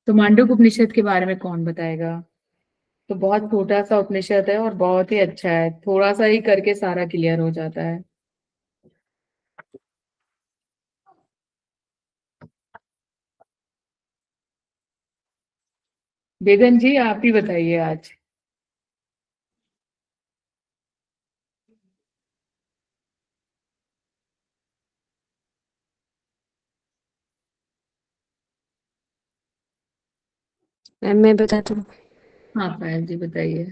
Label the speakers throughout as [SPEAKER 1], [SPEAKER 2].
[SPEAKER 1] तो मांडूक उपनिषद के बारे में कौन बताएगा? तो बहुत छोटा सा उपनिषद है और बहुत ही अच्छा है, थोड़ा सा ही करके सारा क्लियर हो जाता है। बेगन जी आप ही बताइए आज।
[SPEAKER 2] मैम मैं बता दूं?
[SPEAKER 1] हाँ पायल जी बताइए।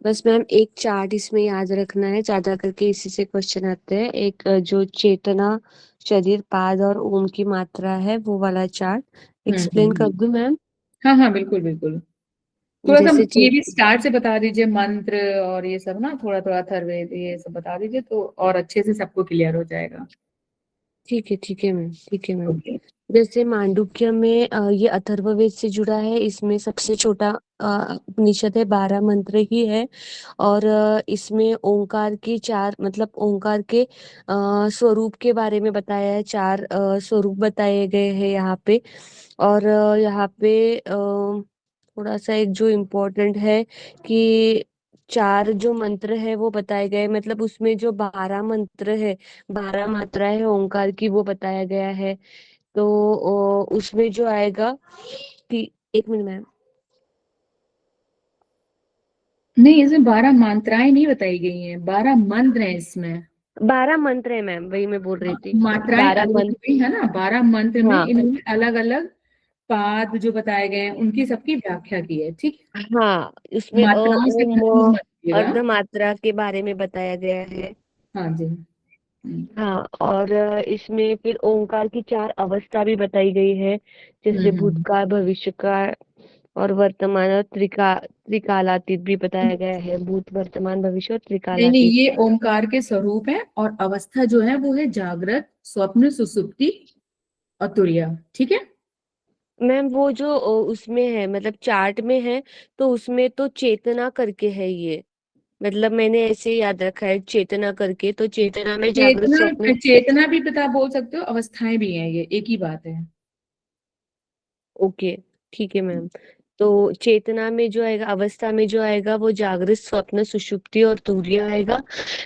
[SPEAKER 2] बस मैम एक चार्ट इसमें याद रखना है, ज्यादा करके इसी से क्वेश्चन आते हैं। एक जो चेतना, शरीर, पाद और ओम की मात्रा है, वो वाला चार्ट एक्सप्लेन कर
[SPEAKER 1] हम्म।
[SPEAKER 2] दूं मैम?
[SPEAKER 1] हाँ हाँ बिल्कुल बिल्कुल। थोड़ा सा
[SPEAKER 2] जैसे
[SPEAKER 1] ये भी स्टार्ट से बता दीजिए, मंत्र और ये सब ना, थोड़ा थोड़ा अथर्ववेद ये सब बता दीजिए तो और अच्छे से सबको क्लियर हो जाएगा।
[SPEAKER 2] ठीक है मैम, ठीक है मैम।
[SPEAKER 1] ओके।
[SPEAKER 2] जैसे मांडुक्य में ये अथर्ववेद से जुड़ा है। इसमें सबसे छोटा उपनिषद है, 12 मंत्र ही है। और इसमें ओंकार की चार, मतलब ओंकार के स्वरूप के बारे में बताया है। चार स्वरूप बताए गए हैं यहाँ पे। और यहाँ पे थोड़ा सा एक जो इम्पोर्टेंट है कि चार जो मंत्र है वो बताए गए, मतलब उसमें जो 12 मंत्र है, 12 मात्रा है ओंकार की, वो बताया गया है। तो उसमें जो आएगा कि, एक मिनट मैम।
[SPEAKER 1] नहीं, इसमें 12 मात्राएं नहीं बताई गई हैं, 12 मंत्र हैं इसमें।
[SPEAKER 2] 12 मंत्र है मैम, वही मैं बोल रही थी।
[SPEAKER 1] मात्राएं
[SPEAKER 2] 12
[SPEAKER 1] अलग
[SPEAKER 2] मंत्र।
[SPEAKER 1] हुई है ना, 12 मंत्र में
[SPEAKER 2] हाँ
[SPEAKER 1] इन्होंने अलग अलग पाद जो बताए गए हैं उनकी सबकी व्याख्या की है, ठीक।
[SPEAKER 2] हाँ, उसमें
[SPEAKER 1] मात्राओं से कंफ्यूज
[SPEAKER 2] म
[SPEAKER 1] मत कीजिएगा।
[SPEAKER 2] अर्धमात्रा के बारे में बताया गया है।
[SPEAKER 1] हाँ जी।
[SPEAKER 2] हाँ, और इसमें फिर ओंकार की चार अवस्था भी बताई गई है। जैसे
[SPEAKER 1] हम्म।
[SPEAKER 2] भूतकाल, भविष्यकाल और वर्तमान, और त्रिकालातीत भी बताया गया है। भूत, वर्तमान, भविष्य और
[SPEAKER 1] नहीं नहीं,
[SPEAKER 2] त्रिकालातीत।
[SPEAKER 1] ये ओमकार के स्वरूप है और अवस्था जो है वो है जागृत, स्वप्न, सुसुप्ति और तुरैया, ठीक है।
[SPEAKER 2] मैम वो जो उसमें है, मतलब चार्ट में है, तो उसमें तो चेतना करके है ये। मतलब मैंने ऐसे याद रखा है चेतना करके, तो चेतना में जागृत, स्वप्न।
[SPEAKER 1] चेतना चेतना भी पता बोल सकते हो, अवस्थाएं भी हैं, ये एक ही बात है।
[SPEAKER 2] ओके, ठीक है मैम। तो चेतना में जो आएगा, अवस्था में जो आएगा, वो जागृत, स्वप्न, सुषुप्ति और तुरीय आएगा।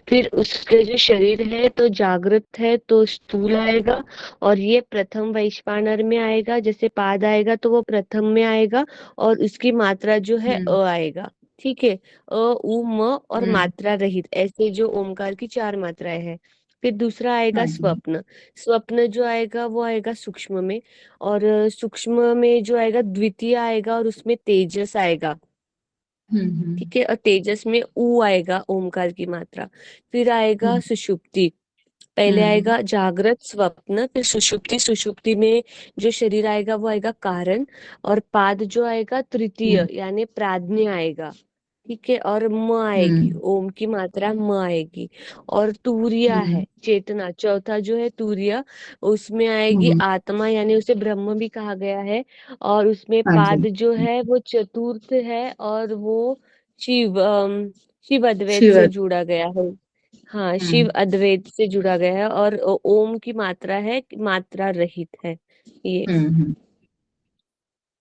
[SPEAKER 2] फिर उसके जो शरीर है तो जागृत है तो स्थूल आएगा। और ये प्रथम वैश्वानर में आएगा। जैसे पाद आएगा तो वो प्रथम में आएगा। और उसकी मात्रा जो है
[SPEAKER 1] हम्म
[SPEAKER 2] आएगा। ठीक है, उ, म और
[SPEAKER 1] हम्म।
[SPEAKER 2] मात्रा रहित, ऐसे जो ओमकार की चार मात्राएं हैं। फिर दूसरा आएगा
[SPEAKER 1] हाँ जी।
[SPEAKER 2] स्वप्न। स्वप्न जो आएगा वो आएगा सूक्ष्म में। और सूक्ष्म में जो आएगा द्वितीय आएगा, और उसमें तेजस आएगा।
[SPEAKER 1] हम्म।
[SPEAKER 2] ठीक है, और तेजस में ऊ आएगा, ओमकार की मात्रा। फिर आएगा
[SPEAKER 1] हम्म
[SPEAKER 2] सुषुप्ति। पहले
[SPEAKER 1] हम्म
[SPEAKER 2] आएगा जागृत, स्वप्न, फिर सुषुप्ति। सुषुप्ति में जो शरीर आएगा वो आएगा कारण। और पाद जो आएगा तृतीय,
[SPEAKER 1] हम्म
[SPEAKER 2] यानी प्राज्ञ आएगा। ठीक है, और म आएगी,
[SPEAKER 1] हम्म
[SPEAKER 2] ओम की मात्रा म आएगी। और तूरिया है
[SPEAKER 1] हम्म
[SPEAKER 2] चेतना, चौथा जो है तूरिया। उसमें आएगी
[SPEAKER 1] हम्म।
[SPEAKER 2] आत्मा, यानी उसे ब्रह्म भी कहा गया है। और उसमें
[SPEAKER 1] हाँ जी।
[SPEAKER 2] पाद जो है वो चतुर्थ है, और वो शिव शिव अद्वैत
[SPEAKER 1] शिव।
[SPEAKER 2] से जुड़ा गया है। हाँ, शिव
[SPEAKER 1] हम्म
[SPEAKER 2] अद्वैत से जुड़ा गया है। और ओम की मात्रा है, मात्रा रहित है ये।
[SPEAKER 1] हम्म।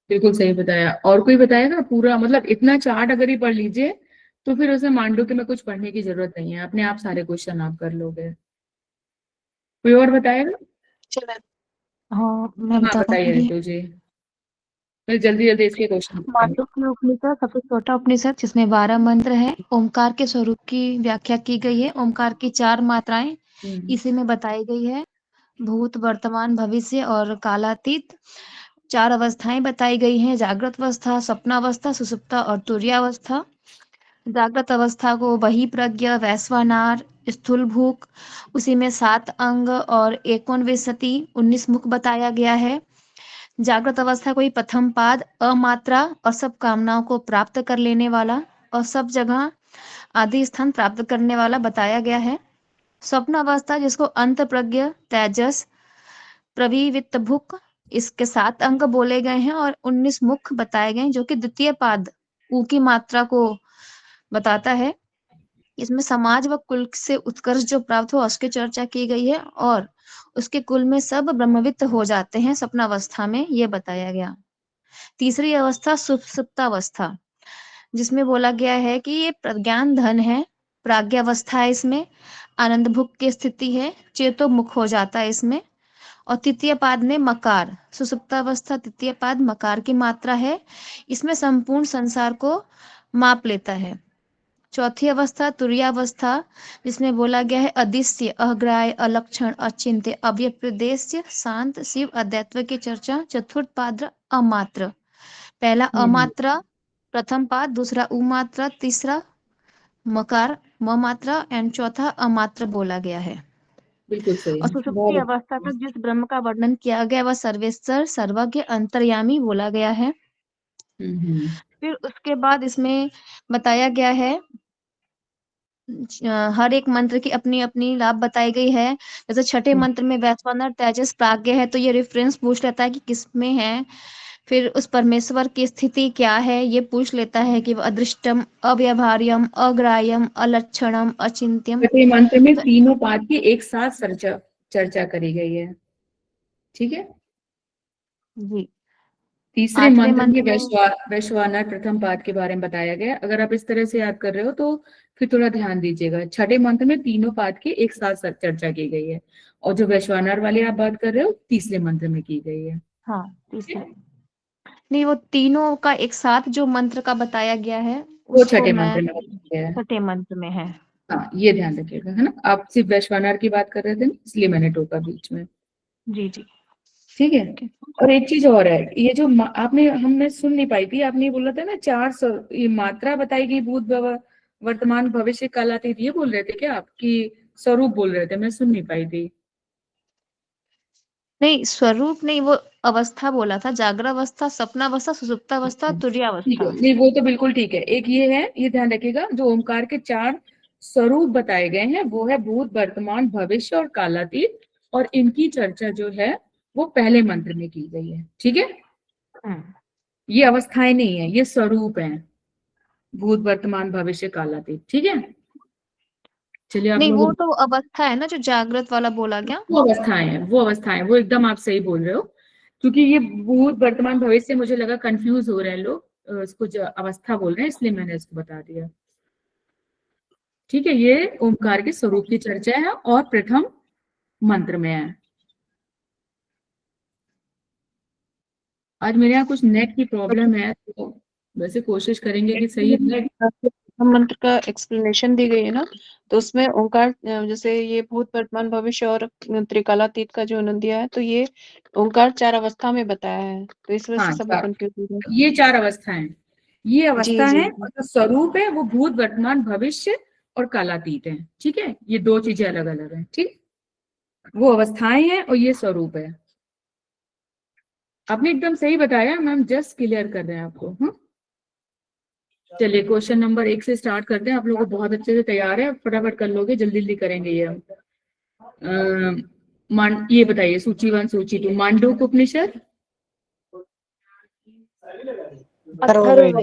[SPEAKER 1] बिल्कुल सही बताया। और कोई बताएगा पूरा, मतलब इतना चार्ट अगर ही पढ़ लीजिए तो फिर उसे मांडुक्य में कुछ पढ़ने की जरूरत नहीं है, अपने आप सारे क्वेश्चन आप कर लोगे। कोई और बताएगा?
[SPEAKER 3] चलो। हाँ मैं
[SPEAKER 1] हाँ बताइए
[SPEAKER 3] बताऊंगी।
[SPEAKER 1] रितु जी, फिर जल्दी जल्दी इसके क्वेश्चन करेंगे।
[SPEAKER 3] मांडुक्य उपनिषद सबसे छोटा उपनिषद, जिसमें 12 मंत्र हैं। ओमकार के स्वरूप की व्याख्या की गई है। ओमकार की चार मात्राएं
[SPEAKER 1] हम्म
[SPEAKER 3] इसी में बताई गई है। भूत, वर्तमान, भविष्य और कालातीत। चार अवस्थाएं बताई गई हैं: जागृत अवस्था, स्वप्नावस्था, सुषुप्ता और तुरीयावस्था। जागृत अवस्था को वही प्रज्ञ, वैश्वानार, स्थूल भूख, उसी में 7 अंग और एकोनविंशति 19 मुख बताया गया है। जागृत अवस्था को ही प्रथम पाद, अमात्रा और सब कामनाओं को प्राप्त कर लेने वाला और सब जगह आदि स्थान प्राप्त करने वाला बताया गया है। स्वप्न अवस्था, जिसको अंत प्रज्ञ, तेजस, प्रविवित भुक, इसके 7 अंग बोले गए हैं और 19 मुख बताए गए हैं, जो कि द्वितीय पाद ऊ की मात्रा को बताता है। इसमें समाज व कुल से उत्कर्ष जो प्राप्त हो उसकी चर्चा की गई है, और उसके कुल में सब ब्रह्मवित्त हो जाते हैं सपनावस्था में, ये बताया गया। तीसरी अवस्था सुषुप्तावस्था, जिसमें बोला गया है कि ये प्रज्ञान धन है, प्राज्ञावस्था है इसमें, आनंद भुक की स्थिति है, चेतो मुख हो जाता है इसमें। और तृतीय पाद में मकार, सुषुप्तावस्था तृतीय पाद मकार की मात्रा है, इसमें संपूर्ण संसार को माप लेता है। चौथी अवस्था तुरीयावस्था, जिसमें बोला गया है अदृश्य, अग्राह्य, अलक्षण, अचिंत्य, अव्यपदेश्य, शांत, शिव, अद्वैत्व की चर्चा। चतुर्थ पाद अमात्र, पहला अमात्रा प्रथम पाद, दूसरा उमात्रा, तीसरा मकार म मात्रा एंड चौथा अमात्र बोला गया है।
[SPEAKER 1] बिल्कुल सही,
[SPEAKER 3] और सुषुप्ति
[SPEAKER 1] बहुत
[SPEAKER 3] अवस्था
[SPEAKER 1] अच्छा।
[SPEAKER 3] तक जिस ब्रह्म का वर्णन किया गया वह सर्वेश्वर, सर्वज्ञ, अंतर्यामी बोला गया है।
[SPEAKER 1] हम्म।
[SPEAKER 3] फिर उसके बाद इसमें बताया गया है हर एक मंत्र की अपनी अपनी लाभ बताई गई है। जैसे छठे मंत्र में वैश्वानर, तेजस, प्राज्ञ है, तो ये रेफरेंस पूछ लेता है कि किस में है। फिर उस परमेश्वर की स्थिति क्या है ये पूछ लेता है कि वह अदृष्टम, अव्यवहार्यम, अग्राह्यम, अलक्षणम, अचिंत्यम।
[SPEAKER 1] छठे मंत्र में तीनों पाद की एक साथ चर्चा करी गई है, ठीक है।
[SPEAKER 3] जी।
[SPEAKER 1] तीसरे
[SPEAKER 3] आठवें
[SPEAKER 1] मंत्र में
[SPEAKER 3] मंत्र में
[SPEAKER 1] वैश्वानर प्रथम पाद के बारे में बताया गया। अगर आप इस तरह से याद कर रहे हो तो फिर थोड़ा ध्यान दीजिएगा। छठे मंत्र में तीनों पाद की एक साथ चर्चा की गई है, और जो वैश्वानर वाली आप बात कर रहे हो तीसरे मंत्र में की गई है।
[SPEAKER 3] हाँ तीसरे नहीं, वो तीनों का एक साथ जो मंत्र का बताया गया है
[SPEAKER 1] वो
[SPEAKER 3] उसको
[SPEAKER 1] छठे
[SPEAKER 3] मैं
[SPEAKER 1] मंत्र में बताया गया है।
[SPEAKER 3] छठे मंत्र में है।
[SPEAKER 1] हाँ, ये ध्यान रखिएगा, है ना। आप सिर्फ वैश्वानर की बात कर रहे थे ना, इसलिए मैंने टोका बीच में,
[SPEAKER 3] जी जी।
[SPEAKER 1] ठीक है।
[SPEAKER 3] ओके।
[SPEAKER 1] और एक चीज और है, ये जो आपने हमने सुन नहीं पाई थी, आपने ये बोला था ना ये मात्रा बताई गई, भूत वर्तमान भविष्य काल आती थी, ये बोल रहे थे क्या आप कि स्वरूप बोल रहे थे? मैं सुन नहीं पाई थी।
[SPEAKER 3] नहीं स्वरूप नहीं, वो अवस्था बोला था, जागरावस्था, सपनावस्था, सुषुप्तावस्था,
[SPEAKER 1] ठीक है,
[SPEAKER 3] तुरीयावस्था।
[SPEAKER 1] नहीं वो तो बिल्कुल ठीक है। एक ये है, ये ध्यान रखिएगा, जो ओमकार के 4 स्वरूप बताए गए हैं वो है भूत, वर्तमान, भविष्य और कालातीत, और इनकी चर्चा जो है वो पहले मंत्र में की गई है, ठीक है। ये अवस्थाएं नहीं है, ये स्वरूप हैं, भूत, वर्तमान, भविष्य, कालातीत, ठीक है। चलिए आप
[SPEAKER 3] नहीं
[SPEAKER 1] लोग,
[SPEAKER 3] वो तो अवस्था है ना जो जागृत वाला बोला गया।
[SPEAKER 1] वो अवस्थाएं हैं, वो अवस्थाएं, वो एकदम आप सही बोल रहे हो। क्योंकि ये भूत, वर्तमान, भविष्य से मुझे लगा कंफ्यूज हो रहे हैं लोग, इसको जो अवस्था बोल रहे हैं, इसलिए मैंने इसको बता दिया, ठीक है। ये ओमकार के स्वरूप की चर्चा है और प्रथम मंत्र में है। आज मेरे यहाँ कुछ नेट की प्रॉब्लम है, तो वैसे कोशिश करेंगे कि सही नेट।
[SPEAKER 4] मंत्र का एक्सप्लेनेशन दी गई है ना, तो उसमें ओंकार जैसे ये भूत, वर्तमान, भविष्य और त्रिकालातीत का जो उन्होंने दिया है, तो ये ओंकार 4 अवस्था में बताया है, तो इस वजह
[SPEAKER 1] हाँ,
[SPEAKER 4] से सब लोग कंफ्यूज हो गए।
[SPEAKER 1] ये 4 अवस्थाएं, ये
[SPEAKER 4] जी
[SPEAKER 1] अवस्था
[SPEAKER 4] जी
[SPEAKER 1] है, और जो स्वरूप है वो भूत, वर्तमान, भविष्य और कालातीत है, ठीक है। ये 2 चीजें अलग अलग है, ठीक। वो अवस्थाएं हैं और ये स्वरूप है। आपने एकदम सही बताया मैम, जस्ट क्लियर कर रहे हैं आपको। चलिए क्वेश्चन नंबर 1 से स्टार्ट करते हैं। आप लोग बहुत अच्छे से तैयार है, फटाफट कर लोगे, जल्दी जल्दी करेंगे ये हम। ये बताइए, सूची 1 सूची 2, मांडूक उपनिषद, अथर्ववेद,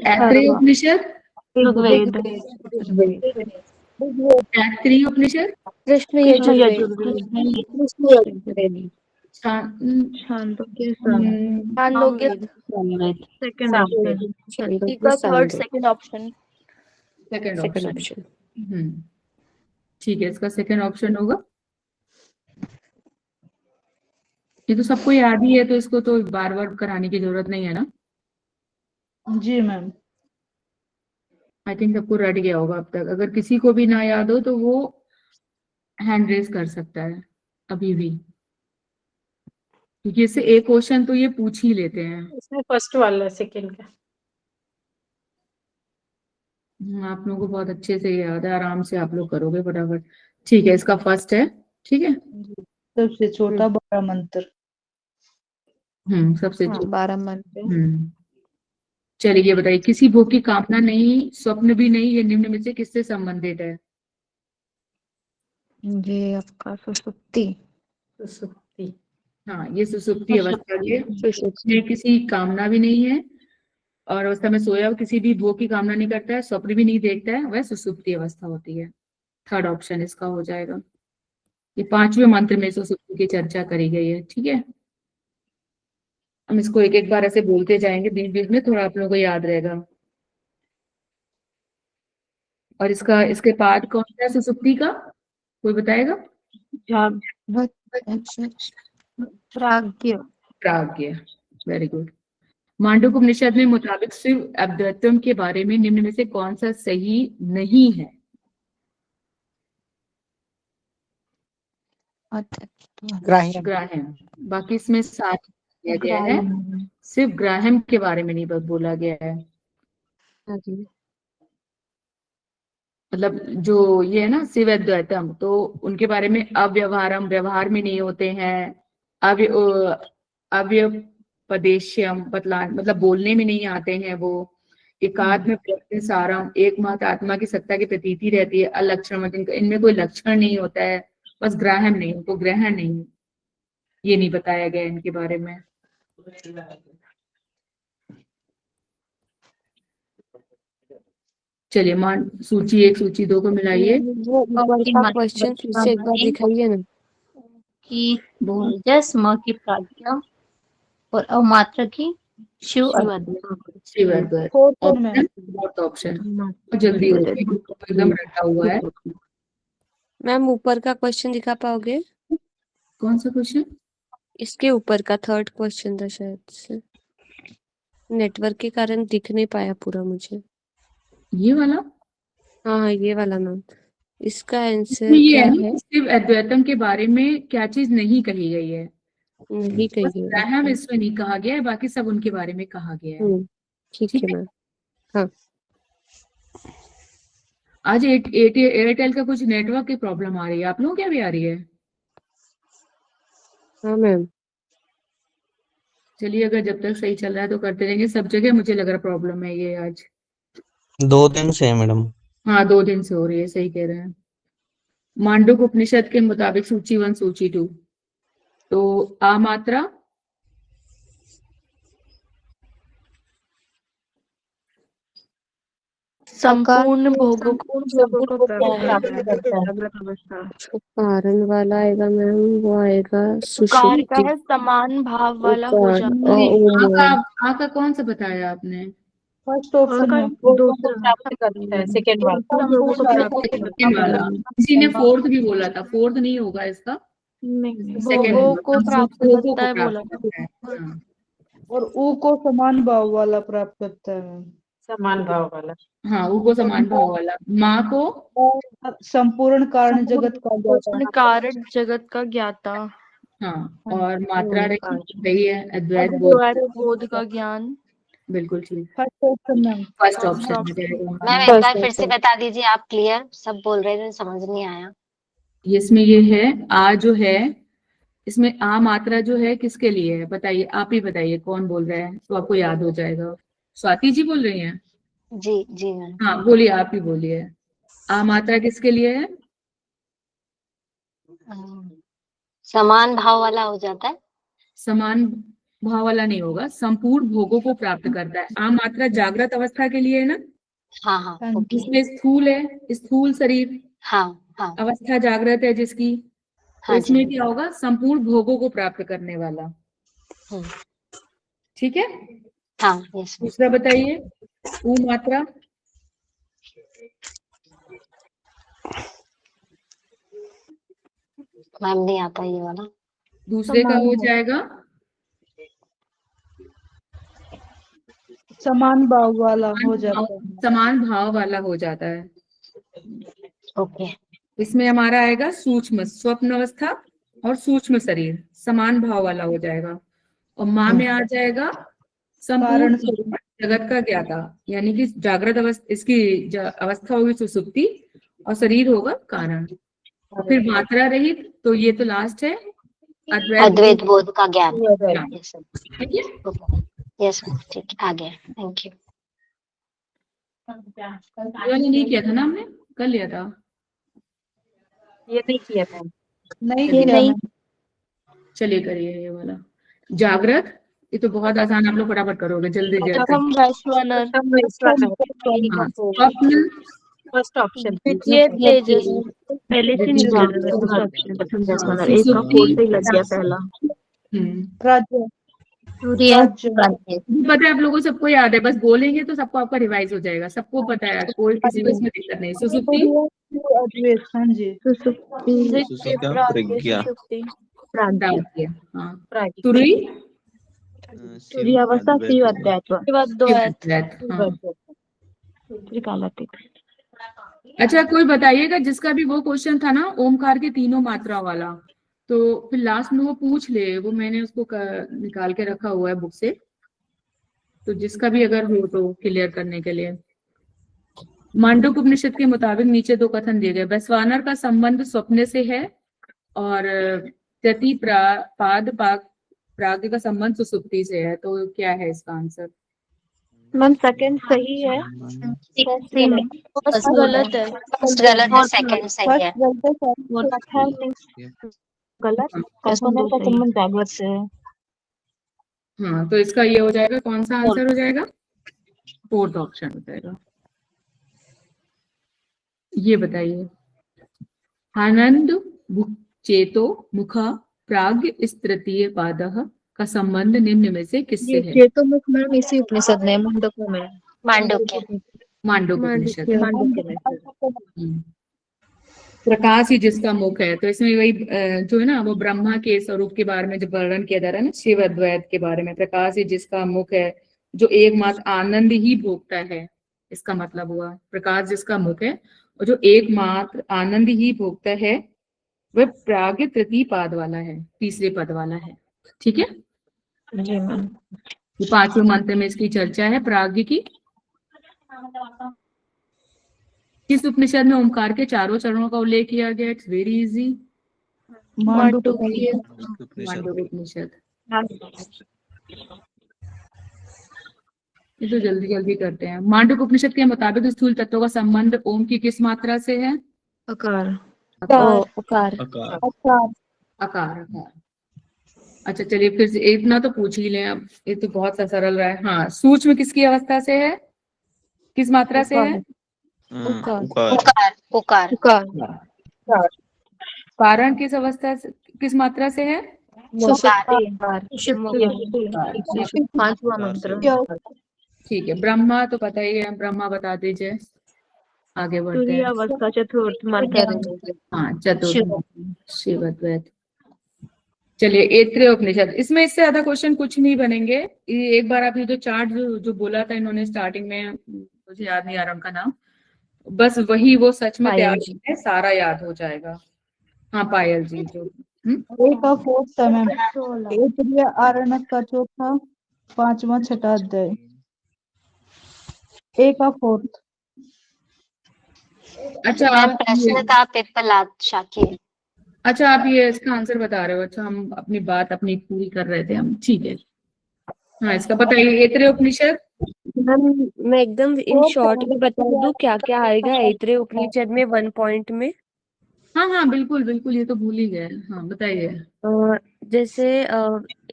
[SPEAKER 1] ऐत्रेय उपनिषद,
[SPEAKER 3] ऋग्वेद,
[SPEAKER 1] तैत्तिरीय उपनिषद,
[SPEAKER 2] कृष्ण
[SPEAKER 3] कृष्ण
[SPEAKER 2] यजुर्वेद,
[SPEAKER 3] यजुर्वेद,
[SPEAKER 4] छांदोग्य,
[SPEAKER 2] छांदोग्य,
[SPEAKER 3] सेकंड ऑप्शन।
[SPEAKER 2] टीका third, second option.
[SPEAKER 1] Second
[SPEAKER 2] second
[SPEAKER 1] option,
[SPEAKER 2] option.
[SPEAKER 1] ठीक है, इसका सेकंड ऑप्शन होगा। ये तो सबको याद ही है, तो इसको तो बार बार कराने की जरूरत नहीं है ना।
[SPEAKER 4] जी मैम।
[SPEAKER 1] आई थिंक सबको रट गया होगा अब तक। अगर किसी को भी ना याद हो तो वो हैंड रेज कर सकता है अभी भी, क्योंकि इससे एक क्वेश्चन तो ये पूछ ही लेते हैं।
[SPEAKER 4] इसमें फर्स्ट वाला, सेकंड का।
[SPEAKER 1] आप लोगों को बहुत अच्छे से याद है, आराम से आप लोग करोगे फटाफट, ठीक है। इसका फर्स्ट है, ठीक है।
[SPEAKER 4] सबसे छोटा बड़ा मंत्र।
[SPEAKER 1] सबसे
[SPEAKER 3] हाँ 12 मंत्र।
[SPEAKER 1] चलिए ये बताइए, किसी भोग की कामना नहीं, स्वप्न भी नहीं, ये निम्न में से किससे संबंधित है?
[SPEAKER 3] ये आपका सुसुप्ति।
[SPEAKER 4] सुसुप्ति।
[SPEAKER 1] हाँ, ये सुसुप्ति अवस्था के, इसमें किसी कामना भी नहीं है, और अवस्था में सोया हुआ किसी भी भोग की कामना नहीं करता है, स्वप्न भी नहीं देखता है, वह सुसुप्ति अवस्था होती है। थर्ड ऑप्शन इसका हो जाएगा। ये 5वें मंत्र में सुसुप्ति की चर्चा करी गई है, ठीक है। हम इसको एक एक बार ऐसे बोलते जाएंगे बीच बीच में, थोड़ा आप लोगों को याद रहेगा। और इसका इसके बाद कौन सा है सुसुप्ति का, कोई बताएगा?
[SPEAKER 3] प्राज्ञ।
[SPEAKER 1] प्राज्ञ, वेरी गुड। मांडूक्य उपनिषद में मुताबिक शिव अद्वैतम के बारे में निम्न में से कौन सा सही नहीं है? ग्राह्यम। बाकी इसमें साथ दिया गया है, सिर्फ ग्राह्यम के बारे में नहीं बोला गया है। मतलब जो ये है ना शिव अद्वैतम, तो उनके बारे में अव्यवहारम, व्यवहार में नहीं होते हैं, अव्यपदेश्यम, मतलब बोलने में नहीं आते हैं वो, एकात्म प्रत्यय सारम, एकमात्र आत्मा की सत्ता की प्रतीति रहती है, अलक्षण, मतलब इनमें कोई लक्षण नहीं होता है, बस ग्रहण नहीं, उनको ग्रहण नहीं, ये नहीं बताया गया इनके बारे में। चलिए मान सूची 1 सूची 2 को मिलाइए।
[SPEAKER 2] वो ऊपर का क्वेश्चन फिर से एक बार दिखाइए ना।
[SPEAKER 3] की भोजस, म की प्राज्ञा और अवमात्रा की शिव अद्वैत।
[SPEAKER 1] शिव अद्वैत। फोर्थ ऑप्शन जल्दी हो गई, एकदम रटा हुआ है।
[SPEAKER 2] मैम ऊपर का क्वेश्चन दिखा पाओगे?
[SPEAKER 1] कौन सा क्वेश्चन?
[SPEAKER 2] इसके ऊपर का थर्ड क्वेश्चन था शायद से, नेटवर्क के कारण दिख नहीं पाया पूरा मुझे।
[SPEAKER 1] ये वाला?
[SPEAKER 2] हाँ ये वाला मैम, इसका आंसर
[SPEAKER 1] ये
[SPEAKER 2] क्या
[SPEAKER 1] है
[SPEAKER 2] है?
[SPEAKER 1] शिव अद्वैतम के बारे में क्या चीज नहीं कही गई है?
[SPEAKER 2] नहीं
[SPEAKER 1] बस
[SPEAKER 2] कही है।
[SPEAKER 1] ग्रहण इसमें नहीं कहा गया है, बाकी सब उनके बारे में कहा गया है।
[SPEAKER 2] ठीक है मैम। हाँ
[SPEAKER 1] आज एयरटेल का कुछ नेटवर्क की प्रॉब्लम आ रही है, आप लोगों क्या भी आ रही है?
[SPEAKER 2] हाँ मैम।
[SPEAKER 1] चलिए अगर जब तक सही चल रहा है तो करते रहेंगे, सब जगह मुझे लग रहा प्रॉब्लम है ये आज।
[SPEAKER 5] 2 दिन से है मैडम।
[SPEAKER 1] हाँ 2 दिन से हो रही है, सही कह रहे हैं। मांडूक्य उपनिषद के मुताबिक सूची 1 सूची 2, तो आ मात्रा
[SPEAKER 6] संपूर्ण भोगों को प्राप्त करता है।
[SPEAKER 2] कारण वाला आएगा मैम, वो आएगा
[SPEAKER 6] कार
[SPEAKER 2] सुषुप्ति।
[SPEAKER 6] का है समान भाव वाला हो
[SPEAKER 2] उकार,
[SPEAKER 6] जाता है।
[SPEAKER 1] आ का कौन सा बताया आपने?
[SPEAKER 7] फर्स्ट ऑप्शन में
[SPEAKER 6] दूसरा
[SPEAKER 7] प्राप्त करता है, सेकंड वाला
[SPEAKER 6] भोगों को प्राप्त
[SPEAKER 1] सेकंड वाला, किसी ने फोर्थ भी बोला था, फोर्थ नहीं होगा इसका, सेकंड
[SPEAKER 6] भोगों को प्राप्त
[SPEAKER 1] भोगों
[SPEAKER 6] करता है
[SPEAKER 1] को
[SPEAKER 6] बोला।
[SPEAKER 1] प्राप्त करता है। हाँ।
[SPEAKER 7] और ऊ को समान भाव वाला प्राप्त करता है।
[SPEAKER 8] समान भाव वाला।
[SPEAKER 1] हाँ ऊ को समान भाव वाला, माँ को
[SPEAKER 7] और संपूर्ण कारण जगत का ज्ञाता।
[SPEAKER 6] कारण जगत का ज्ञाता।
[SPEAKER 1] हाँ, और मात्रा रही है अद्वैत
[SPEAKER 6] बोध का ज्ञान।
[SPEAKER 1] बिल्कुल ठीक,
[SPEAKER 7] फर्स्ट ऑप्शन में
[SPEAKER 1] फर्स्ट ऑप्शन
[SPEAKER 9] मैम एक बार फिर से बता दीजिए, आप क्लियर सब बोल रहे थे, समझ नहीं आया।
[SPEAKER 1] इसमें ये है आ जो है, इसमें आ मात्रा जो है किसके लिए है बताइए, आप ही बताइए कौन बोल रहा है, तो आपको याद हो जाएगा। स्वाति जी बोल रही हैं?
[SPEAKER 9] जी जी मैम।
[SPEAKER 1] हाँ बोलिए, आप ही बोलिए, आ मात्रा किसके लिए है?
[SPEAKER 9] समान भाव वाला हो जाता है।
[SPEAKER 1] समान भाव वाला नहीं होगा, संपूर्ण भोगों को प्राप्त करता है। आ मात्रा जागृत अवस्था के लिए है ना?
[SPEAKER 9] हाँ हाँ ओके।
[SPEAKER 1] इसमें स्थूल है, स्थूल शरीर
[SPEAKER 9] हाँ हाँ
[SPEAKER 1] अवस्था जागृत है जिसकी, तो
[SPEAKER 9] हाँ
[SPEAKER 1] इसमें
[SPEAKER 9] जी।
[SPEAKER 1] क्या होगा? संपूर्ण भोगों को प्राप्त करने वाला। ठीक है,
[SPEAKER 9] हाँ यस।
[SPEAKER 1] दूसरा बताइए, ऊ मात्रा
[SPEAKER 9] मैम नहीं आता ये वाला।
[SPEAKER 1] दूसरे का हो जाएगा
[SPEAKER 7] समान भाव वाला हो जाता है।
[SPEAKER 1] समान भाव वाला हो जाता है।
[SPEAKER 9] ओके।
[SPEAKER 1] इसमें हमारा आएगा सूक्ष्म स्वप्न अवस्था और सूक्ष्म शरीर, समान भाव वाला हो जाएगा। और माँ में आ जाएगा संपूर्ण जगत का ज्ञाता, यानी कि जागृत अवस्था, इसकी अवस्था होगी सुसुप्ति और शरीर होगा कारण। फिर मात्रा रहित, तो ये तो लास्ट है
[SPEAKER 9] अद्वैत बोध का ज्ञान।
[SPEAKER 1] ठीक है,
[SPEAKER 9] यस मैम ठीक, आ गया, थैंक यू।
[SPEAKER 1] ये वाला नहीं किया था ना हमने, कर लिया था?
[SPEAKER 8] ये नहीं किया था।
[SPEAKER 7] नहीं किया है।
[SPEAKER 1] चलिए करिए ये वाला जागृत, ये तो बहुत आसान, आप लोग फटाफट करोगे जल्दी जल्दी।
[SPEAKER 6] प्रथम वैश्वानर,
[SPEAKER 1] हाँ, स्वप्न
[SPEAKER 8] फर्स्ट ऑप्शन।
[SPEAKER 6] द्वितीय तेजस।
[SPEAKER 1] पहले से नहीं
[SPEAKER 6] हाँ,
[SPEAKER 1] ऑप्शन
[SPEAKER 8] एक का फोर से ही लग गया पहला।
[SPEAKER 7] प्राज्ञ
[SPEAKER 3] सूर्य
[SPEAKER 7] राज्य
[SPEAKER 1] पता है आप लोगों को, सबको याद है, बस बोलेंगे तो सबको आपका रिवाइज हो जाएगा, सबको पता है, कोई किसी को इसमें दिक्कत नहीं। सुसुप्ति,
[SPEAKER 7] अद्वैत, हाँ जी।
[SPEAKER 6] धृत्य
[SPEAKER 5] सुसुप्ता
[SPEAKER 6] प्राज्ञ
[SPEAKER 5] प्रज्ञा
[SPEAKER 6] सुषुप्ति।
[SPEAKER 1] प्राज्ञ, हाँ।
[SPEAKER 8] प्राज्ञ।
[SPEAKER 1] तुरई,
[SPEAKER 3] सूर्यावस्था शिव
[SPEAKER 5] अद्वैत
[SPEAKER 3] अद्वैत
[SPEAKER 6] शिवाद्वैत।
[SPEAKER 1] हाँ।
[SPEAKER 3] त्रिकालातीत।
[SPEAKER 1] अच्छा कोई बताइएगा जिसका भी वो क्वेश्चन था ना ओमकार के तीनों मात्रा वाला, तो फिर लास्ट में वो पूछ ले, वो मैंने उसको निकाल के रखा हुआ है बुक से, तो जिसका भी अगर हो तो क्लियर करने के लिए। मांडुक्य उपनिषद के मुताबिक नीचे दो कथन दिए गए। वैश्वानर का संबंध स्वप्न से है और प्रति पाद प्राग्ञ का संबंध सुसुप्ति से है, तो क्या है इसका आंसर?
[SPEAKER 3] मैम सेकंड सही है।
[SPEAKER 6] फर्स्ट गलत है।
[SPEAKER 9] फर्स्ट गलत है, सेकंड सही है।
[SPEAKER 3] गलत कल्पना का संबंध जागृत से है।
[SPEAKER 1] हाँ, तो इसका ये हो जाएगा, कौन सा आंसर हो जाएगा? फोर्थ ऑप्शन हो जाएगा। ये बताइए, आनंद चेतो मुख प्राग्ञ तृतीय पादः का संबंध निम्न में से किससे है?
[SPEAKER 3] ये तो मुख मैम इसी उपनिषद में मुंडकों में
[SPEAKER 9] मांडुक्य।
[SPEAKER 1] मांडुक्य उपनिषद।
[SPEAKER 3] मांडुक्य में।
[SPEAKER 1] प्रकाश ही जिसका मुख है, तो इसमें वही जो है ना वो ब्रह्मा के स्वरूप के बारे में जब वर्णन किया जा रहा है ना, शिव अद्वैत के बारे में, प्रकाश ही जिसका मुख है, जो एकमात्र आनंद ही भोगता है, इसका मतलब हुआ प्रकाश जिसका मुख है और जो एकमात्र आनंद ही भोगता है, वह प्राग्ञ तृतीय पाद वाला है, तीसरे पद वाला है। ठीक है,
[SPEAKER 3] जी मैम।
[SPEAKER 1] ये पांचवें मंत्र में इसकी चर्चा है प्राग्ञ की। किस उपनिषद में ओमकार के चारों चरणों का उल्लेख किया गया? It's very easy,
[SPEAKER 6] Mandukya.
[SPEAKER 1] Mandukya Upanishad. ये तो जल्दी जल्दी करते हैं। मांडुक्य उपनिषद के मुताबिक स्थूल तत्वों का संबंध ओम की किस मात्रा से है?
[SPEAKER 3] अकार।
[SPEAKER 2] उकार।
[SPEAKER 1] आकार, आकार। अच्छा चलिए फिर से इतना तो पूछ ही लें, अब ये तो बहुत सा सरल रहा है। हाँ, सूक्ष्म किसकी अवस्था से है, किस मात्रा से है?
[SPEAKER 2] उकार।
[SPEAKER 9] उकार। उकार।
[SPEAKER 3] उकार।
[SPEAKER 1] कारण किस अवस्था से, किस मात्रा से है?
[SPEAKER 3] पांचवा मंत्र।
[SPEAKER 1] ठीक है, ब्रह्मा तो पता ही है, ब्रह्मा बता दीजिए, आगे बढ़ते हैं।
[SPEAKER 3] सूर्यावस्था चतुर्थ मंत्र।
[SPEAKER 1] हाँ, चतुर्थ शिव अद्वैत। चलिए ऐत्रेय उपनिषद, इसमें इससे ज्यादा क्वेश्चन कुछ नहीं बनेंगे। ये एक बार आप ये जो चार्ट जो बोला था इन्होंने स्टार्टिंग में, मुझे याद नहीं आ रहा उनका नाम, बस वही वो सच में तैयार है, सारा याद हो जाएगा। हाँ पायल जी जो
[SPEAKER 7] एक का फोर्थ समय ऐत्रेय आरण्यक का चौथा पांचवा छठा अध्याय। एक का फोर्थ।
[SPEAKER 1] अच्छा
[SPEAKER 9] मैं
[SPEAKER 1] आप
[SPEAKER 9] प्रश्न था पिप्पलाद शाक्य।
[SPEAKER 1] अच्छा आप ये इसका आंसर बता रहे हो। अच्छा, हम अपनी बात अपनी पूरी कर रहे थे हम, ठीक है। हाँ, इसका बताइए, ऐत्रेय उपनिषद।
[SPEAKER 2] मैम मैं एकदम इन शॉर्ट में बता दूं क्या क्या आएगा ऐत्रेय उपनिषद में 1 पॉइंट में।
[SPEAKER 1] हाँ हाँ बिल्कुल बिल्कुल, ये तो भूल ही गए। हाँ बताइए।
[SPEAKER 2] जैसे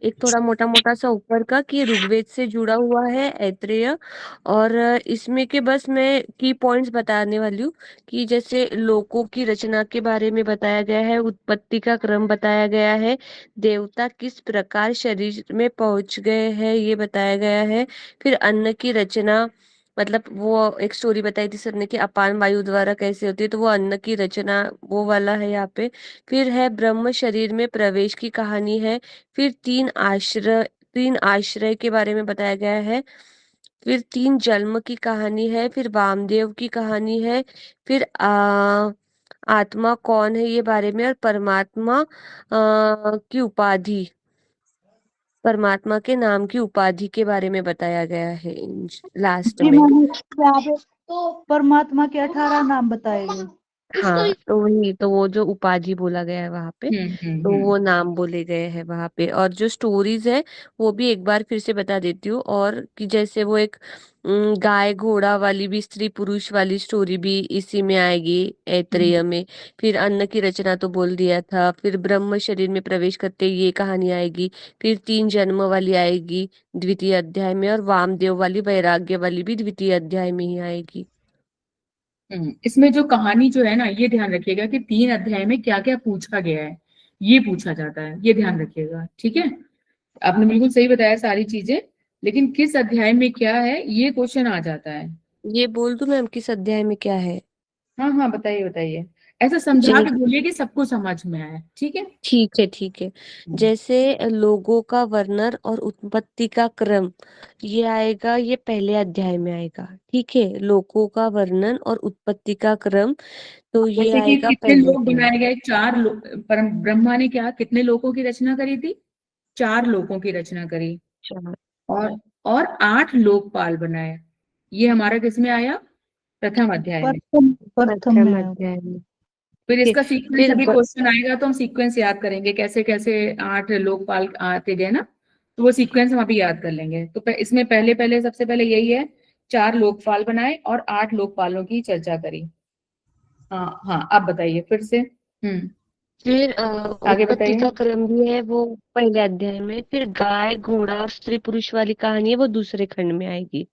[SPEAKER 2] एक थोड़ा मोटा मोटा सा ऊपर का कि ऋग्वेद से जुड़ा हुआ है ऐत्रेय, और इसमें के बस मैं की पॉइंट्स बताने वाली हूँ कि जैसे लोकों की रचना के बारे में बताया गया है, उत्पत्ति का क्रम बताया गया है, देवता किस प्रकार शरीर में पहुंच गए हैं ये बताया गया है, फिर अन्न की रचना, मतलब वो एक स्टोरी बताई थी सर ने कि अपान वायु द्वारा कैसे होती है, तो वो अन्न की रचना वो वाला है यहाँ पे। फिर है ब्रह्म शरीर में प्रवेश की कहानी है, फिर तीन आश्रय के बारे में बताया गया है, फिर 3 जन्म की कहानी है, फिर वामदेव की कहानी है, फिर आत्मा कौन है ये बारे में, और की उपाधि, परमात्मा के नाम की उपाधि के बारे में बताया गया है लास्ट
[SPEAKER 7] जी
[SPEAKER 2] में।
[SPEAKER 7] मैंने यहाँ पे तो परमात्मा के 18 नाम बताए गए।
[SPEAKER 2] हाँ तो वही, तो वो जो उपाधि बोला गया है वहां पे, तो वो नाम बोले गए हैं वहां पे। और जो स्टोरीज है वो भी एक बार फिर से बता देती हूँ, और कि जैसे वो एक गाय घोड़ा वाली भी, स्त्री पुरुष वाली स्टोरी भी इसी में आएगी ऐत्रेय में। फिर अन्न की रचना तो बोल दिया था, फिर ब्रह्म शरीर में प्रवेश करते ये कहानी आएगी, फिर 3 जन्म वाली आएगी द्वितीय अध्याय में, और वामदेव वाली वैराग्य वाली भी द्वितीय अध्याय में ही आएगी।
[SPEAKER 1] इसमें जो कहानी जो है ना, ये ध्यान रखिएगा कि 3 अध्याय में क्या क्या पूछा गया है, ये पूछा जाता है, ये ध्यान रखिएगा, ठीक है। आपने बिल्कुल सही बताया सारी चीजें, लेकिन किस अध्याय में क्या है ये क्वेश्चन आ जाता है।
[SPEAKER 2] ये बोल दूं मैम किस अध्याय में क्या है?
[SPEAKER 1] हाँ हाँ, बताइए बताइए, ऐसा समझा के बोलिए कि सबको समझ में आए, ठीक है।
[SPEAKER 2] ठीक है ठीक है। जैसे लोगों का वर्णन और उत्पत्ति का क्रम, ये आएगा, ये पहले अध्याय में आएगा। ठीक है, लोगों का वर्णन और उत्पत्ति का क्रम, तो ये
[SPEAKER 1] जैसे कि
[SPEAKER 2] आएगा
[SPEAKER 1] कितने
[SPEAKER 2] पहले
[SPEAKER 1] लोग बनाए गए, 4 लोग, परम ब्रह्मा ने क्या कितने लोगों की रचना करी थी? 4 लोगों की रचना करी,
[SPEAKER 2] चार
[SPEAKER 1] और 8 लोकपाल बनाए। ये हमारा किस में आया? प्रथम अध्याय में।
[SPEAKER 7] प्रथम में
[SPEAKER 2] अध्याय में।
[SPEAKER 1] फिर
[SPEAKER 2] ठीक
[SPEAKER 1] इसका
[SPEAKER 2] है,
[SPEAKER 1] सीक्वेंस,
[SPEAKER 2] फिर
[SPEAKER 1] अभी क्वेश्चन आएगा तो हम सीक्वेंस याद करेंगे, कैसे कैसे 8 लोकपाल आते गए ना, तो वो सीक्वेंस हम अभी याद कर लेंगे। तो इसमें पहले पहले सबसे पहले यही है, 4 लोकपाल बनाए और 8 लोकपालों की चर्चा करी। हाँ हाँ, आप बताइए फिर से।
[SPEAKER 2] फिर
[SPEAKER 1] आगे
[SPEAKER 2] उत्पत्ति
[SPEAKER 1] बताइए।
[SPEAKER 2] का क्रम भी है वो पहले अध्याय में। फिर गाय घोड़ा और स्त्री पुरुष वाली कहानी है वो दूसरे खंड में आएगी,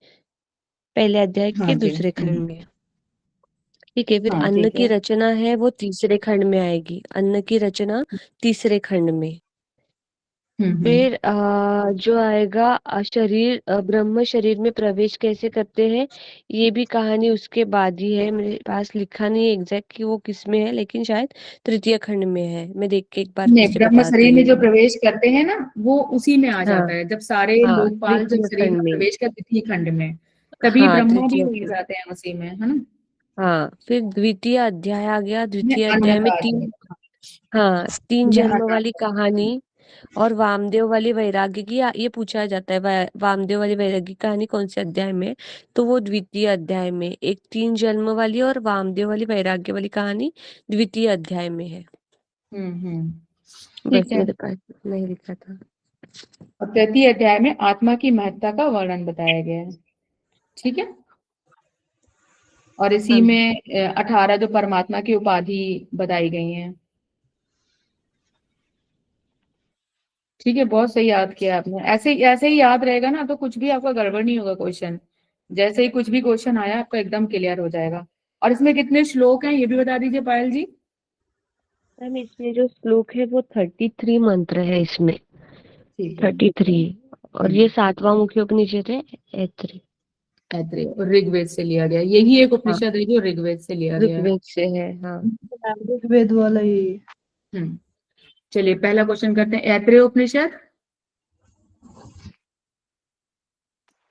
[SPEAKER 2] पहले अध्याय के
[SPEAKER 1] हाँ जी।
[SPEAKER 2] दूसरे खंड में। ठीक है, फिर
[SPEAKER 1] हाँ
[SPEAKER 2] अन्न
[SPEAKER 1] ठीक
[SPEAKER 2] की
[SPEAKER 1] है।
[SPEAKER 2] रचना है वो तीसरे खंड में आएगी, अन्न की रचना तीसरे खंड में। फिर जो आएगा शरीर, ब्रह्म शरीर में प्रवेश कैसे करते हैं, ये भी कहानी उसके बाद ही है। मेरे पास लिखा नहीं है एग्जैक्ट कि वो किस में है, लेकिन शायद तृतीय खंड में है। मैं देख के एक बार फिर
[SPEAKER 1] नहीं,
[SPEAKER 2] से
[SPEAKER 1] ब्रह्म
[SPEAKER 2] बताती
[SPEAKER 1] शरीर में जो
[SPEAKER 2] हूँ।
[SPEAKER 1] प्रवेश करते हैं ना, वो उसी में आ
[SPEAKER 2] हाँ
[SPEAKER 1] जाता है, जब सारे
[SPEAKER 2] हाँ,
[SPEAKER 1] लोकपाल जब
[SPEAKER 2] तृतीय
[SPEAKER 1] शरीर
[SPEAKER 2] खंड
[SPEAKER 1] में
[SPEAKER 2] में।
[SPEAKER 1] प्रवेश कर द्वितीय खंड में, तभी
[SPEAKER 2] हाँ,
[SPEAKER 1] ब्रह्मा भी
[SPEAKER 2] तृतीय
[SPEAKER 1] हो
[SPEAKER 2] खंड।
[SPEAKER 1] जाते हैं उसी में, है ना।
[SPEAKER 2] हाँ, फिर द्वितीय अध्याय आ गया।
[SPEAKER 1] में
[SPEAKER 2] द्वितीय
[SPEAKER 1] अन्न
[SPEAKER 2] अध्याय में
[SPEAKER 1] का
[SPEAKER 2] तीन,
[SPEAKER 1] अध्याय।
[SPEAKER 2] हाँ, 3
[SPEAKER 1] में
[SPEAKER 2] जन्म
[SPEAKER 1] अन्न।
[SPEAKER 2] वाली कहानी और वामदेव वाली वैराग्य की, ये पूछा जाता है वामदेव वाली वैराग्य की कहानी कौन से अध्याय में है? तो वो द्वितीय अध्याय में। एक 3 जन्म वाली और वामदेव वाली वैराग्य वाली कहानी द्वितीय अध्याय में है। बस
[SPEAKER 1] ठीक है।
[SPEAKER 2] मेरे पास नहीं लिखा था।
[SPEAKER 1] और तृतीय अध्याय में आत्मा की महत्ता का वर्णन बताया गया है, ठीक है। और इसी
[SPEAKER 2] हाँ।
[SPEAKER 1] में 18 जो परमात्मा की उपाधि बताई गई हैं। ठीक है, बहुत सही याद किया आपने। ऐसे ऐसे ही याद रहेगा ना तो कुछ भी आपका गड़बड़ नहीं होगा क्वेश्चन। जैसे ही कुछ भी क्वेश्चन आया आपका एकदम क्लियर हो जाएगा। और इसमें कितने श्लोक हैं ये भी बता दीजिए पायल जी।
[SPEAKER 2] मैम इसमें जो श्लोक है वो 33 मंत्र है इसमें,
[SPEAKER 1] ठीक है।
[SPEAKER 2] 33। और ये 7वां मुख्य उपनिषद है, ऐत्री।
[SPEAKER 1] ऐत्रेय, और ऋग्वेद से लिया गया, यही एक
[SPEAKER 2] हाँ,
[SPEAKER 1] उपनिषद है जो ऋग्वेद से लिया गया है।
[SPEAKER 2] ऋग्वेद से है। हाँ,
[SPEAKER 7] ऋग्वेद वाला ही।
[SPEAKER 1] हम्म चलिए पहला क्वेश्चन करते हैं, ऐत्रेय उपनिषद।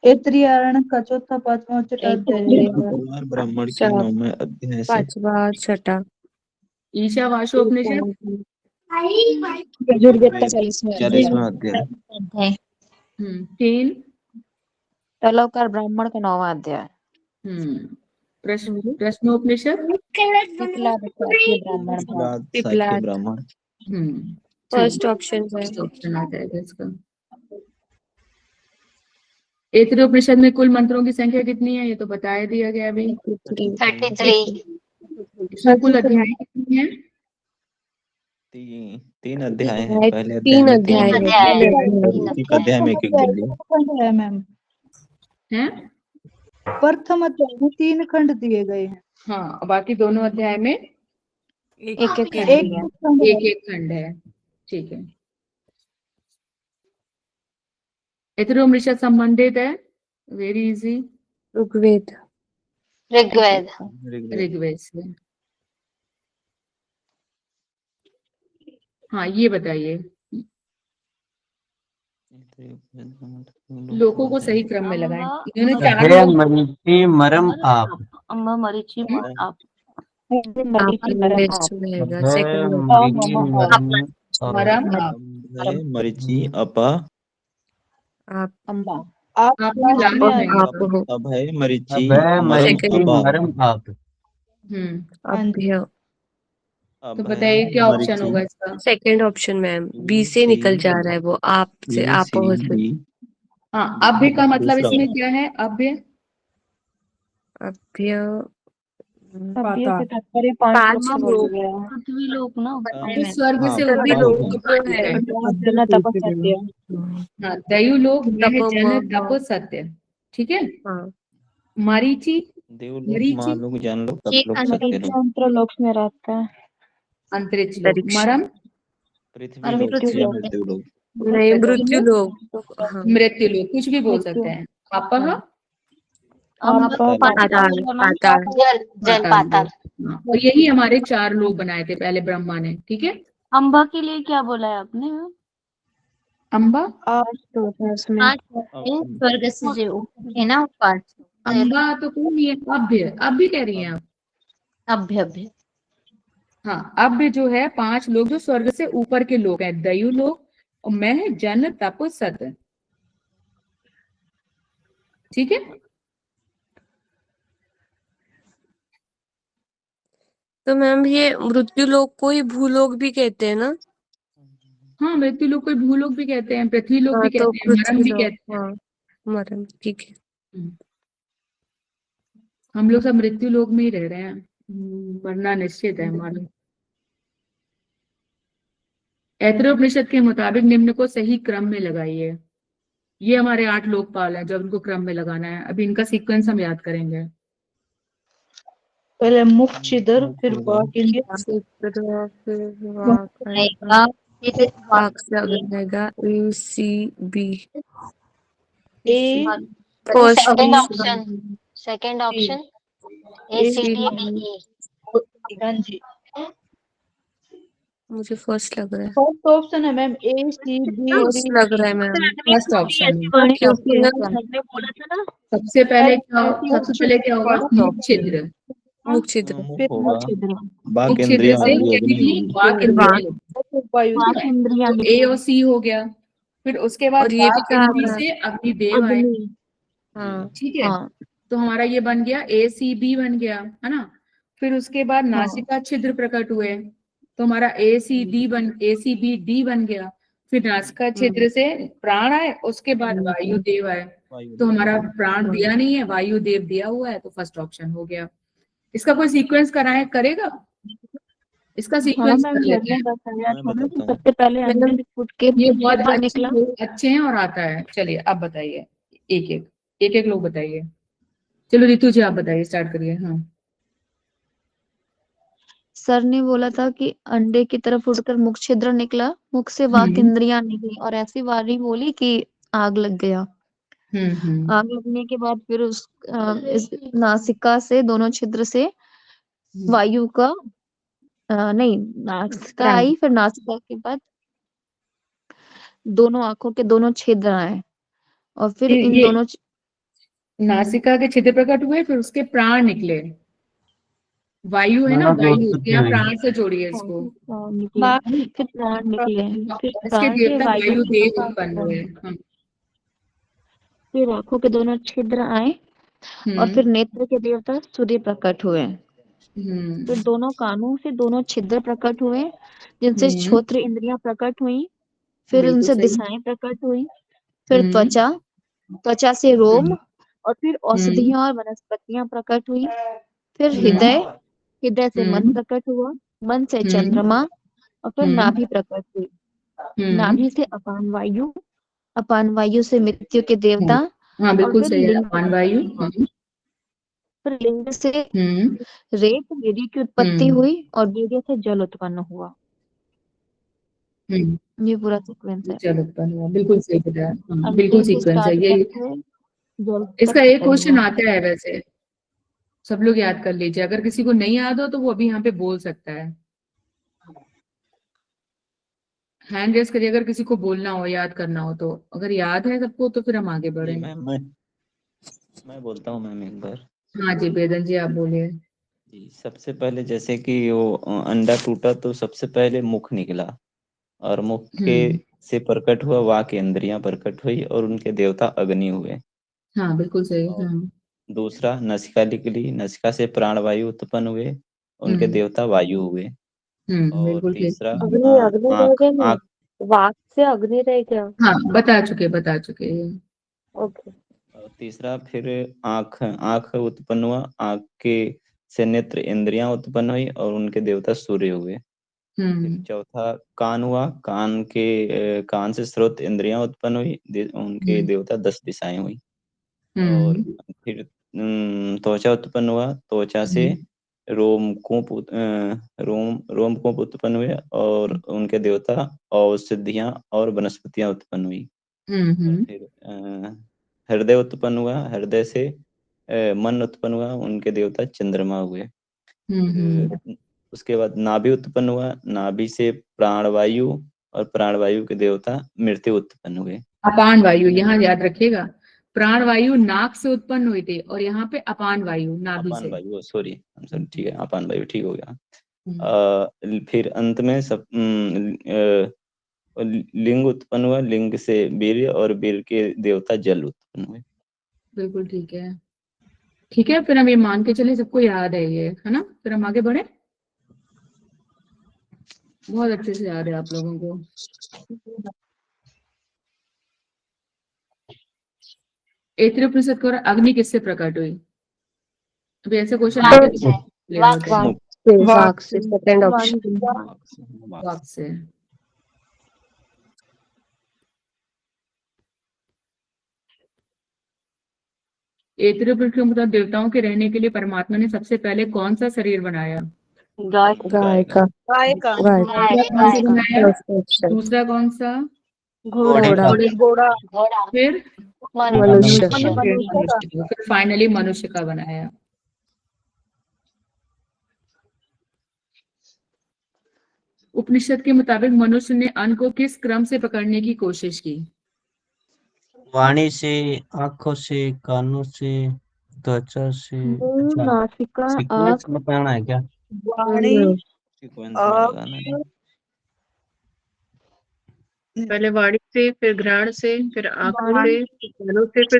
[SPEAKER 7] ऐत्रेय आरण्यक का चौथा पांचवा और छठा अध्याय।
[SPEAKER 10] कुमार ब्राह्मण के
[SPEAKER 2] चार,
[SPEAKER 10] 9वें अध्याय से
[SPEAKER 2] 5वां और 6ठा।
[SPEAKER 1] ईशावास्योपनिषद।
[SPEAKER 3] यजुर्वेद का 40वां
[SPEAKER 10] 40वां अध्याय।
[SPEAKER 3] अध्याय।
[SPEAKER 1] 3।
[SPEAKER 3] तलोकार ब्राह्मण का 9वां अध्याय।
[SPEAKER 1] प्रश्नोपनिषद।
[SPEAKER 3] पिपलाद शाक्य ब्राह्मण भाग।
[SPEAKER 10] पिपलाद शाक्य
[SPEAKER 2] पिपलाद
[SPEAKER 10] ब्राह्मण।
[SPEAKER 2] फर्स्ट ऑप्शन है।
[SPEAKER 1] फर्स्ट ऑप्शन आ जाएगा इसका। ऐत्रेय उपनिषद में कुल मंत्रों की संख्या कितनी है ये तो बता दिया गया अभी।
[SPEAKER 9] 33।
[SPEAKER 1] इसमें कुल अध्याय कितनी है?
[SPEAKER 10] 3 अध्याय है। पहले अध्याय
[SPEAKER 2] 3
[SPEAKER 10] में
[SPEAKER 2] अध्याय
[SPEAKER 10] 3
[SPEAKER 9] अध्याय
[SPEAKER 10] और एक एक अध्याय में 1 गद्य।
[SPEAKER 7] खंड है मैम,
[SPEAKER 1] हैं?
[SPEAKER 7] प्रथम अध्याय में 3 खंड दिए गए हैं।
[SPEAKER 1] हाँ, बाकी दोनों अध्याय में
[SPEAKER 3] एक एक
[SPEAKER 7] एक
[SPEAKER 3] खंड है।
[SPEAKER 7] खंड है।
[SPEAKER 1] एक खंड है। ठीक है। ऐत्रेय उपनिषद संबंधित है, वेरी इजी,
[SPEAKER 2] ऋग्वेद।
[SPEAKER 9] ऋग्वेद।
[SPEAKER 1] ऋग्वेद से। हाँ, ये बताइए, लोगों को सही क्रम में लगाएं। इन्होंने 4 लोग।
[SPEAKER 5] मरीचि मरम आप।
[SPEAKER 3] अम्मा मरीचि आप।
[SPEAKER 2] आप रहेगा सेकंड में।
[SPEAKER 5] मरीचि मरम
[SPEAKER 1] मरम
[SPEAKER 5] आप।
[SPEAKER 1] आप।
[SPEAKER 10] मरीचि अपा।
[SPEAKER 2] आप
[SPEAKER 3] अम्बा।
[SPEAKER 7] आप
[SPEAKER 1] आप
[SPEAKER 7] लास्ट में
[SPEAKER 1] लास्ट में।
[SPEAKER 2] आप हो।
[SPEAKER 10] अभय मरीचि
[SPEAKER 5] अभय
[SPEAKER 10] मरम
[SPEAKER 5] मरीचि
[SPEAKER 10] अपा।
[SPEAKER 5] मरम आप।
[SPEAKER 2] अभ्य।
[SPEAKER 1] तो
[SPEAKER 10] अभय
[SPEAKER 1] बताइए क्या ऑप्शन
[SPEAKER 10] मरीचि
[SPEAKER 1] होगा इसका?
[SPEAKER 2] सेकंड ऑप्शन मैम, बी से निकल जा रहा है वो, आप से
[SPEAKER 10] ए
[SPEAKER 2] आप
[SPEAKER 10] सी
[SPEAKER 2] हो से।
[SPEAKER 10] बी।
[SPEAKER 1] हाँ, अभ्य का मतलब
[SPEAKER 10] दूसरा
[SPEAKER 1] इसमें क्या है? अभ्य
[SPEAKER 2] अभ्य
[SPEAKER 4] अभ्य से तात्पर्य 5 लोग से बोला गया है।
[SPEAKER 3] पृथ्वी लोक ना
[SPEAKER 1] जो स्वर्ग
[SPEAKER 10] हाँ,
[SPEAKER 1] से
[SPEAKER 2] सभी
[SPEAKER 1] ऊपर
[SPEAKER 2] लोग
[SPEAKER 1] जो
[SPEAKER 2] जो है।
[SPEAKER 1] है।
[SPEAKER 4] जन तपस्या।
[SPEAKER 1] हाँ, दैवलोक, ग्रह,
[SPEAKER 2] तप
[SPEAKER 1] जन, तप, सत्य। ठीक है।
[SPEAKER 2] हाँ,
[SPEAKER 1] मरीचि,
[SPEAKER 10] देवलोक
[SPEAKER 1] मरीचि
[SPEAKER 10] महालोक जानलोक
[SPEAKER 9] ये
[SPEAKER 10] तपलोक सत्यलोक।
[SPEAKER 4] अंतरिक्ष में रहता है।
[SPEAKER 1] अंतरिक्ष लोक।
[SPEAKER 2] अंतरिक्ष।
[SPEAKER 1] मरम,
[SPEAKER 10] पृथ्वी लोक
[SPEAKER 4] मृत्यु
[SPEAKER 10] या
[SPEAKER 4] लोक।
[SPEAKER 10] मृत्यु लोक।
[SPEAKER 2] नहीं, मृत्यु लोग। हाँ,
[SPEAKER 1] मृत्यु लोग, कुछ भी बोल
[SPEAKER 7] मृत्यु।
[SPEAKER 1] सकते हैं। अपह
[SPEAKER 2] हाँ।
[SPEAKER 7] अपह
[SPEAKER 2] पाताल, पाताल।
[SPEAKER 9] जल जल
[SPEAKER 1] पाताल
[SPEAKER 9] पाताल।
[SPEAKER 1] लोक। हाँ, तो यही हमारे 4 लोग बनाए थे पहले ब्रह्मा ने, ठीक है।
[SPEAKER 6] अम्बा के लिए क्या बोला है आपने मैम?
[SPEAKER 1] अम्बा,
[SPEAKER 4] तो होता है उसमें।
[SPEAKER 9] पांच होते हैं, स्वर्ग से जो ऊपर है ना, वो पांच।
[SPEAKER 1] अम्बा तो कौन नहीं है, अभ्य कह रही हैं आप।
[SPEAKER 9] अभ्य अभ्य।
[SPEAKER 1] हाँ, अभ्य जो है 5 लोग जो स्वर्ग से ऊपर के लोग हैं, दयु लोग और मैं, जन, तप, सत, ठीक है।
[SPEAKER 2] तो मैम ये मृत्यु लोग को ही भूलोक भी कहते हैं ना?
[SPEAKER 1] हाँ, मृत्यु लोग को भूलोक भी कहते हैं, पृथ्वी लोग
[SPEAKER 2] हाँ,
[SPEAKER 1] भी
[SPEAKER 2] तो
[SPEAKER 1] कहते हैं, मरम
[SPEAKER 2] पृथ्वी
[SPEAKER 1] भी
[SPEAKER 2] लोग,
[SPEAKER 1] कहते हैं।
[SPEAKER 2] हाँ, मरण, ठीक है।
[SPEAKER 1] हम्म। हम लोग सब मृत्यु लोक में ही रह रहे हैं, मरना निश्चित है हमारा। ऐतरेयोपनिषद के मुताबिक निम्न को सही क्रम में लगाइए। ये हमारे 8 लोकपाल हैं, जब उनको क्रम में लगाना है। अभी इनका सीक्वेंस हम याद करेंगे।
[SPEAKER 7] पहले मुख छिद्र,
[SPEAKER 10] मुख
[SPEAKER 7] फिर
[SPEAKER 10] होगा।
[SPEAKER 7] वाक इंद्रिय,
[SPEAKER 2] सूत्र, फिर वाक आएगा,
[SPEAKER 9] आएगा, फिर
[SPEAKER 2] वाक से अग्नि आएगा, ACB।
[SPEAKER 7] A
[SPEAKER 2] first
[SPEAKER 9] second option, second
[SPEAKER 7] C
[SPEAKER 9] option
[SPEAKER 7] A C
[SPEAKER 9] ACDE।
[SPEAKER 7] हाँ जी,
[SPEAKER 2] मुझे फर्स्ट लग रहा है।
[SPEAKER 7] फर्स्ट ऑप्शन है मैम ए सी बी और
[SPEAKER 2] फर्स्ट लग रहा है मैम,
[SPEAKER 1] फर्स्ट ऑप्शन है।
[SPEAKER 2] क्योंकि ना
[SPEAKER 1] सबसे पहले क्या होगा, मुख छिद्र।
[SPEAKER 2] मुख छिद्र,
[SPEAKER 10] मुख
[SPEAKER 7] फिर
[SPEAKER 10] होगा।
[SPEAKER 7] मुख
[SPEAKER 10] वाक
[SPEAKER 1] मुख छिद्र
[SPEAKER 10] इंद्रिय
[SPEAKER 1] से
[SPEAKER 10] होगी,
[SPEAKER 1] क्या
[SPEAKER 10] अग्नि
[SPEAKER 1] निकली,
[SPEAKER 10] होगी।
[SPEAKER 1] वाक
[SPEAKER 2] फिर वाक,
[SPEAKER 1] इंद्रिय।
[SPEAKER 7] वायु
[SPEAKER 1] ठीक है, तो ए और सी हो गया। फिर उसके बाद
[SPEAKER 2] और ये भी
[SPEAKER 1] वाक
[SPEAKER 2] कहा
[SPEAKER 1] इंद्रिय
[SPEAKER 2] था
[SPEAKER 1] से अग्निदेव आए,
[SPEAKER 6] अग्नि।
[SPEAKER 2] हाँ,
[SPEAKER 1] ठीक है।
[SPEAKER 6] हाँ
[SPEAKER 1] तो हमारा ये बन गया ACB बन गया, है ना। फिर उसके बाद
[SPEAKER 6] हाँ
[SPEAKER 1] नासिका छिद्र प्रकट हुए, तो हमारा ACBD बन गया। फिर नासिका छिद्र से प्राण आए, उसके बाद वायुदेव आए। तो हमारा प्राण दिया नहीं है, वायुदेव दिया हुआ है, तो फर्स्ट ऑप्शन हो गया। इसका कोई सीक्वेंस कराए करेगा, इसका
[SPEAKER 6] हाँ
[SPEAKER 1] सीक्वेंस
[SPEAKER 6] मैम,
[SPEAKER 1] कर
[SPEAKER 6] सर
[SPEAKER 1] लेते
[SPEAKER 6] ने
[SPEAKER 1] हैं।
[SPEAKER 6] बताया
[SPEAKER 10] मैं
[SPEAKER 6] था ना कि
[SPEAKER 10] बताता हूँ।
[SPEAKER 6] सबसे पहले अंडे से फूट के
[SPEAKER 1] ये
[SPEAKER 6] मुख
[SPEAKER 1] बहुत
[SPEAKER 6] छिद्र निकला।
[SPEAKER 1] अच्छे हैं और आता है। चलिए आप बताइए, एक एक लोग बताइए। चलो रितु जी आप बताइए, स्टार्ट करिए। हाँ,
[SPEAKER 3] सर ने बोला था कि अंडे की तरफ उड़कर मुख छिद्र निकला, मुख से वाक इंद्रियां निकली और ऐसी वाणी बोली कि आग लग गया। आग लगने के बाद फिर इस नासिका से, दोनों छिद्र से वायु का नहीं, नासिका
[SPEAKER 2] प्राण।
[SPEAKER 3] आई, फिर नासिका के बाद दोनों आंखों के दोनों छिद्र आए और फिर इन
[SPEAKER 1] ये
[SPEAKER 3] दोनों
[SPEAKER 1] नासिका के छिद्र प्रकट हुए, फिर उसके प्राण निकले। वायु है ना,
[SPEAKER 5] मतलब
[SPEAKER 1] वायु,
[SPEAKER 5] उत्पत्ति
[SPEAKER 1] यहाँ
[SPEAKER 5] हुई।
[SPEAKER 1] प्राण से जोड़िए इसको।
[SPEAKER 3] प्राण निकले,
[SPEAKER 7] नाक
[SPEAKER 3] फिर प्राण निकले, फिर
[SPEAKER 1] और इसके
[SPEAKER 3] प्राण से
[SPEAKER 1] देवता
[SPEAKER 3] वायु
[SPEAKER 1] वायु
[SPEAKER 3] की
[SPEAKER 1] देव उत्पन्न हुए। हाँ।
[SPEAKER 3] फिर आंखों के दोनों छिद्र आए और फिर नेत्र के देवता सूर्य प्रकट हुए। फिर दोनों कानों से दोनों छिद्र प्रकट हुए, जिनसे श्रोत्र इंद्रियां प्रकट हुई। फिर
[SPEAKER 1] बिल्कुल
[SPEAKER 3] उनसे
[SPEAKER 1] सही।
[SPEAKER 3] दिशाएं प्रकट हुई। फिर त्वचा, त्वचा से रोम और फिर औषधियां और वनस्पतियां प्रकट हुई। फिर हृदय, हृदय से मन प्रकट हुआ, मन से चंद्रमा और फिर नाभि प्रकट हुई। नाभि से अपान वायु, अपान वायु से मृत्यु के देवता
[SPEAKER 1] हाँ
[SPEAKER 3] और
[SPEAKER 1] बिल्कुल
[SPEAKER 3] फिर
[SPEAKER 1] सही है,
[SPEAKER 3] लिंग,
[SPEAKER 1] अपान वायु।
[SPEAKER 3] फिर लिंग से रेत, वीर्य की उत्पत्ति हुई और वीर्य से जल उत्पन्न हुआ। ये पूरा सीक्वेंस है।
[SPEAKER 1] जल उत्पन्न हुआ, बिल्कुल सही बताया। हाँ, बिल्कुल
[SPEAKER 3] अंडे से
[SPEAKER 1] सीक्वेंस है
[SPEAKER 3] स्टार्ट
[SPEAKER 1] ये।
[SPEAKER 3] करके जल
[SPEAKER 1] इसका
[SPEAKER 3] तक
[SPEAKER 1] एक
[SPEAKER 3] खत्म
[SPEAKER 1] क्वेश्चन
[SPEAKER 3] हुआ।
[SPEAKER 1] आता है वैसे, सब लोग याद कर लीजिए। अगर किसी को नहीं याद हो तो वो अभी यहाँ पे बोल सकता है, हैंड रेस करिए अगर किसी को बोलना हो, याद करना हो। तो अगर याद है सबको तो फिर हम आगे
[SPEAKER 10] जी
[SPEAKER 1] बढ़े।
[SPEAKER 10] मैम, मैं बोलता हूँ मैम एक बार।
[SPEAKER 1] हाँ जी, वेदन जी आप बोलिए।
[SPEAKER 10] जी, सबसे पहले जैसे कि वो अंडा टूटा तो सबसे पहले मुख निकला, और मुख के से प्रकट हुआ, वाक इंद्रियां प्रकट हुई और उनके देवता अग्नि हुए।
[SPEAKER 1] हाँ बिल्कुल सही।
[SPEAKER 10] और
[SPEAKER 1] हाँ।
[SPEAKER 10] दूसरा नसिका निकली, नसिका से प्राणवायु उत्पन्न हुए, उनके देवता वायु हुए। और
[SPEAKER 1] बिल्कुल सही।
[SPEAKER 10] तीसरा
[SPEAKER 2] अग्नि, अग्नि रह
[SPEAKER 10] आंख,
[SPEAKER 2] गया ना,
[SPEAKER 10] आंख।
[SPEAKER 2] वाक से अग्नि रह गया।
[SPEAKER 1] हाँ बता चुके।
[SPEAKER 2] ओके।
[SPEAKER 10] और तीसरा फिर आंख, आंख उत्पन्न हुआ, आंख के से नेत्र इंद्रियां उत्पन्न हुई और उनके देवता सूर्य हुए। फिर चौथा कान हुआ, कान से स्रोत इंद्रियां उत्पन्न हुई, उनके देवता 10 दिशाएं हुई। और फिर त्वचा उत्पन्न हुआ, त्वचा से रोमकूप उत्पन्न हुए और उनके देवता औषधियां और वनस्पतियां उत्पन्न हुई। और फिर हृदय उत्पन्न हुआ, हृदय से मन उत्पन्न हुआ, उनके देवता चंद्रमा हुए। फिर उसके बाद नाभि उत्पन्न हुआ, नाभि से प्राणवायु और प्राणवायु के देवता मृत्यु उत्पन्न हुए।
[SPEAKER 1] अपान वायु यहाँ याद रखिएगा, प्राणवायु नाक से उत्पन्न हुई थी और यहाँ पे अपान वायु नाभि
[SPEAKER 10] अपान
[SPEAKER 1] से।
[SPEAKER 10] वायु, सॉरी ठीक है, अपान वायु ठीक हो गया। फिर अंत में सब लिंग उत्पन्न हुआ, लिंग से वीर्य और वीर्य के देवता जल उत्पन्न हुए।
[SPEAKER 1] बिल्कुल ठीक है, ठीक है। फिर हम ये मान के चले सबको याद है ये, है ना। फिर हम आगे बढ़े, बहुत अच्छे से याद है आप लोगों को। ऐतरेय उपनिषद को अग्नि किससे प्रकट हुई? अभी ऐसे क्वेश्चन
[SPEAKER 2] वाक से, सेकंड ऑप्शन।
[SPEAKER 1] वाक से। ऐतरेय उपनिषद के मुताबिक देवताओं के रहने के लिए परमात्मा ने सबसे पहले कौन सा शरीर बनाया?
[SPEAKER 2] गाय का।
[SPEAKER 1] दूसरा कौन सा?
[SPEAKER 2] घोड़ा।
[SPEAKER 1] फिर
[SPEAKER 2] मनुष्य।
[SPEAKER 1] फिर फाइनली मनुष्य का बनाया। उपनिषद के मुताबिक मनुष्य ने अन्न को किस क्रम से पकड़ने की कोशिश की?
[SPEAKER 5] वाणी से, आंखों से, कानों से, त्वचा से।
[SPEAKER 2] नासिका,
[SPEAKER 5] सीक्वेंस में पढ़ना है क्या?
[SPEAKER 7] वाणी,
[SPEAKER 10] सीक्वेंस में लगाना है।
[SPEAKER 4] पहले वाणी से, फिर घ्राण से, फिर आंखों से, फिर कानों से, फिर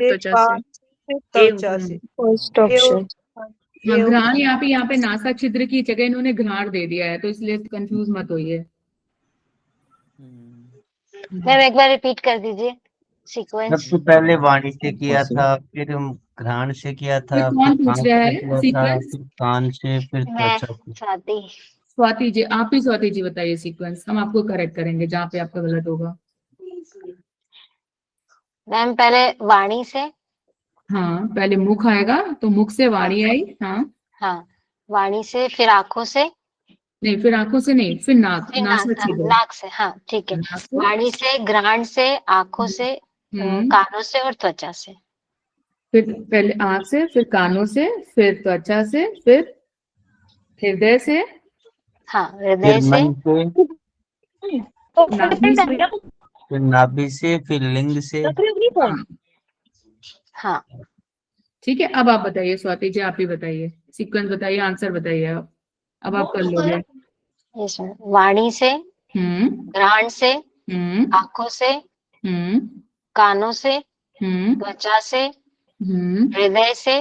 [SPEAKER 4] त्वचा से।
[SPEAKER 2] First option.
[SPEAKER 1] घ्राण यहाँ पे नासा छिद्र की जगह इन्होंने घ्राण दे दिया है, तो इसलिए कंफ्यूज मत होइए।
[SPEAKER 9] मैम एक बार रिपीट कर दीजिए सीक्वेंस।
[SPEAKER 5] सबसे पहले वाणी से किया था, फिर घ्राण से किया था,
[SPEAKER 1] कौन
[SPEAKER 5] फिर
[SPEAKER 1] पूछ
[SPEAKER 5] आंख
[SPEAKER 1] रहा
[SPEAKER 5] से
[SPEAKER 1] है
[SPEAKER 5] किया था,
[SPEAKER 1] सीक्वेंस?
[SPEAKER 5] फिर कान से, फिर
[SPEAKER 9] मैं
[SPEAKER 5] त्वचा से।
[SPEAKER 9] स्वाति।
[SPEAKER 1] स्वाति जी, आप ही स्वाति जी बताइए सीक्वेंस, हम आपको करेक्ट करेंगे जहाँ पे आपका गलत होगा।
[SPEAKER 9] मैम पहले वाणी से।
[SPEAKER 1] हाँ, पहले मुख आएगा तो मुख से वाणी आई।
[SPEAKER 9] हाँ, वाणी से, फिर आंखों से।
[SPEAKER 1] नहीं, फिर आंखों से नहीं, फिर नाक,
[SPEAKER 9] फिर
[SPEAKER 1] नासा छिद्र।
[SPEAKER 9] नाक से, हाँ ठीक है। वाणी से, घ्राण से, आंखों से, कानों से और त्वचा से।
[SPEAKER 1] फिर पहले आंख से, फिर कानों से, फिर त्वचा से, फिर हृदय से।
[SPEAKER 9] हाँ, हृदय से,
[SPEAKER 1] नाभि से,
[SPEAKER 5] फिर नाभि से, फिर लिंग से।
[SPEAKER 9] हाँ
[SPEAKER 1] ठीक है। अब आप बताइए स्वाति जी, आप ही बताइए सीक्वेंस, बताइए आंसर बताइए आप। अब आप कर लोगे।
[SPEAKER 9] वाणी से, घ्राण से, आंखों से, कानों से, त्वचा से, हृदय से,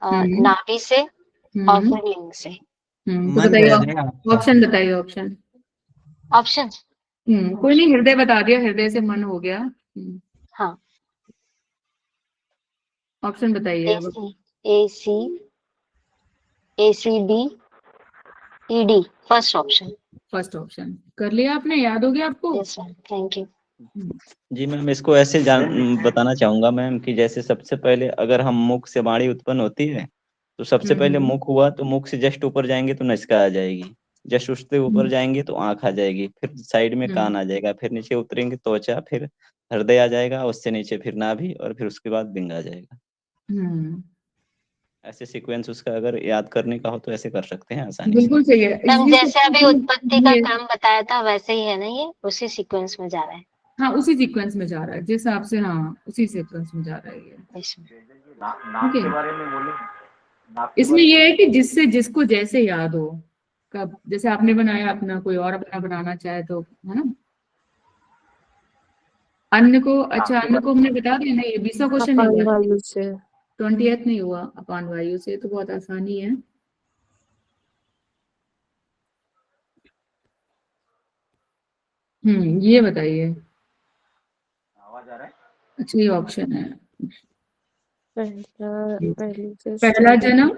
[SPEAKER 9] नाभि से और फिर लिंग से।
[SPEAKER 1] तो बताइए ऑप्शन, बताइए ऑप्शन।
[SPEAKER 9] ऑप्शन
[SPEAKER 1] कोई नहीं, हृदय बता दिया, हृदय से मन हो गया।
[SPEAKER 9] हाँ,
[SPEAKER 1] ऑप्शन बताइए।
[SPEAKER 9] ACD ED, first option.
[SPEAKER 1] First option कर लिया आपने, याद हो गया आपको?
[SPEAKER 9] Yes ma'am, thank you.
[SPEAKER 10] जी मैम, इसको ऐसे बताना चाहूंगा मैम कि जैसे सबसे पहले अगर हम मुख से वाणी उत्पन्न होती है तो सबसे पहले मुख हुआ, तो मुख से जस्ट ऊपर जाएंगे तो नासिका आ जाएगी, जस्ट उससे ऊपर जाएंगे तो आंख आ जाएगी, फिर साइड में कान आ जाएगा, फिर नीचे उतरेंगे त्वचा, फिर हृदय आ जाएगा, उससे नीचे फिर नाभि और फिर उसके बाद लिंग आ जाएगा। ऐसे सीक्वेंस उसका अगर याद करने का हो तो ऐसे कर सकते हैं आसानी से।
[SPEAKER 1] बिल्कुल सही है।
[SPEAKER 9] जैसे अभी उत्पत्ति का क्रम बताया था वैसे ही है ना, ये उसी सीक्वेंस में जा रहा है।
[SPEAKER 1] हाँ, उसी सीक्वेंस में जा रहा है जिस हिसाब से, हाँ उसी सीक्वेंस में जा रहा है ये। इसमें ये है कि जिससे जिसको जैसे याद हो, कब जैसे आपने बनाया अपना, कोई और अपना बनाना चाहे तो, है ना। अन्न को, अच्छा अन्न को हमने बता दिया ना, ये 20वां क्वेश्चन नहीं हुआ, 20th नहीं हुआ। अपान वायु से तो बहुत आसानी है। ये बताइए। आवाज आ रहा है? अच्छा, ये ऑप्शन है। पहला जन्म,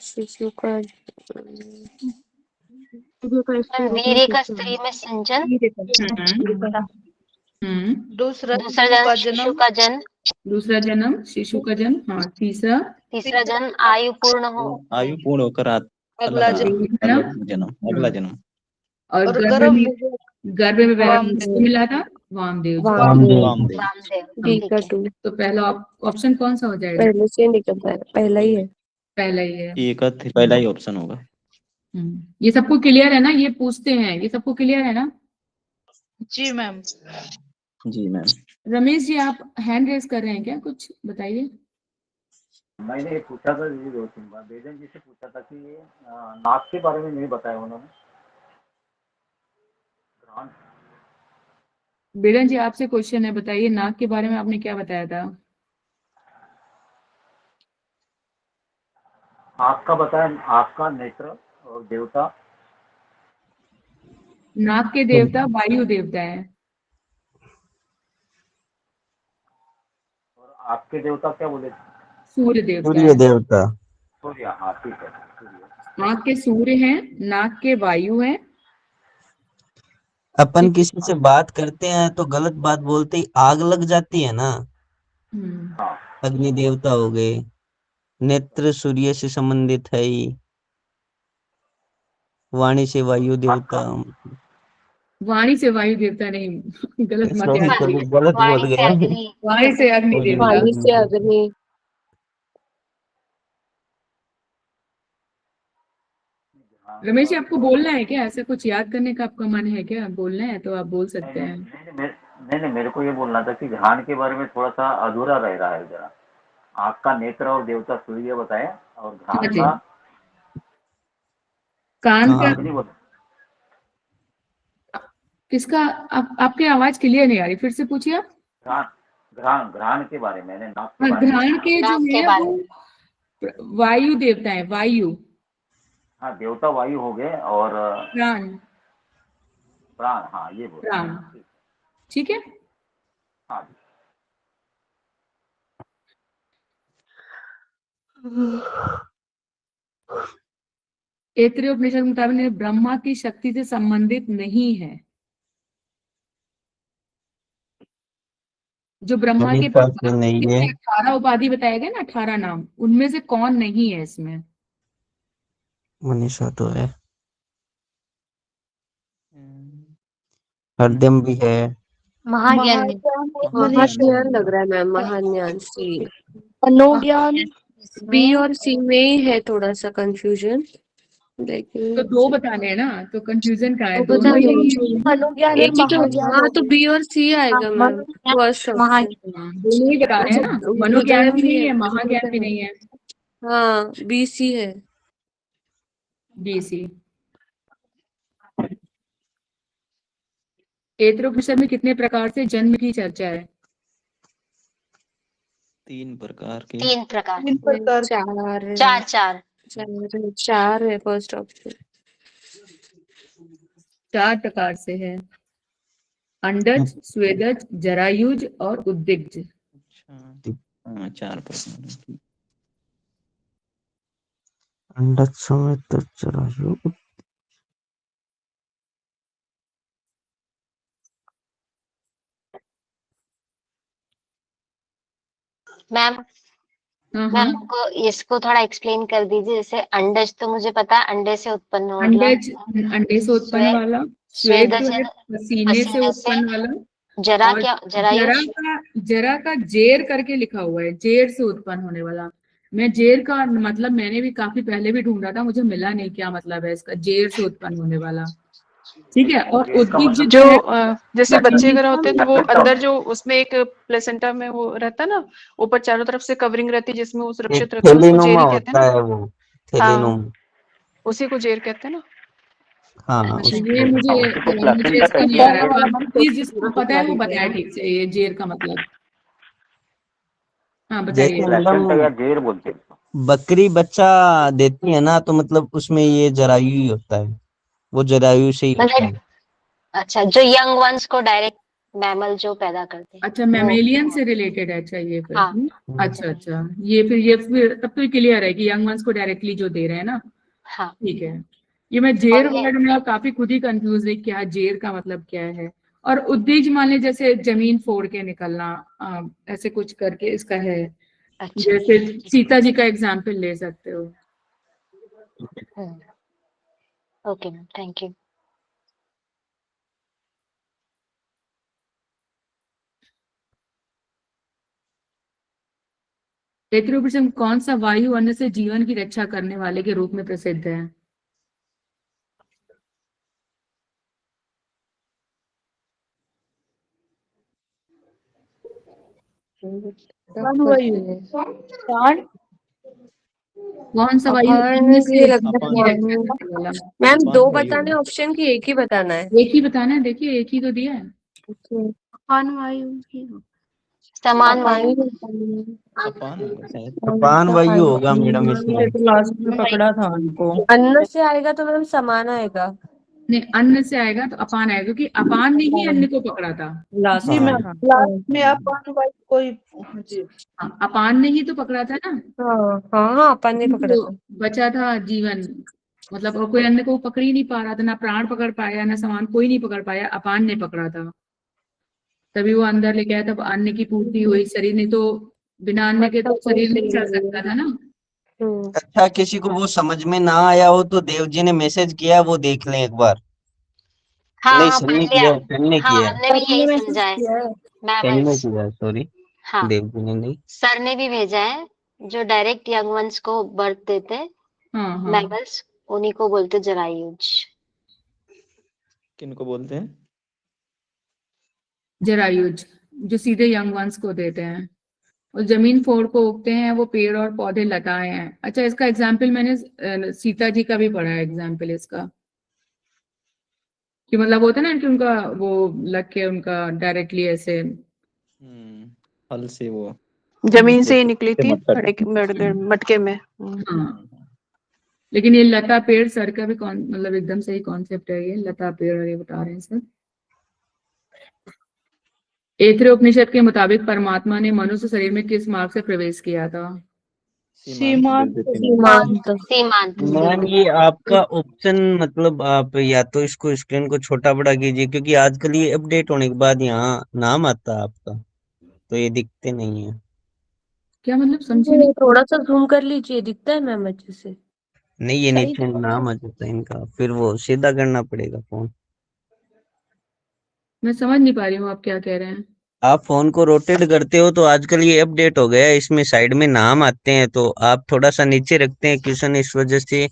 [SPEAKER 2] शिशु का
[SPEAKER 9] वीर्य का स्त्री में संजन।
[SPEAKER 7] दूसरा
[SPEAKER 9] जन्म शिशु का जन्म।
[SPEAKER 1] दूसरा जन्म शिशु का जन्म। हाँ, तीसरा
[SPEAKER 9] तीसरा जन्म आयु पूर्ण हो।
[SPEAKER 10] आयु पूर्ण होकर
[SPEAKER 4] अगला
[SPEAKER 10] अगला जन्म।
[SPEAKER 1] और
[SPEAKER 7] और
[SPEAKER 1] गर्भ
[SPEAKER 7] गर्भ
[SPEAKER 1] में
[SPEAKER 7] में
[SPEAKER 1] गर्भ में पहला
[SPEAKER 7] वामदेव।
[SPEAKER 1] किसको मिला था? वामदेव जी।
[SPEAKER 2] वामदेव
[SPEAKER 10] वामदेव।
[SPEAKER 9] वामदेव।
[SPEAKER 2] डी
[SPEAKER 9] ठीक
[SPEAKER 2] का
[SPEAKER 9] है।
[SPEAKER 2] 2
[SPEAKER 1] तो पहला ऑप्शन कौन सा हो जाएगा?
[SPEAKER 2] पहले से निकलता है, पहला ही है।
[SPEAKER 1] पहला ही है।
[SPEAKER 10] ए का पहला ही ऑप्शन होगा।
[SPEAKER 1] ये सबको क्लियर है ना? ये पूछते हैं, ये सबको क्लियर है ना?
[SPEAKER 7] जी मैम।
[SPEAKER 10] जी मैम।
[SPEAKER 1] रमेश जी आप हैंड रेज कर रहे हैं क्या? कुछ बताइए।
[SPEAKER 11] मैंने ये पूछा था जी 2-3 बार, बेजन जी से पूछा था कि नाक के बारे में नहीं बताया उन्होंने। घ्राण।
[SPEAKER 1] बेरन जी आपसे क्वेश्चन है, बताइए नाक के बारे में आपने क्या बताया था?
[SPEAKER 11] आपका बताया, आपका नेत्र और देवता।
[SPEAKER 1] नाक के देवता वायु देवता है।
[SPEAKER 11] और आपके देवता क्या बोले?
[SPEAKER 1] सूर्य देवता
[SPEAKER 12] सूर्य
[SPEAKER 1] है।
[SPEAKER 12] देवता।
[SPEAKER 11] सूर्य, हाँ ठीक है, सूर्य।
[SPEAKER 1] आँख के सूर्य हैं, नाक के वायु हैं।
[SPEAKER 12] अपन किसी से बात करते हैं तो गलत बात बोलते ही आग लग जाती है ना,
[SPEAKER 11] हाँ।
[SPEAKER 12] अग्नि देवता हो गए। नेत्र सूर्य से संबंधित है ही। वाणी से वायु देवता।
[SPEAKER 1] वाणी से वायु देवता नहीं, गलत मत याद
[SPEAKER 12] सॉरी
[SPEAKER 1] करिए।
[SPEAKER 12] गलत बोल
[SPEAKER 9] वाणी से
[SPEAKER 12] गया।
[SPEAKER 9] अग्नि।
[SPEAKER 1] वाणी से अग्नि देवता।
[SPEAKER 2] वाणी से अग्नि।
[SPEAKER 1] रमेश जी आपको बोलना है क्या? ऐसा कुछ याद करने का आपका मन है क्या? बोलना है तो आप बोल सकते हैं।
[SPEAKER 11] नहीं, मेरे को ये बोलना था कि घ्राण के बारे में थोड़ा सा अधूरा रह रहा है जरा। आपका नेत्र और देवता सूर्य बताया, और घ्राण का
[SPEAKER 1] कान का
[SPEAKER 11] अग्नि बोला।
[SPEAKER 1] किसका? आपकी आवाज क्लियर नहीं आ रही, फिर से पूछिए आप।
[SPEAKER 11] घ्राण के बारे में, नाक के बारे में।
[SPEAKER 1] घ्राण के जो है वो वायु देवता है, वायु।
[SPEAKER 11] हाँ, देवता वायु हो गए, और
[SPEAKER 1] प्राण।
[SPEAKER 11] प्राण, हाँ ये बोल।
[SPEAKER 1] प्राण, ठीक है।
[SPEAKER 11] हाँ।
[SPEAKER 1] ऐतरेय उपनिषद के मुताबिक ब्रह्मा की शक्ति से संबंधित नहीं है। जो ब्रह्मा के
[SPEAKER 12] नहीं है।
[SPEAKER 1] 18 उपाधि बताए गए ना, 18 नाम, उनमें से कौन नहीं है इसमें?
[SPEAKER 12] मनीषा तो है, हरदम भी है।
[SPEAKER 9] महाज्ञान।
[SPEAKER 2] महाज्ञान लग रहा है मैम, महाज्ञान सी। मनोज्ञान बी और सी में ही है थोड़ा सा कंफ्यूजन, लेकिन
[SPEAKER 1] तो 2 बताने हैं ना, तो कंफ्यूजन का है?
[SPEAKER 2] तो
[SPEAKER 1] दोनों ही नहीं है।
[SPEAKER 2] मनोज्ञान एक ही तो, हाँ तो बी और सी आएगा मैम, फर्स्ट ऑप्शन।
[SPEAKER 1] दोनों ही बता रहे हैं ना, मनोज्ञान भी नहीं है, महाज्ञान भी नहीं है।
[SPEAKER 2] हाँ बी सी है।
[SPEAKER 1] B C. ऐतरेय उपनिषद में कितने प्रकार से जन्म की चर्चा है?
[SPEAKER 10] 3 प्रकार के।
[SPEAKER 9] 3 प्रकार।
[SPEAKER 7] 3 प्रकार।
[SPEAKER 2] 4 है फर्स्ट ऑप्शन।
[SPEAKER 1] 4 प्रकार से है। अंडज, स्वेदज, जरायुज और उद्दिग्ज।
[SPEAKER 10] हाँ 4 प्रकार।
[SPEAKER 12] अंडज, स्वेदज, जरायुज।
[SPEAKER 9] मैम हमको इसको थोड़ा एक्सप्लेन कर दीजिए। जैसे अंडज तो मुझे पता है, अंडे से उत्पन्न वाला।
[SPEAKER 1] अंडज अंडे से उत्पन्न वाला। स्वेद जो है पसीने से उत्पन्न वाला।
[SPEAKER 9] जरा क्या?
[SPEAKER 1] जरा का जेर करके लिखा हुआ है, जेर से उत्पन्न होने वाला। मैं जेर का मतलब मैंने भी काफी पहले भी ढूंढा था, मुझे मिला नहीं क्या मतलब है इसका, जेर से उत्पन्न होने वाला। ठीक है। और उद्दिग्ज
[SPEAKER 4] जो जैसे बच्चे अगर होते हैं तो वो अंदर जो उसमें एक प्लेसेंटा में वो रहता है ना, ऊपर चारों तरफ से कवरिंग रहती है जिसमें वो सुरक्षित रखता है, उसको जेर कहते हैं ना।
[SPEAKER 12] वो थैलेनुमा।
[SPEAKER 4] उसी को जेर कहते हैं ना।
[SPEAKER 12] हाँ
[SPEAKER 1] ये मुझे इसका नहीं आ रहा है, प्लीज जिसको पता है वो बताया ठीक से ये जेर का मतलब। हाँ बताइए।
[SPEAKER 11] जेर बोलते हैं।
[SPEAKER 12] बकरी बच्चा देती है ना, तो मतलब उसमें ये जरायु ही होता है, वो जरायु से ही होता है।
[SPEAKER 9] अच्छा, जो यंग वंस को डायरेक्ट मैमल जो पैदा करते हैं।
[SPEAKER 1] अच्छा, मैमेलियन से रिलेटेड है। अच्छा ये फिर अच्छा ये फिर तब तो क्लियर है कि यंग वंस को डायरेक्टली जो दे रहे हैं ना।
[SPEAKER 9] हाँ
[SPEAKER 1] ठीक है। ये मैं जेर वर्ड में काफी खुद ही कंफ्यूज है, क्या जेर का मतलब क्या है। और उद्दिज मान लीजिए जैसे जमीन फोड़ के निकलना, ऐसे कुछ करके इसका है।
[SPEAKER 9] अच्छा
[SPEAKER 1] जैसे सीता जी का एग्जाम्पल ले सकते हो।
[SPEAKER 9] Okay ma'am, thank you.
[SPEAKER 1] Taittiriyopanishad में कौन सा वायु अन्न से जीवन की रक्षा करने वाले के रूप में प्रसिद्ध है? कौन सा वायु अन्न से जीवन की रक्षा करने वाला?
[SPEAKER 2] मैम दो
[SPEAKER 10] वायु
[SPEAKER 2] बताने ऑप्शन की एक ही बताना है?
[SPEAKER 1] एक ही बताना है, देखिए एक ही तो दिया है।
[SPEAKER 6] अपान वायु ही हो।
[SPEAKER 9] समान वायु।
[SPEAKER 10] अपान होगा शायद।
[SPEAKER 12] अपान वायु होगा मैडम इसमें।
[SPEAKER 7] तो लास्ट में पकड़ा था उनको।
[SPEAKER 2] अन्न से आएगा तो मैम समान आएगा।
[SPEAKER 1] नहीं, अन्न से आएगा तो अपान आएगा, क्योंकि अपान ने ही अन्न को पकड़ा था।
[SPEAKER 7] लास्ट
[SPEAKER 12] हाँ।
[SPEAKER 7] में लास्ट में अपान वायु कोई जी।
[SPEAKER 1] हाँ, अपान ने ही तो पकड़ा था ना,
[SPEAKER 2] हाँ अपन ने पकड़ा
[SPEAKER 1] तो
[SPEAKER 2] था।
[SPEAKER 1] बचा था जीवन। मतलब और कोई अन्न को पकड़ ही नहीं पा रहा था, ना प्राण पकड़ पाया ना समान, कोई नहीं पकड़ पाया, अपान ने पकड़ा था, तभी वो अंदर लेके आया, तब अन्न की पूर्ति हुई। शरीर ने तो बिना अन्न के तो शरीर नहीं चल सकता था ना।
[SPEAKER 12] अच्छा, किसी को वो समझ में ना आया हो तो देव जी ने मैसेज किया, वो देख लें एक बार।
[SPEAKER 9] हाँ
[SPEAKER 12] नहीं,
[SPEAKER 9] हाँ,
[SPEAKER 12] सर
[SPEAKER 9] पढ़
[SPEAKER 12] ने
[SPEAKER 9] लिया।
[SPEAKER 12] किया, सर ने
[SPEAKER 9] हाँ,
[SPEAKER 12] किया,
[SPEAKER 9] हमने भी यही समझा है।
[SPEAKER 12] सर ने
[SPEAKER 9] मैमल्स।
[SPEAKER 12] किया, सॉरी,
[SPEAKER 9] हाँ,
[SPEAKER 12] देव जी ने नहीं।
[SPEAKER 9] सर ने भी भेजा है, जो डायरेक्ट यंग वंस को बर्थ देते हैं,
[SPEAKER 1] हाँ हाँ,
[SPEAKER 9] मैमल्स, उन्हीं को बोलते जरायुज।
[SPEAKER 10] किनको बोलते हैं?
[SPEAKER 1] जरायुज, जो सीधे यंग वंस को देते हैं। और जमीन फोड़ को उगते हैं वो पेड़ और पौधे लताएं हैं। अच्छा, इसका एग्जाम्पल मैंने सीता जी का भी पढ़ा है एग्जाम्पल इसका, कि मतलब होता है ना कि उनका वो लग के उनका डायरेक्टली ऐसे।
[SPEAKER 10] हल से वो
[SPEAKER 4] जमीन से ही निकली थी
[SPEAKER 10] मटका।
[SPEAKER 4] मटके में।
[SPEAKER 1] हाँ, लेकिन ये लता पेड़ सर का भी मतलब एकदम सही कॉन्सेप्ट है, ये लता पेड़ और ये बता रहे हैं सर। ऐतरेय उपनिषद के मुताबिक परमात्मा ने मनुष्य शरीर में किस मार्ग से प्रवेश किया था?
[SPEAKER 7] सीमांत।
[SPEAKER 9] सीमांत।
[SPEAKER 12] मैम ये आपका ऑप्शन, मतलब आप या तो इसको स्क्रीन को छोटा बड़ा कीजिए, क्योंकि आजकल ये अपडेट होने के बाद यहाँ नाम आता है आपका, तो ये दिखते नहीं है।
[SPEAKER 1] क्या मतलब समझे नहीं?
[SPEAKER 2] थोड़ा सा जूम कर लीजिए, दिखता है मैम अच्छे से?
[SPEAKER 12] नहीं, ये नीचे नाम आ जाता है इनका, फिर वो सीधा करना पड़ेगा फोन।
[SPEAKER 1] मैं समझ नहीं पा रही हूँ आप क्या कह रहे हैं।
[SPEAKER 12] आप फोन को रोटेट करते हो तो आजकल ये अपडेट हो गया है, इसमें साइड में नाम आते हैं, तो आप थोड़ा सा नीचे रखते हैं क्वेश्चन, इस वजह से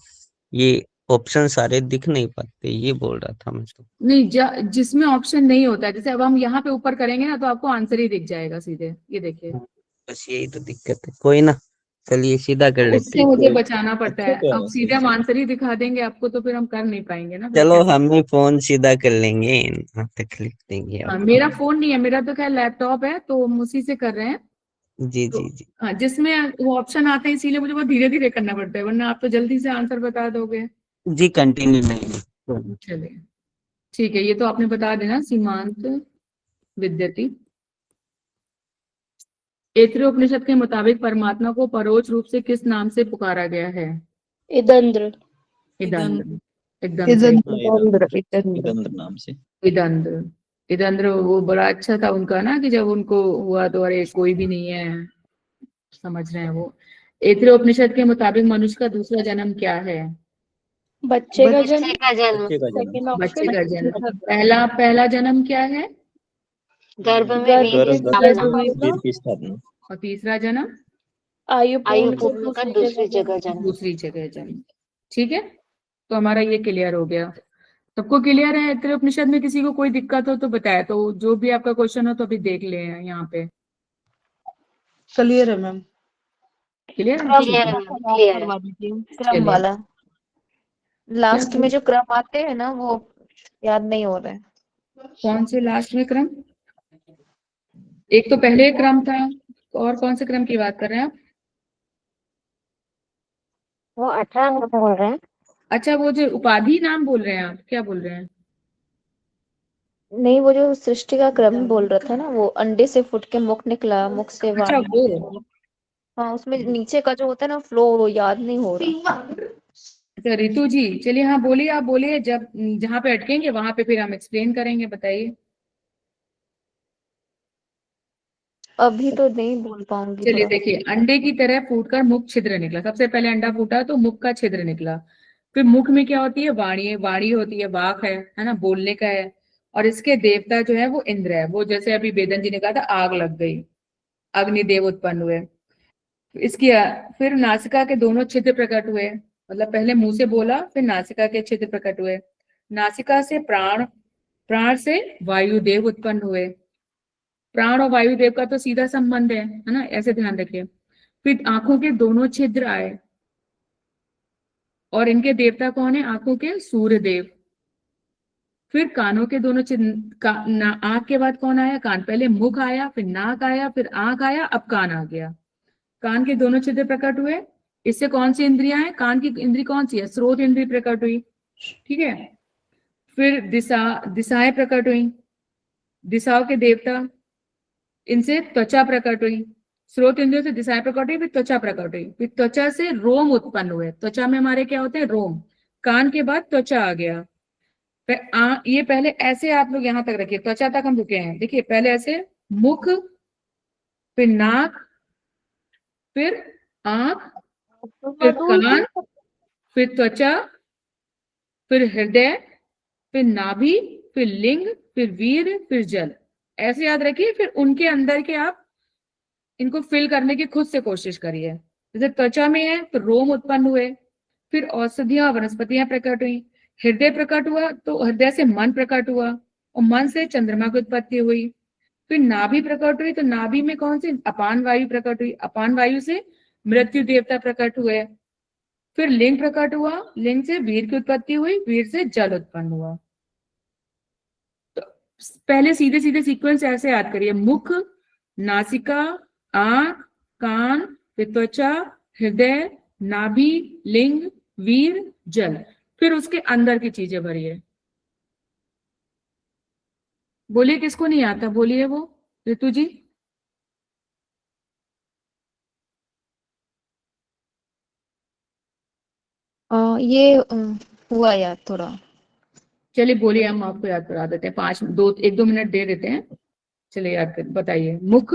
[SPEAKER 12] ये ऑप्शन सारे दिख नहीं पाते, ये बोल रहा था मैं तो।
[SPEAKER 1] नहीं, जिसमें ऑप्शन नहीं होता है, जैसे अब हम यहाँ पे ऊपर करेंगे ना तो आपको आंसर ही दिख जाएगा सीधे, ये देखिए।
[SPEAKER 12] बस यही तो दिक्कत है, कोई ना, चलिए सीधा कर लेते
[SPEAKER 1] उससे
[SPEAKER 12] हैं।
[SPEAKER 1] मुझे बचाना पड़ता है।
[SPEAKER 10] अच्छा,
[SPEAKER 1] अब सीधे हम आंसर ही दिखा देंगे आपको तो फिर हम कर नहीं पाएंगे ना। फिर
[SPEAKER 12] चलो
[SPEAKER 1] कैसे?
[SPEAKER 12] हम ही फोन सीधा कर लेंगे, यहाँ तक लिख देंगे
[SPEAKER 1] हाँ,
[SPEAKER 12] आप।
[SPEAKER 1] मेरा फोन नहीं है, मेरा तो खैर लैपटॉप है, तो हम उसी से कर रहे हैं।
[SPEAKER 12] जी
[SPEAKER 1] तो
[SPEAKER 12] जी जी
[SPEAKER 1] हाँ, जिसमें वो ऑप्शन आते हैं इसीलिए मुझे बहुत धीरे धीरे करना पड़ता है, वरना आप तो जल्दी से आंसर बता दोगे।
[SPEAKER 12] जी, कंटिन्यू नहीं।
[SPEAKER 1] चलिए ठीक है, ये तो आपने बता देना, सीमांत विद्यति। ऐतरेय उपनिषद के मुताबिक परमात्मा को परोक्ष रूप से किस नाम से पुकारा गया है?
[SPEAKER 6] इदंद्र।
[SPEAKER 1] इदंद्र, एकदम सही।
[SPEAKER 10] इदंद्र नाम से।
[SPEAKER 1] इदंद्र, इदंद्र वो बड़ा अच्छा था उनका ना, कि जब उनको हुआ तो अरे कोई भी नहीं है, समझ रहे हैं वो। ऐतरेय उपनिषद के मुताबिक मनुष्य का दूसरा जन्म क्या है?
[SPEAKER 6] बच्चे का
[SPEAKER 9] बच्चे
[SPEAKER 6] जन्म।
[SPEAKER 9] का जन्म।
[SPEAKER 10] बच्चे का जन्म।
[SPEAKER 6] सेकंड
[SPEAKER 1] बच्चे
[SPEAKER 6] ऑप्शन।
[SPEAKER 1] का जन्म। पहला जन्म क्या है?
[SPEAKER 9] गर्भ में
[SPEAKER 6] गर्भ
[SPEAKER 9] वीर्य
[SPEAKER 6] में
[SPEAKER 9] स्थापना।
[SPEAKER 10] वीर की स्थापना।
[SPEAKER 1] और तीसरा जन्म?
[SPEAKER 6] आयु
[SPEAKER 9] आयु
[SPEAKER 6] पूर्ण
[SPEAKER 9] पूर्ण कर दूसरी जगह जन्म।
[SPEAKER 1] दूसरी जगह जन्म। ठीक है, तो हमारा ये क्लियर हो गया। सबको क्लियर है? ऐतरेय उपनिषद में किसी को कोई दिक्कत हो तो बताया, तो जो भी आपका क्वेश्चन हो तो अभी देख ले यहाँ पे।
[SPEAKER 7] क्लियर है मैम।
[SPEAKER 1] क्लियर है?
[SPEAKER 9] क्लियर है, क्लियर है।
[SPEAKER 3] क्रम
[SPEAKER 1] चलिए।
[SPEAKER 3] वाला लास्ट
[SPEAKER 1] क्या?
[SPEAKER 3] में जो क्रम आते हैं ना वो याद नहीं हो रहा है।
[SPEAKER 1] कौन से लास्ट में क्रम? एक तो पहले क्रम था, और कौन से क्रम की बात कर रहे हैं आप?
[SPEAKER 9] वो 18 बोल रहे हैं।
[SPEAKER 1] अच्छा, वो जो उपाधि नाम बोल रहे हैं आप, क्या बोल रहे हैं?
[SPEAKER 3] नहीं, वो जो सृष्टि का क्रम बोल रहा था ना, वो अंडे से फुट के मुख निकला, मुख से
[SPEAKER 1] अच्छा,
[SPEAKER 3] वाणी।
[SPEAKER 1] वो
[SPEAKER 3] हाँ, उसमें नीचे का जो होता है ना फ्लो, वो याद नहीं हो रहा।
[SPEAKER 1] अच्छा रितु जी, चलिए हाँ बोलिए, आप बोलिए, जब जहाँ पे अटकेंगे वहां पे फिर हम एक्सप्लेन करेंगे, बताइए।
[SPEAKER 3] अभी तो नहीं बोल पाऊंगी
[SPEAKER 1] चलिए
[SPEAKER 3] थोड़ा।
[SPEAKER 1] देखिए, अंडे की तरह फूटकर मुख छिद्र निकला। सबसे पहले अंडा फूटा तो मुख का छिद्र निकला। फिर मुख में क्या होती है? वाणी, वाणी होती है, वाक है ना, बोलने का है। और इसके देवता जो है वो इंद्र है। वो जैसे अभी वेदन जी ने कहा था, आग लग गई, अग्निदेव उत्पन्न हुए। इसकी फिर नासिका के दोनों छिद्र प्रकट हुए। मतलब पहले मुंह से बोला, फिर नासिका के छिद्र प्रकट हुए। नासिका से प्राण, प्राण से वायुदेव उत्पन्न हुए। प्राण और वायुदेव का तो सीधा संबंध है ना, ऐसे ध्यान रखिए। फिर आंखों के दोनों छिद्र आए, और इनके देवता कौन है? आंखों के सूर्य देव। फिर कानों के दोनों छिद्र, आंख के बाद कौन आया? कान। पहले मुख आया, फिर नाक आया, फिर आंख आया, अब कान आ गया। कान के दोनों छिद्र प्रकट हुए। इससे कौन सी इंद्रियां हैं? कान की इंद्री कौन सी है? स्रोत इंद्री प्रकट हुई। ठीक है। फिर दिशाएं प्रकट हुई, दिशाओं के देवता, इनसे त्वचा प्रकट हुई। स्रोत इंद्रियों से दिशाएं प्रकट हुई, फिर त्वचा प्रकट हुई। फिर त्वचा से रोम उत्पन्न हुए। त्वचा में हमारे क्या होते हैं? रोम। कान के बाद त्वचा आ गया। ये पहले ऐसे आप लोग यहां तक रखिए, त्वचा तक हम रुके हैं। देखिए पहले ऐसे मुख, फिर नाक, फिर आंख, फिर कान, फिर त्वचा, फिर हृदय, फिर नाभि, फिर लिंग, फिर वीर, फिर जल। ऐसे याद रखिए। फिर उनके अंदर के आप इनको फिल करने की खुद से कोशिश करिए। जैसे त्वचा में है तो रोम उत्पन्न हुए, फिर औषधियां वनस्पतियां प्रकट हुई। हृदय प्रकट हुआ तो हृदय से मन प्रकट हुआ, और मन से चंद्रमा की उत्पत्ति हुई। फिर नाभि प्रकट हुई तो नाभि में कौन सी? अपान वायु प्रकट हुई। अपान वायु से मृत्यु देवता प्रकट हुए। फिर लिंग प्रकट हुआ, लिंग से वीर की उत्पत्ति हुई, वीर से जल उत्पन्न हुआ। तो पहले सीधे सीधे सीक्वेंस ऐसे याद करिए: मुख, नासिका, आंख, कान, फिर त्वचा, हृदय, नाभि, लिंग, वीर, जल। फिर उसके अंदर की चीजें भरिए। बोलिए किसको नहीं आता? बोलिए वो, ऋतु जी।
[SPEAKER 3] ये हुआ याद थोड़ा।
[SPEAKER 1] चलिए बोलिए, हम आपको याद करा देते हैं। 1-2 मिनट दे देते हैं। चलिए याद कर, बताइए। मुख,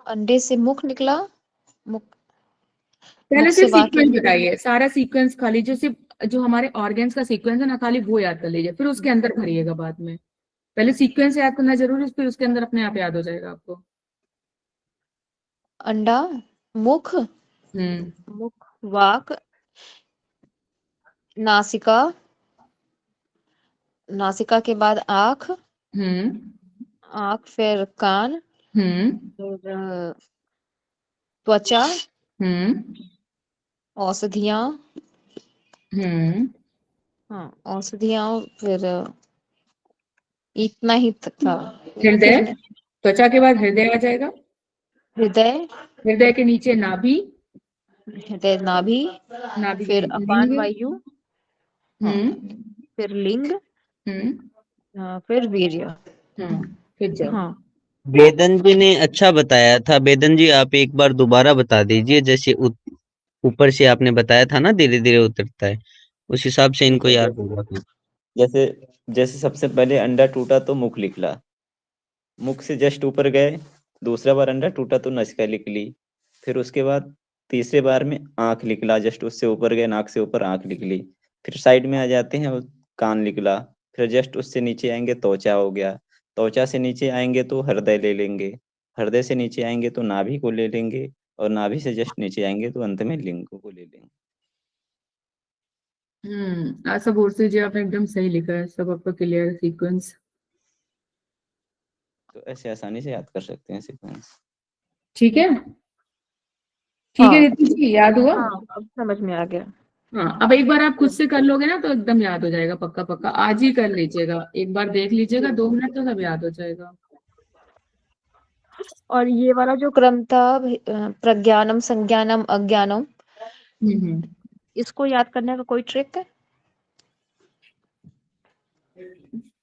[SPEAKER 3] अंडे से मुख निकला। मुख,
[SPEAKER 1] पहले
[SPEAKER 3] मुख से
[SPEAKER 1] सिर्फ
[SPEAKER 3] वाक्य
[SPEAKER 1] सीक्वेंस बताइए। सारा सीक्वेंस खाली, जो सिर्फ जो हमारे ऑर्गेन्स का सीक्वेंस है ना, खाली वो याद कर लीजिए, फिर उसके अंदर भरिएगा बाद में। पहले सीक्वेंस याद करना जरूरी है, फिर उसके अंदर अपने आप याद हो जाएगा आपको।
[SPEAKER 3] अंडा, मुख, मुख, वाक, नासिका, नासिका के बाद आंख, आंख फिर कान, फिर त्वचा, औषधियां, हाँ औषधियां, फिर इतना ही था।
[SPEAKER 1] हृदय, त्वचा के बाद हृदय आ जाएगा।
[SPEAKER 3] हृदय,
[SPEAKER 1] हृदय के नीचे नाभि,
[SPEAKER 3] हृदय, नाभि,
[SPEAKER 1] नाभि के
[SPEAKER 3] फिर अपान
[SPEAKER 1] लिंग,
[SPEAKER 3] वायु, हाँ, फिर लिंग, फिर वीर्य,
[SPEAKER 1] फिर जल।
[SPEAKER 3] हाँ।
[SPEAKER 12] वेदन जी ने अच्छा बताया था। वेदन जी आप एक बार दोबारा बता दीजिए, जैसे ऊपर से आपने बताया था ना, धीरे धीरे उतरता है, उस हिसाब से इनको याद होगा।
[SPEAKER 10] जैसे जैसे सबसे पहले अंडा टूटा तो मुख निकला, मुख से जस्ट ऊपर गए, दूसरा बार अंडा टूटा तो नासिका निकली, फिर उसके बाद तीसरे बार में आंख निकला, जस्ट उससे ऊपर गए, नाक से ऊपर आंख निकली, फिर साइड में आ जाते हैं और कान निकला, फिर जस्ट उससे नीचे आएंगे त्वचा हो गया, त्वचा से नीचे आएंगे तो हृदय ले लेंगे, हृदय से नीचे आएंगे तो नाभि को ले लेंगे, और नाभि से जस्ट नीचे आएंगे तो अंत में लिंग को ले लेंगे।
[SPEAKER 1] सब उर्सी जी आपने एकदम सही लिखा है, सब आपका क्लियर सीक्वेंस।
[SPEAKER 10] तो ऐसे आसानी से याद कर सकते हैं सीक्वेंस।
[SPEAKER 1] ठीक है, ठीक है ऋतु जी, याद हुआ?
[SPEAKER 3] हाँ, अब समझ में आ गया।
[SPEAKER 1] हाँ, अब एक बार आप खुद से कर लोगे ना तो एकदम याद हो जाएगा, पक्का पक्का। आज ही कर लीजिएगा, एक बार देख लीजिएगा 2 मिनट तो सब याद हो जाएगा।
[SPEAKER 3] और ये वाला जो क्रम था, प्रज्ञानम, संज्ञानम, अज्ञानम, इसको याद करने का कोई ट्रिक है?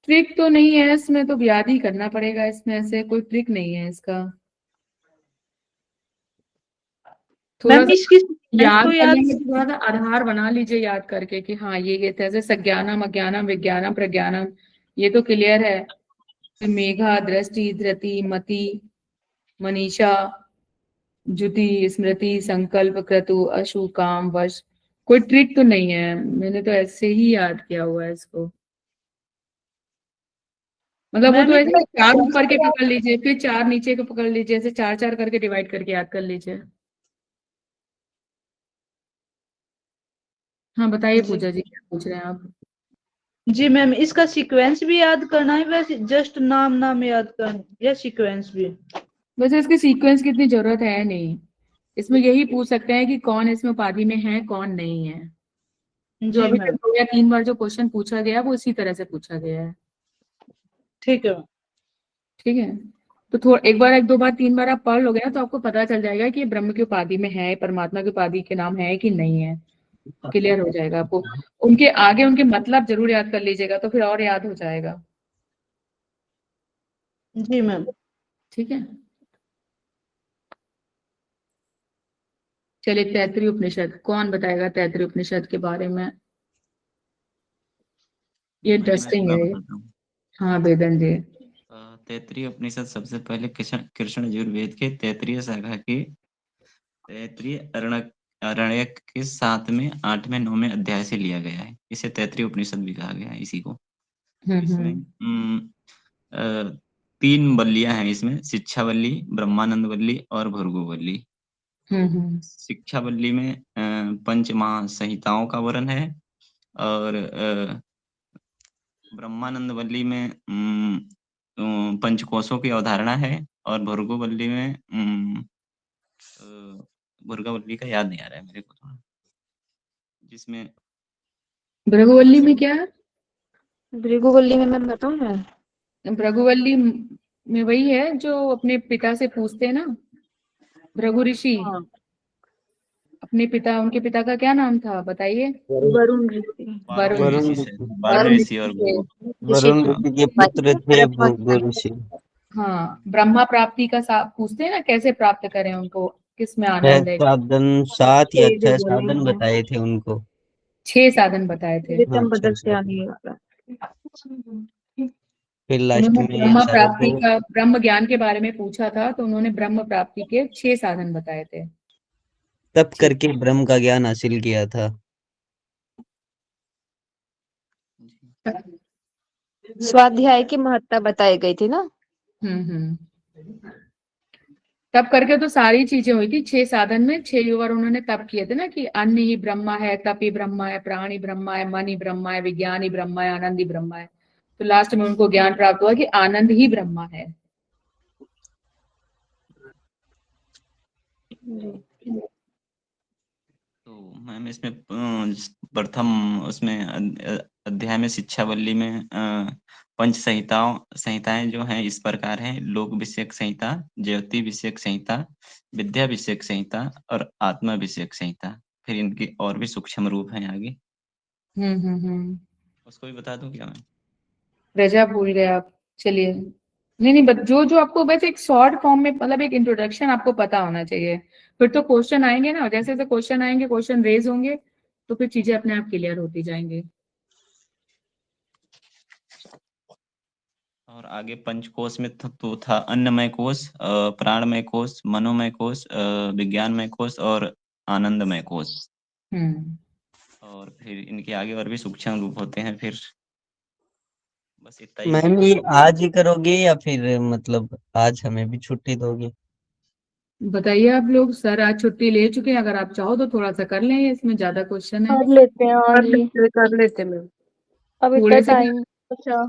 [SPEAKER 1] ट्रिक तो नहीं है इसमें, तो याद ही करना पड़ेगा। इसमें ऐसे कोई ट्रिक नहीं है इसका। थोड़ा सा याद करने में थोड़ा सा आधार बना लीजिए याद करके कि हाँ ये जैसे संज्ञानम, अज्ञानम, विज्ञानम, प्रज्ञानम, ये तो क्लियर है। फिर मेघा, दृष्टि, धृति, मति, मनीषा, ज्योति, स्मृति, संकल्प, क्रतु, अशु, काम, वश। कोई ट्रिक तो नहीं है, मैंने तो ऐसे ही याद किया हुआ है इसको। मतलब वो
[SPEAKER 7] मैम
[SPEAKER 1] तो ऐसे
[SPEAKER 7] इसका
[SPEAKER 1] ना, 4
[SPEAKER 7] sequence
[SPEAKER 1] ऊपर के
[SPEAKER 7] भी
[SPEAKER 1] पकड़ लीजिए, फिर 4 नीचे के पकड़ लीजिए, ऐसे 4-4 करके डिवाइड करके याद कर लीजिए। हाँ बताइए
[SPEAKER 7] जी
[SPEAKER 1] पूजा जी, क्या पूछ रहे हैं आप?
[SPEAKER 7] जी मैम, इसका सीक्वेंस भी याद करना है वैसे जस्ट नाम नाम याद करना या सीक्वेंस भी?
[SPEAKER 1] वैसे इसके सीक्वेंस की इतनी जरूरत है नहीं, इसमें यही पूछ सकते हैं कि कौन इसमें उपाधि में है, कौन नहीं है। जो
[SPEAKER 7] जी
[SPEAKER 1] अभी तक
[SPEAKER 7] मैम
[SPEAKER 1] 2 या 3 बार जो क्वेश्चन पूछा गया वो इसी तरह से पूछा गया है।
[SPEAKER 7] ठीक है मैम।
[SPEAKER 1] ठीक है, तो थोड़ा एक बार, 1-2 बार, 3 बार आप पढ़ लोगे ना, तो आपको पता चल जाएगा कि ये ब्रह्म की उपाधि में है, परमात्मा की उपाधि के नाम है कि नहीं है। क्लियर हो जाएगा आपको। उनके आगे उनके मतलब जरूर याद कर लीजिएगा, तो फिर और याद हो जाएगा।
[SPEAKER 7] जी मैम।
[SPEAKER 1] ठीक है, चलिए तैत्तिरीय उपनिषद, कौन बताएगा तैत्तिरीय उपनिषद के बारे में? ये
[SPEAKER 13] मैं
[SPEAKER 1] इंटरेस्टिंग
[SPEAKER 13] थोड़ा
[SPEAKER 1] है।
[SPEAKER 13] बताता हूँ।
[SPEAKER 1] हाँ वेदन जी।
[SPEAKER 13] तैत्तिरीय उपनिषद सबसे पहले कृष्ण यजुर्वेद के तैत्तिरीय शाखा के तैत्तिरीय अरण्यक के 7वें, 8वें, 9वें अध्याय से लिया गया है। इसे तैत्तिरीय उपनिषद भी कहा गया है इसी को। इसमें
[SPEAKER 1] हम्म।
[SPEAKER 13] 3 वल्लियां हैं इसमें, शिक्षा वल्ली, ब्रह्मानंद वल्ली और भृगु वल्ली।
[SPEAKER 1] हम्म।
[SPEAKER 13] शिक्षा वल्ली में पंच महासंहिताओं का वर्णन है, और ब्रह्मानंद वल्ली में पंचकोशों की अवधारणा है, और भृगुवल्ली में भृगुवल्ली का याद नहीं आ रहा है मेरे को थोड़ा, जिसमें
[SPEAKER 1] भृगुवल्ली में क्या है?
[SPEAKER 3] भृगुवल्ली में मैं बताऊं मैं?
[SPEAKER 1] भृगुवल्ली में वही है जो अपने पिता से पूछते हैं ना, भृगु ऋषि।
[SPEAKER 3] हाँ,
[SPEAKER 1] अपने पिता, उनके पिता का क्या नाम था बताइए?
[SPEAKER 3] वरुण ऋषि।
[SPEAKER 13] वारुण
[SPEAKER 1] वरुण
[SPEAKER 13] ऋषि
[SPEAKER 12] वरुण
[SPEAKER 13] से,
[SPEAKER 12] ऋषि।
[SPEAKER 13] वारुण
[SPEAKER 1] वरुण
[SPEAKER 13] ऋषि और
[SPEAKER 1] ऋषि थे।
[SPEAKER 12] वरुण
[SPEAKER 13] हाँ
[SPEAKER 12] ऋषि के पुत्र थे भृगु ऋषि।
[SPEAKER 1] हाँ, ब्रह्मा प्राप्ति का पूछते हैं ना, कैसे प्राप्त करें उनको, किस में
[SPEAKER 12] छह
[SPEAKER 1] आनंद है।
[SPEAKER 12] साधन, 7 या
[SPEAKER 3] जो
[SPEAKER 12] 6
[SPEAKER 3] बोले
[SPEAKER 12] साधन
[SPEAKER 3] हैं,
[SPEAKER 12] बताए थे उनको।
[SPEAKER 1] 6 साधन बताए थे।
[SPEAKER 12] हाँ
[SPEAKER 3] विक्रम
[SPEAKER 12] 6
[SPEAKER 3] बदल से
[SPEAKER 12] साधन।
[SPEAKER 3] आने वाला।
[SPEAKER 12] फिर लास्ट
[SPEAKER 1] उन्होंने
[SPEAKER 12] में ये
[SPEAKER 1] ब्रह्म
[SPEAKER 12] शायद
[SPEAKER 1] प्राप्ति का, ब्रह्म ज्ञान के बारे में पूछा था, तो उन्होंने ब्रह्म प्राप्ति के 6 साधन बताए थे।
[SPEAKER 12] तप करके ब्रह्म का ज्ञान हासिल किया था।
[SPEAKER 3] स्वाध्याय की महत्ता बताई गई थी ना।
[SPEAKER 1] हम्म। तप करके तो सारी चीजें हुई थी 6 साधन में। 6 बार उन्होंने तप किए थे ना, कि अन्न ही ब्रह्मा है, तप ही ब्रह्मा है, प्राण ही ब्रह्मा है, मन ही ब्रह्मा है, विज्ञान ही ब्रह्मा है, आनंद ही ब्रह्मा है। तो लास्ट में उनको ज्ञान प्राप्त हुआ कि आनंद ही ब्रह्मा है।
[SPEAKER 13] तो मैम इसमें प्रथम उसमें अध्याय में शिक्षा वल्ली में पंच संहिताएं जो हैं इस प्रकार हैं: लोक विषयक संहिता, ज्योति विषयक संहिता, विद्या विषयक संहिता और आत्मा विषयक संहिता। फिर इनके और भी सूक्ष्म रूप हैं आगे,
[SPEAKER 1] हम्म।
[SPEAKER 13] उसको भी बता दूं क्या मैं?
[SPEAKER 1] रजा भूल गए आप, चलिए। नहीं, बट जो जो आपको बस एक शॉर्ट फॉर्म में, मतलब एक इंट्रोडक्शन आपको पता होना चाहिए। फिर तो क्वेश्चन आएंगे ना, जैसे जैसे क्वेश्चन आएंगे, क्वेश्चन रेज होंगे, तो फिर चीजें अपने आप क्लियर होती जाएंगी।
[SPEAKER 13] और आगे पंचकोश में तो था अन्नमय कोश, प्राणमय कोश, मनोमय कोश, विज्ञानमय कोश और आनंदमय कोश। और फिर इनके आगे और भी सूक्ष्म रूप होते हैं। फिर बस इतना ही
[SPEAKER 12] मैम ये आज ही करोगे या फिर मतलब आज हमें भी छुट्टी दोगे?
[SPEAKER 1] बताइए आप लोग। सर आज छुट्टी ले चुके हैं, अगर आप चाहो तो थोड़ा सा कर लें, इसमें ज्यादा क्वेश्चन है।
[SPEAKER 6] कर लेते हैं आज ही,
[SPEAKER 3] कर लेते मैम।
[SPEAKER 6] अब इतना
[SPEAKER 1] थोड़े से
[SPEAKER 6] टाइम बचा,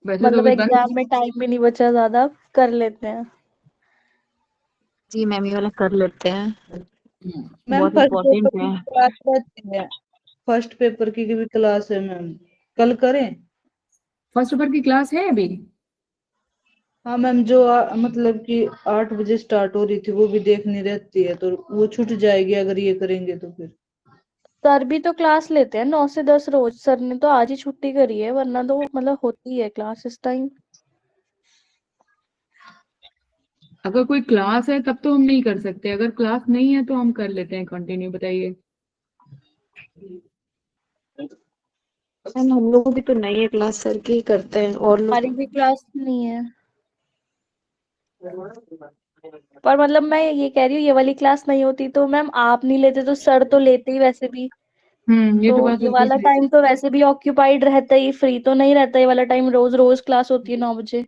[SPEAKER 1] वैसे तो
[SPEAKER 6] मतलब
[SPEAKER 1] अभी
[SPEAKER 6] एग्जाम में टाइम भी नहीं बचा ज्यादा, कर लेते हैं।
[SPEAKER 3] जी मैम, ये वाला कर लेते हैं,
[SPEAKER 7] मैम
[SPEAKER 3] बहुत
[SPEAKER 7] फर्स्ट पेपर
[SPEAKER 3] इम्पोर्टेंट
[SPEAKER 7] की
[SPEAKER 3] है।
[SPEAKER 7] क्लास रहती है, फर्स्ट पेपर की भी क्लास है मैम, कल करें?
[SPEAKER 1] फर्स्ट पेपर की क्लास है अभी?
[SPEAKER 7] हाँ मैम, जो मतलब कि 8 बजे स्टार्ट हो रही थी वो भी देखनी रहती है, तो वो छूट जाएगी अगर ये करेंगे तो। फिर
[SPEAKER 6] सर भी तो क्लास लेते हैं 9 से 10 रोज, सर ने तो आज ही छुट्टी करी है, वरना तो मतलब होती है क्लास इस टाइम।
[SPEAKER 1] अगर कोई क्लास है तब तो हम नहीं कर सकते, अगर क्लास नहीं है तो हम कर लेते हैं कंटिन्यू। बताइए।
[SPEAKER 4] मैम हम लोगों की तो नहीं है क्लास, सर की ही करते हैं और लोग।
[SPEAKER 6] हमारी भी क्लास नहीं है, पर मतलब मैं ये कह रही हूँ ये वाली क्लास नहीं होती तो मैम आप नहीं लेते तो सर तो लेते ही वैसे भी।
[SPEAKER 1] ये तो
[SPEAKER 6] तो
[SPEAKER 1] बात
[SPEAKER 6] ये
[SPEAKER 1] बिल्कुल
[SPEAKER 6] वाला
[SPEAKER 1] सही
[SPEAKER 6] टाइम तो वैसे भी ऑक्यूपाइड रहता ही, फ्री तो नहीं रहता ये वाला टाइम। रोज रोज क्लास होती है 9 बजे।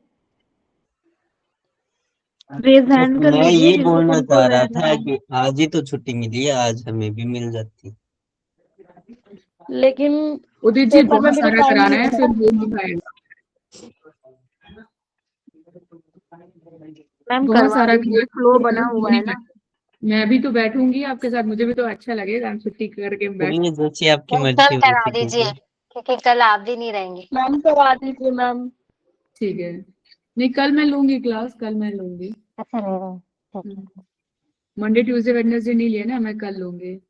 [SPEAKER 3] रेज हैंड
[SPEAKER 12] बस
[SPEAKER 3] कर
[SPEAKER 12] मैं
[SPEAKER 3] लीजिए
[SPEAKER 12] ये
[SPEAKER 3] जिसको
[SPEAKER 12] बोलना
[SPEAKER 3] तुमको
[SPEAKER 12] चाह रहा
[SPEAKER 3] रहना
[SPEAKER 12] था
[SPEAKER 3] है।
[SPEAKER 12] कि आज ही तो छुट्टी मिली है, आज हमें भी मिल जाती।
[SPEAKER 6] लेकिन
[SPEAKER 1] उदित जी
[SPEAKER 6] पेपर में
[SPEAKER 1] बहुत
[SPEAKER 6] भी तो
[SPEAKER 1] सारा
[SPEAKER 6] टाइम
[SPEAKER 1] कराना
[SPEAKER 6] नहीं
[SPEAKER 1] है,
[SPEAKER 6] है
[SPEAKER 1] फिर
[SPEAKER 6] ना।
[SPEAKER 1] हो नहीं पाएगा।
[SPEAKER 3] मैम
[SPEAKER 1] बहुत
[SPEAKER 3] करवा
[SPEAKER 1] सारा
[SPEAKER 3] दीजिए, फ्लो
[SPEAKER 1] हो
[SPEAKER 3] बना हुआ
[SPEAKER 1] नहीं
[SPEAKER 3] है ना।
[SPEAKER 1] पाएगा। मैं भी तो बैठूंगी आपके साथ, मुझे भी तो अच्छा लगेगा छुट्टी करके बैठ।
[SPEAKER 12] चलिए जैसी आपकी
[SPEAKER 9] मैम
[SPEAKER 12] मर्जी
[SPEAKER 9] कल
[SPEAKER 12] हो
[SPEAKER 9] करा
[SPEAKER 12] वैसे
[SPEAKER 9] दीजिए,
[SPEAKER 12] कीजिए।
[SPEAKER 9] क्योंकि कल आप भी नहीं रहेंगे।
[SPEAKER 6] मैम करवा दीजिए मैम।
[SPEAKER 1] ठीक है, नहीं कल मैं लूंगी क्लास, कल मैं लूंगी।
[SPEAKER 9] अच्छा रहेगा।
[SPEAKER 1] मंडे ट्यूसडे वेडनेसडे नहीं लिया ना, मैं कल लूंगी।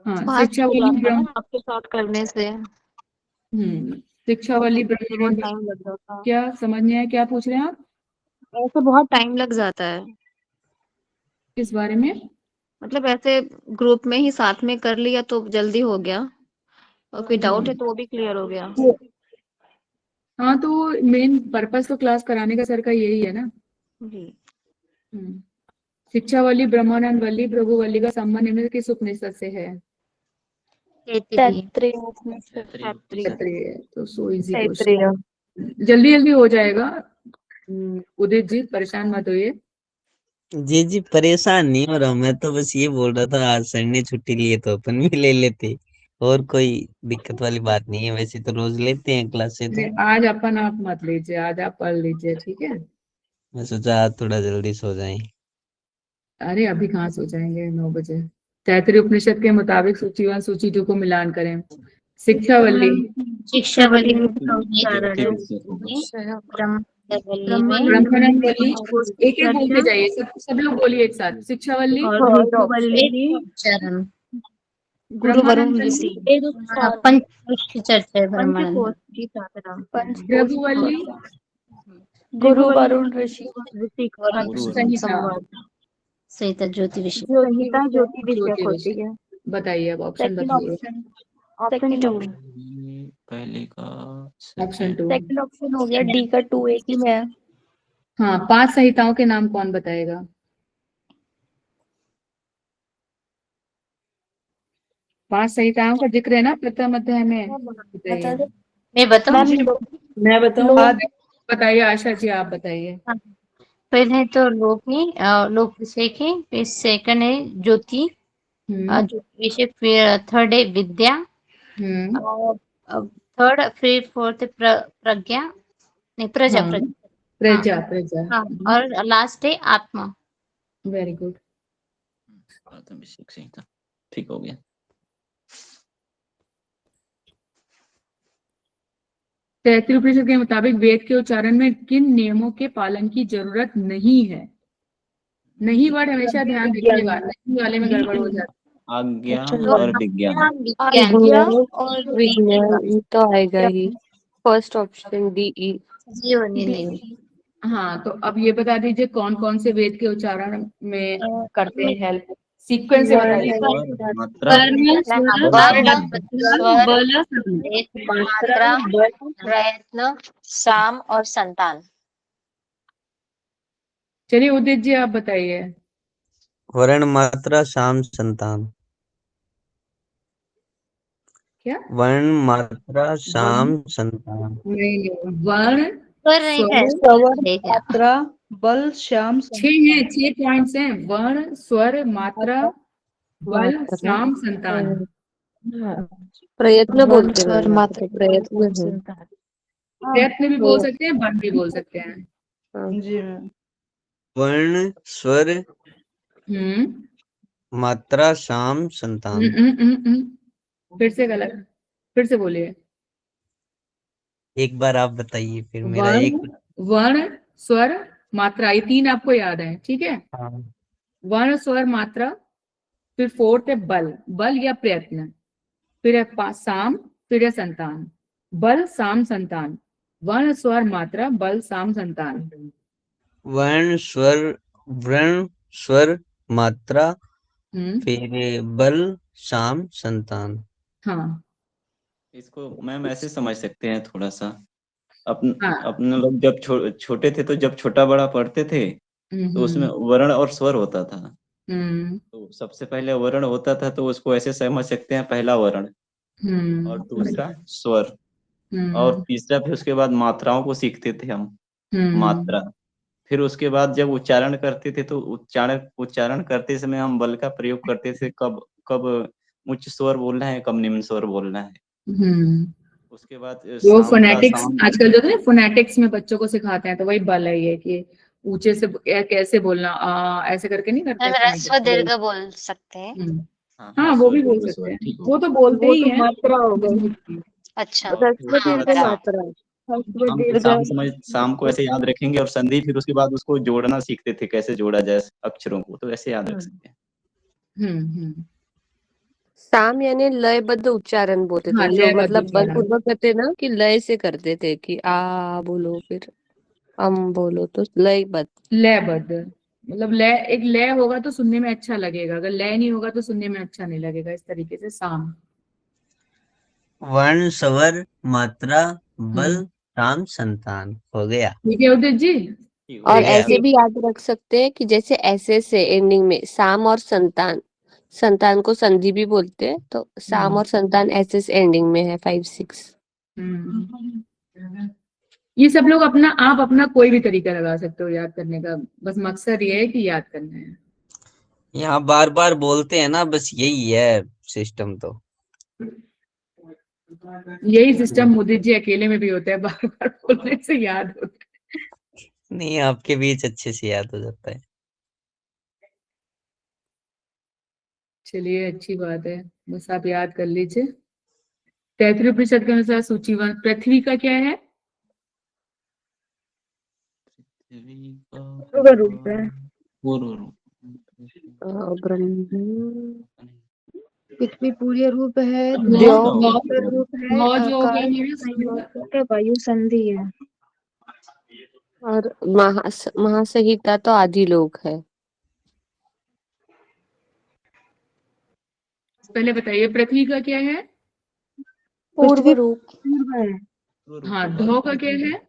[SPEAKER 1] हाँ
[SPEAKER 3] फास्ट
[SPEAKER 1] शिक्षा
[SPEAKER 3] हो
[SPEAKER 1] वाली
[SPEAKER 3] जाता है ना आपके साथ करने से।
[SPEAKER 1] शिक्षा वाली
[SPEAKER 3] ऐसे बहुत टाइम लग जाता है।
[SPEAKER 1] क्या समझ नहीं आया, क्या पूछ रहे हैं आप?
[SPEAKER 3] ऐसे बहुत टाइम लग जाता है।
[SPEAKER 1] किस बारे में?
[SPEAKER 3] मतलब ऐसे ग्रुप में ही साथ में कर लिया तो जल्दी हो गया, और कोई डाउट है तो वो भी क्लियर हो गया।
[SPEAKER 1] हाँ तो मेन पर्पस तो क्लास कराने का सर का यही है ना।
[SPEAKER 3] जी।
[SPEAKER 1] शिक्षा वल्ली ब्रह्मानंद वल्ली प्रभु वल्ली का संबंध निम्न किस उपनिषद से है?
[SPEAKER 6] तैत्तिरीय।
[SPEAKER 1] तो सो इजी क्वेश्चन, जल्दी जल्दी हो जाएगा। उदित जी परेशान मत होइए।
[SPEAKER 12] जी परेशान नहीं हो रहा, मैं तो बस ये बोल रहा था आज सर ने छुट्टी ली है तो अपन भी ले लेते, और कोई दिक्कत वाली बात नहीं है, वैसे तो रोज लेते हैं क्लास से तो।
[SPEAKER 1] आज अपन आप मत लीजिए, आज आप पढ़ लीजिए, ठीक है।
[SPEAKER 12] मैं सोचा आज थोड़ा जल्दी सो जाए।
[SPEAKER 1] अरे अभी कहाँ सो जाएंगे 9 बजे। तैत्तिरीय उपनिषद के मुताबिक सूची 1 सूची 2 को मिलान करें। शिक्षा वल्ली
[SPEAKER 3] शिक्षा वाली
[SPEAKER 1] ब्रह्मानंद वल्ली, एक एक बोलते जाइए, सब लोग बोलिए एक साथ। शिक्षा वल्ली
[SPEAKER 3] और चरण गुरु वरुण ऋषि
[SPEAKER 9] चर्चा है ब्रह्मानंद।
[SPEAKER 3] पंचकोश की साधना
[SPEAKER 1] प्रभु वल्ली
[SPEAKER 6] गुरु वरुण ऋषि।
[SPEAKER 1] संहिता
[SPEAKER 9] सहिता ज्योति विषय।
[SPEAKER 3] संहिता ज्योति विषयक होती है।
[SPEAKER 1] बताइए, अब ऑप्शन
[SPEAKER 6] सेकंड
[SPEAKER 1] बताइए।
[SPEAKER 6] ऑप्शन।
[SPEAKER 3] ऑप्शन 2
[SPEAKER 13] पहले का
[SPEAKER 1] ऑप्शन 2।
[SPEAKER 6] सेकंड ऑप्शन हो गया, डी का 2 एक ही में है।
[SPEAKER 1] हाँ 5 संहिताओं के नाम कौन बताएगा? 5 संहिताओं का जिक्र है ना प्रथम अध्याय में, बताइए।
[SPEAKER 9] मैं बताऊं?
[SPEAKER 1] मैं बताऊं? बताइए आशा जी, आप बताइए।
[SPEAKER 9] पहले तो लोक विषय के, फिर सेकंड है ज्योति ज्योति विषय, फिर थर्ड है विद्या, और थर्ड फिर फोर्थ प्रज्ञा, नहीं प्रजा
[SPEAKER 1] हाँ,
[SPEAKER 9] प्रजा।
[SPEAKER 1] प्रजा।
[SPEAKER 9] हाँ, और लास्ट है आत्मा।
[SPEAKER 1] Very good.
[SPEAKER 13] ठीक हो गया।
[SPEAKER 1] तैत्तिरीय उपनिषद के मुताबिक वेद के उच्चारण में किन नियमों के पालन की जरूरत नहीं है? नहीं वर्ड हमेशा ध्यान रखिएगा, नहीं वाले में गड़बड़ हो जाती है।
[SPEAKER 13] आज्ञा
[SPEAKER 3] तो
[SPEAKER 13] और विज्ञान।
[SPEAKER 6] आज्ञा और
[SPEAKER 2] विज्ञान ये तो आएगा ही। First option DE।
[SPEAKER 9] जी होनी नहीं।
[SPEAKER 1] हाँ तो अब ये बता दीजिए कौन कौन से वेद के उच्चारण में करते हैं हेल्प, सीक्वेंस से बताइए।
[SPEAKER 9] मात्रा, प्रयत्न, साम और संतान।
[SPEAKER 1] चलिए उदित जी आप बताइए।
[SPEAKER 12] वर्ण मात्रा साम संतान।
[SPEAKER 1] क्या?
[SPEAKER 12] वर्ण मात्रा साम संतान।
[SPEAKER 1] नहीं, वर्ण
[SPEAKER 7] मात्रा बल श्याम
[SPEAKER 1] 6 पॉइंट्स हैं। वर्ण स्वर मात्रा बल श्याम संतान।
[SPEAKER 2] प्रयत्न बोलते
[SPEAKER 3] स्वर
[SPEAKER 2] हैं,
[SPEAKER 3] मात्रा
[SPEAKER 2] प्रयत्न है।
[SPEAKER 1] प्रयत्न भी बोल सकते हैं, बल भी बोल सकते हैं।
[SPEAKER 7] जी मैम।
[SPEAKER 12] वर्ण स्वर मात्रा साम संतान।
[SPEAKER 1] फिर से गलत, फिर से बोलिए।
[SPEAKER 12] एक बार आप बताइए फिर मेरा एक।
[SPEAKER 1] वर्ण स्वर मात्रा, ये 3 आपको याद है, ठीक है। वर्ण स्वर मात्रा, फिर फोर्थ है बल, बल या प्रयत्न, फिर है साम, फिर है संतान। बल साम संतान, वर्ण स्वर मात्रा बल साम संतान।
[SPEAKER 12] वर्ण स्वर मात्रा, फिर बल साम संतान।
[SPEAKER 1] हाँ
[SPEAKER 10] इसको मैम ऐसे समझ सकते हैं थोड़ा सा।
[SPEAKER 1] हाँ।
[SPEAKER 10] अपने लोग जब छोटे थे तो जब छोटा बड़ा पढ़ते थे तो उसमें वर्ण और स्वर होता था। तो सबसे पहले वर्ण होता था तो उसको ऐसे समझ सकते हैं, पहला वर्ण और दूसरा स्वर और तीसरा, फिर उसके बाद मात्राओं को सीखते थे हम, मात्रा। फिर उसके बाद जब उच्चारण करते थे तो उच्चारण करते समय हम बल का प्रयोग करते थे, कब कब उच्च स्वर बोलना है, कब निम्न स्वर बोलना है। उसके बाद
[SPEAKER 1] वो
[SPEAKER 10] शाम का
[SPEAKER 1] फोनेटिक्स
[SPEAKER 10] शाम
[SPEAKER 1] आजकल जो है फोनेटिक्स में बच्चों को सिखाते हैं, तो वही बल है ये कि ऊंचे से कैसे बोलना, ऐसे करके नहीं करते
[SPEAKER 9] मैम ह्रस्व
[SPEAKER 1] phonetics।
[SPEAKER 9] दीर्घ बोल सकते हैं।
[SPEAKER 10] हाँ
[SPEAKER 1] हाँ, वो
[SPEAKER 10] स्वर
[SPEAKER 1] भी बोल
[SPEAKER 10] दीर्घ
[SPEAKER 1] सकते
[SPEAKER 10] स्वर,
[SPEAKER 1] हैं,
[SPEAKER 10] ठीक हो
[SPEAKER 1] वो तो बोलते
[SPEAKER 2] वो
[SPEAKER 1] ही
[SPEAKER 2] तो
[SPEAKER 1] हैं।
[SPEAKER 2] मात्रा हो गई,
[SPEAKER 9] अच्छा
[SPEAKER 10] और फिर
[SPEAKER 2] ह्रस्व
[SPEAKER 10] उसके बाद
[SPEAKER 2] दीर्घ
[SPEAKER 9] हाँ।
[SPEAKER 2] मात्रा, ह्रस्व
[SPEAKER 10] शाम
[SPEAKER 2] दीर्घ।
[SPEAKER 10] शाम को ऐसे याद रखेंगे और संधि, फिर उसके बाद उसको जोड़ना सीखते थे, कैसे जोड़ा जाए अक्षरों को, तो ऐसे याद रख सकते हैं।
[SPEAKER 2] साम यानी लयबद्ध उच्चारण बोलते
[SPEAKER 1] हाँ,
[SPEAKER 2] थे, जो
[SPEAKER 1] लयबद्ध
[SPEAKER 2] मतलब
[SPEAKER 1] उच्चारण।
[SPEAKER 2] बलपूर्वक करते ना कि लय से करते थे कि आ बोलो फिर बोलो, तो लयबद्ध।
[SPEAKER 1] लयबद्ध मतलब लय, एक लय होगा तो सुनने में अच्छा लगेगा, अगर लय नहीं होगा तो सुनने में अच्छा नहीं लगेगा, इस तरीके से साम।
[SPEAKER 12] वर्ण स्वर मात्रा बल साम संतान हो गया।
[SPEAKER 1] ठीक है उदित जी।
[SPEAKER 2] और
[SPEAKER 12] ठीक है।
[SPEAKER 2] ऐसे भी याद रख सकते हैं कि जैसे ऐसे से एंडिंग में साम और संतान, संतान को संधि भी बोलते हैं, तो साम और संतान ऐसे से एंडिंग में है 5 6।
[SPEAKER 1] ये सब लोग आप अपना कोई भी तरीका लगा सकते हो याद करने का, बस मकसद ये है कि याद करना है।
[SPEAKER 12] यहाँ बार बार बोलते हैं ना, बस यही है सिस्टम। तो
[SPEAKER 1] यही सिस्टम उदित जी अकेले में भी होता है, बार बार बोलने से याद होता है।
[SPEAKER 12] नहीं, आपके बीच अच्छे से याद हो जाता है।
[SPEAKER 1] चलिए अच्छी बात है, बस आप याद कर लीजिए। 33% के अनुसार सूचीवान पृथ्वी का क्या है?
[SPEAKER 2] पूर्व रूप है।
[SPEAKER 13] पूर्व रूप।
[SPEAKER 3] पृथ्वी पूर्य रूप है,
[SPEAKER 1] ध्रुव
[SPEAKER 3] उत्तर रूप है,
[SPEAKER 1] जो हो गया
[SPEAKER 3] आकाश
[SPEAKER 1] मेरा
[SPEAKER 3] संयोजक है, वायु संधि है।
[SPEAKER 2] और महासहिता तो आदि लोक है।
[SPEAKER 1] पहले बताइए पृथ्वी का क्या है?
[SPEAKER 6] पूर्व रूप।
[SPEAKER 3] पूर्व है।
[SPEAKER 1] हाँ, ध्रुव का क्या है?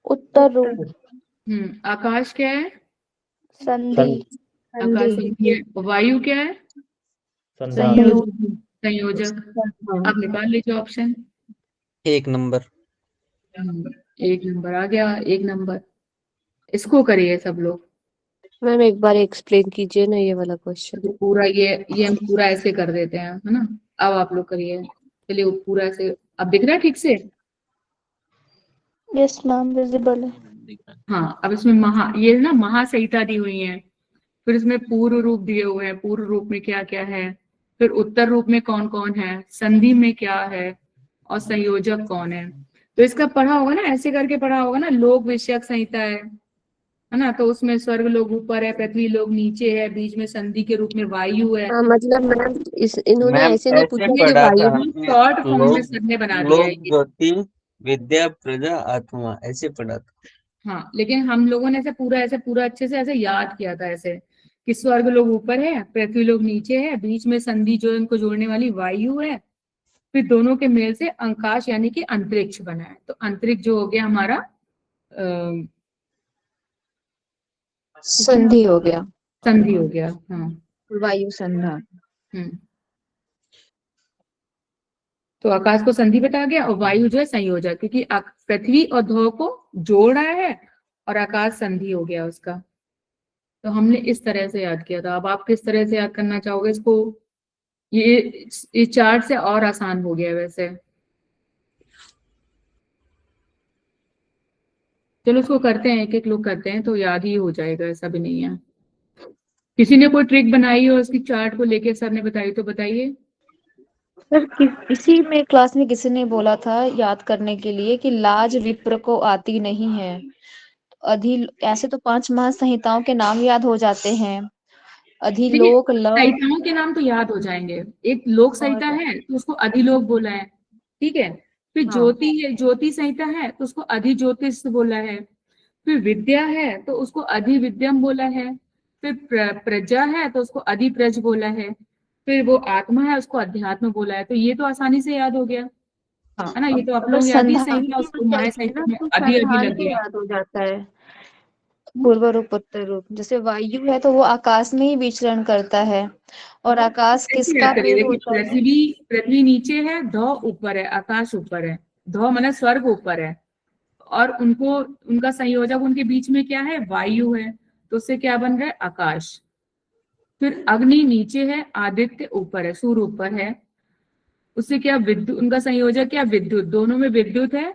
[SPEAKER 6] उत्तर रूप।
[SPEAKER 1] आकाश क्या है?
[SPEAKER 6] संधि।
[SPEAKER 1] आकाश संधि है। वायु क्या है? संयोजक। आप निकाल लीजिए ऑप्शन।
[SPEAKER 12] 1 नंबर।
[SPEAKER 1] 1 नंबर आ गया, 1 नंबर। इसको करिए सब लोग।
[SPEAKER 2] मैम एक बार एक्सप्लेन कीजिए ना ये वाला क्वेश्चन।
[SPEAKER 1] तो पूरा ये हम पूरा ऐसे कर देते हैं, है ना। अब आप लोग करिए, चलिए वो पूरा ऐसे। अब दिख रहा है ठीक से?
[SPEAKER 6] यस मैम, विजिबल है।
[SPEAKER 1] हाँ, अब इसमें ये ना महासंहिता दी हुई है, फिर इसमें पूर्व रूप दिए हुए हैं, पूर्व रूप में क्या क्या है, फिर उत्तर रूप में कौन कौन है, संधि में क्या है, और संयोजक कौन है। तो इसका पढ़ा होगा ना, ऐसे करके पढ़ा होगा ना, लोक विषयक संहिता है ना। तो उसमें स्वर्ग लोग ऊपर है, पृथ्वी लोग नीचे है, बीच में संधि के रूप में वायु है।
[SPEAKER 2] मतलब मैम इन्होंने
[SPEAKER 12] मैम
[SPEAKER 2] ऐसे नहीं
[SPEAKER 12] ऐसे
[SPEAKER 2] पूछा कि
[SPEAKER 12] पढ़ा
[SPEAKER 2] वायु
[SPEAKER 12] था
[SPEAKER 1] शॉर्ट
[SPEAKER 12] कि
[SPEAKER 1] फॉर्म में सर ने बना दिया है
[SPEAKER 12] लोक
[SPEAKER 1] ये।
[SPEAKER 12] ज्योति विद्या प्रजा आत्मा, ऐसे पढ़ा था।
[SPEAKER 1] हाँ, लेकिन हम लोगों ने ऐसे पूरा अच्छे से ऐसे याद किया था, ऐसे कि स्वर्ग लोग ऊपर है, पृथ्वी लोग नीचे है, बीच में संधि जो इनको जोड़ने वाली वायु है, फिर दोनों के मेल से आकाश यानी कि अंतरिक्ष बना है। तो अंतरिक्ष जो हो गया हमारा
[SPEAKER 3] संधि हो गया।
[SPEAKER 1] संधि हो गया। हाँ,
[SPEAKER 3] वायु संधान।
[SPEAKER 1] तो आकाश को संधि बता गया, और वायु जो है संयोजक, क्योंकि पृथ्वी और ध्रुव को जोड़ रहा है, और आकाश संधि हो गया उसका। तो हमने इस तरह से याद किया था। अब आप किस तरह से याद करना चाहोगे इसको? ये चार्ट से और आसान हो गया है वैसे। चलो उसको करते हैं, एक एक लोग करते हैं तो याद ही हो जाएगा, ऐसा भी नहीं है। किसी ने कोई ट्रिक बनाई हो उसकी चार्ट को लेके, सर ने बताई तो बताइए।
[SPEAKER 3] सर इसी में क्लास में किसी ने बोला था याद करने के लिए कि लाज विप्र को आती नहीं है। ऐसे तो 5 महासंहिताओं के नाम याद हो जाते हैं। अधिलोक, लव।
[SPEAKER 1] संहिताओं के नाम तो याद हो जाएंगे। एक लोक संहिता है तो उसको अधिलोक बोला है, ठीक है। फिर ज्योति संहिता है तो उसको अधिज्योतिष बोला है। फिर विद्या है तो उसको अधिविद्यम बोला है। फिर प्रजा है तो उसको अधिप्रज बोला है। फिर वो आत्मा है, उसको अध्यात्म बोला है, तो ये तो आसानी से याद हो गया,
[SPEAKER 3] हाँ,
[SPEAKER 1] है ना। ये तो आप
[SPEAKER 3] अगर
[SPEAKER 1] लोग याद ही
[SPEAKER 3] संधान
[SPEAKER 1] सही है, उसको माया
[SPEAKER 3] कहते हैं
[SPEAKER 1] साहित्य
[SPEAKER 3] ना
[SPEAKER 1] में
[SPEAKER 3] तो
[SPEAKER 1] अभी अभी
[SPEAKER 3] संधान
[SPEAKER 1] लग
[SPEAKER 3] के
[SPEAKER 1] गया।
[SPEAKER 3] याद हो जाता है, पूर्व रूप उत्तर रूप। जैसे वायु है तो वो आकाश में ही विचरण करता है, और आकाश
[SPEAKER 1] ऐसे
[SPEAKER 3] किसका
[SPEAKER 1] याद करिए,
[SPEAKER 3] पेड़
[SPEAKER 1] देखिए
[SPEAKER 3] होता है?
[SPEAKER 1] पृथ्वी नीचे है, ध्रुव ऊपर है, आकाश ऊपर है, ध्रुव मतलब स्वर्ग ऊपर है, और उनको उनका संयोजक उनके बीच में क्या है, वायु है, तो उससे क्या बन रहा है, आकाश। फिर अग्नि नीचे है, आदित्य ऊपर है, सूर्य ऊपर है, उससे क्या विद्युत, उनका संयोजक क्या, विद्युत, दोनों में विद्युत है,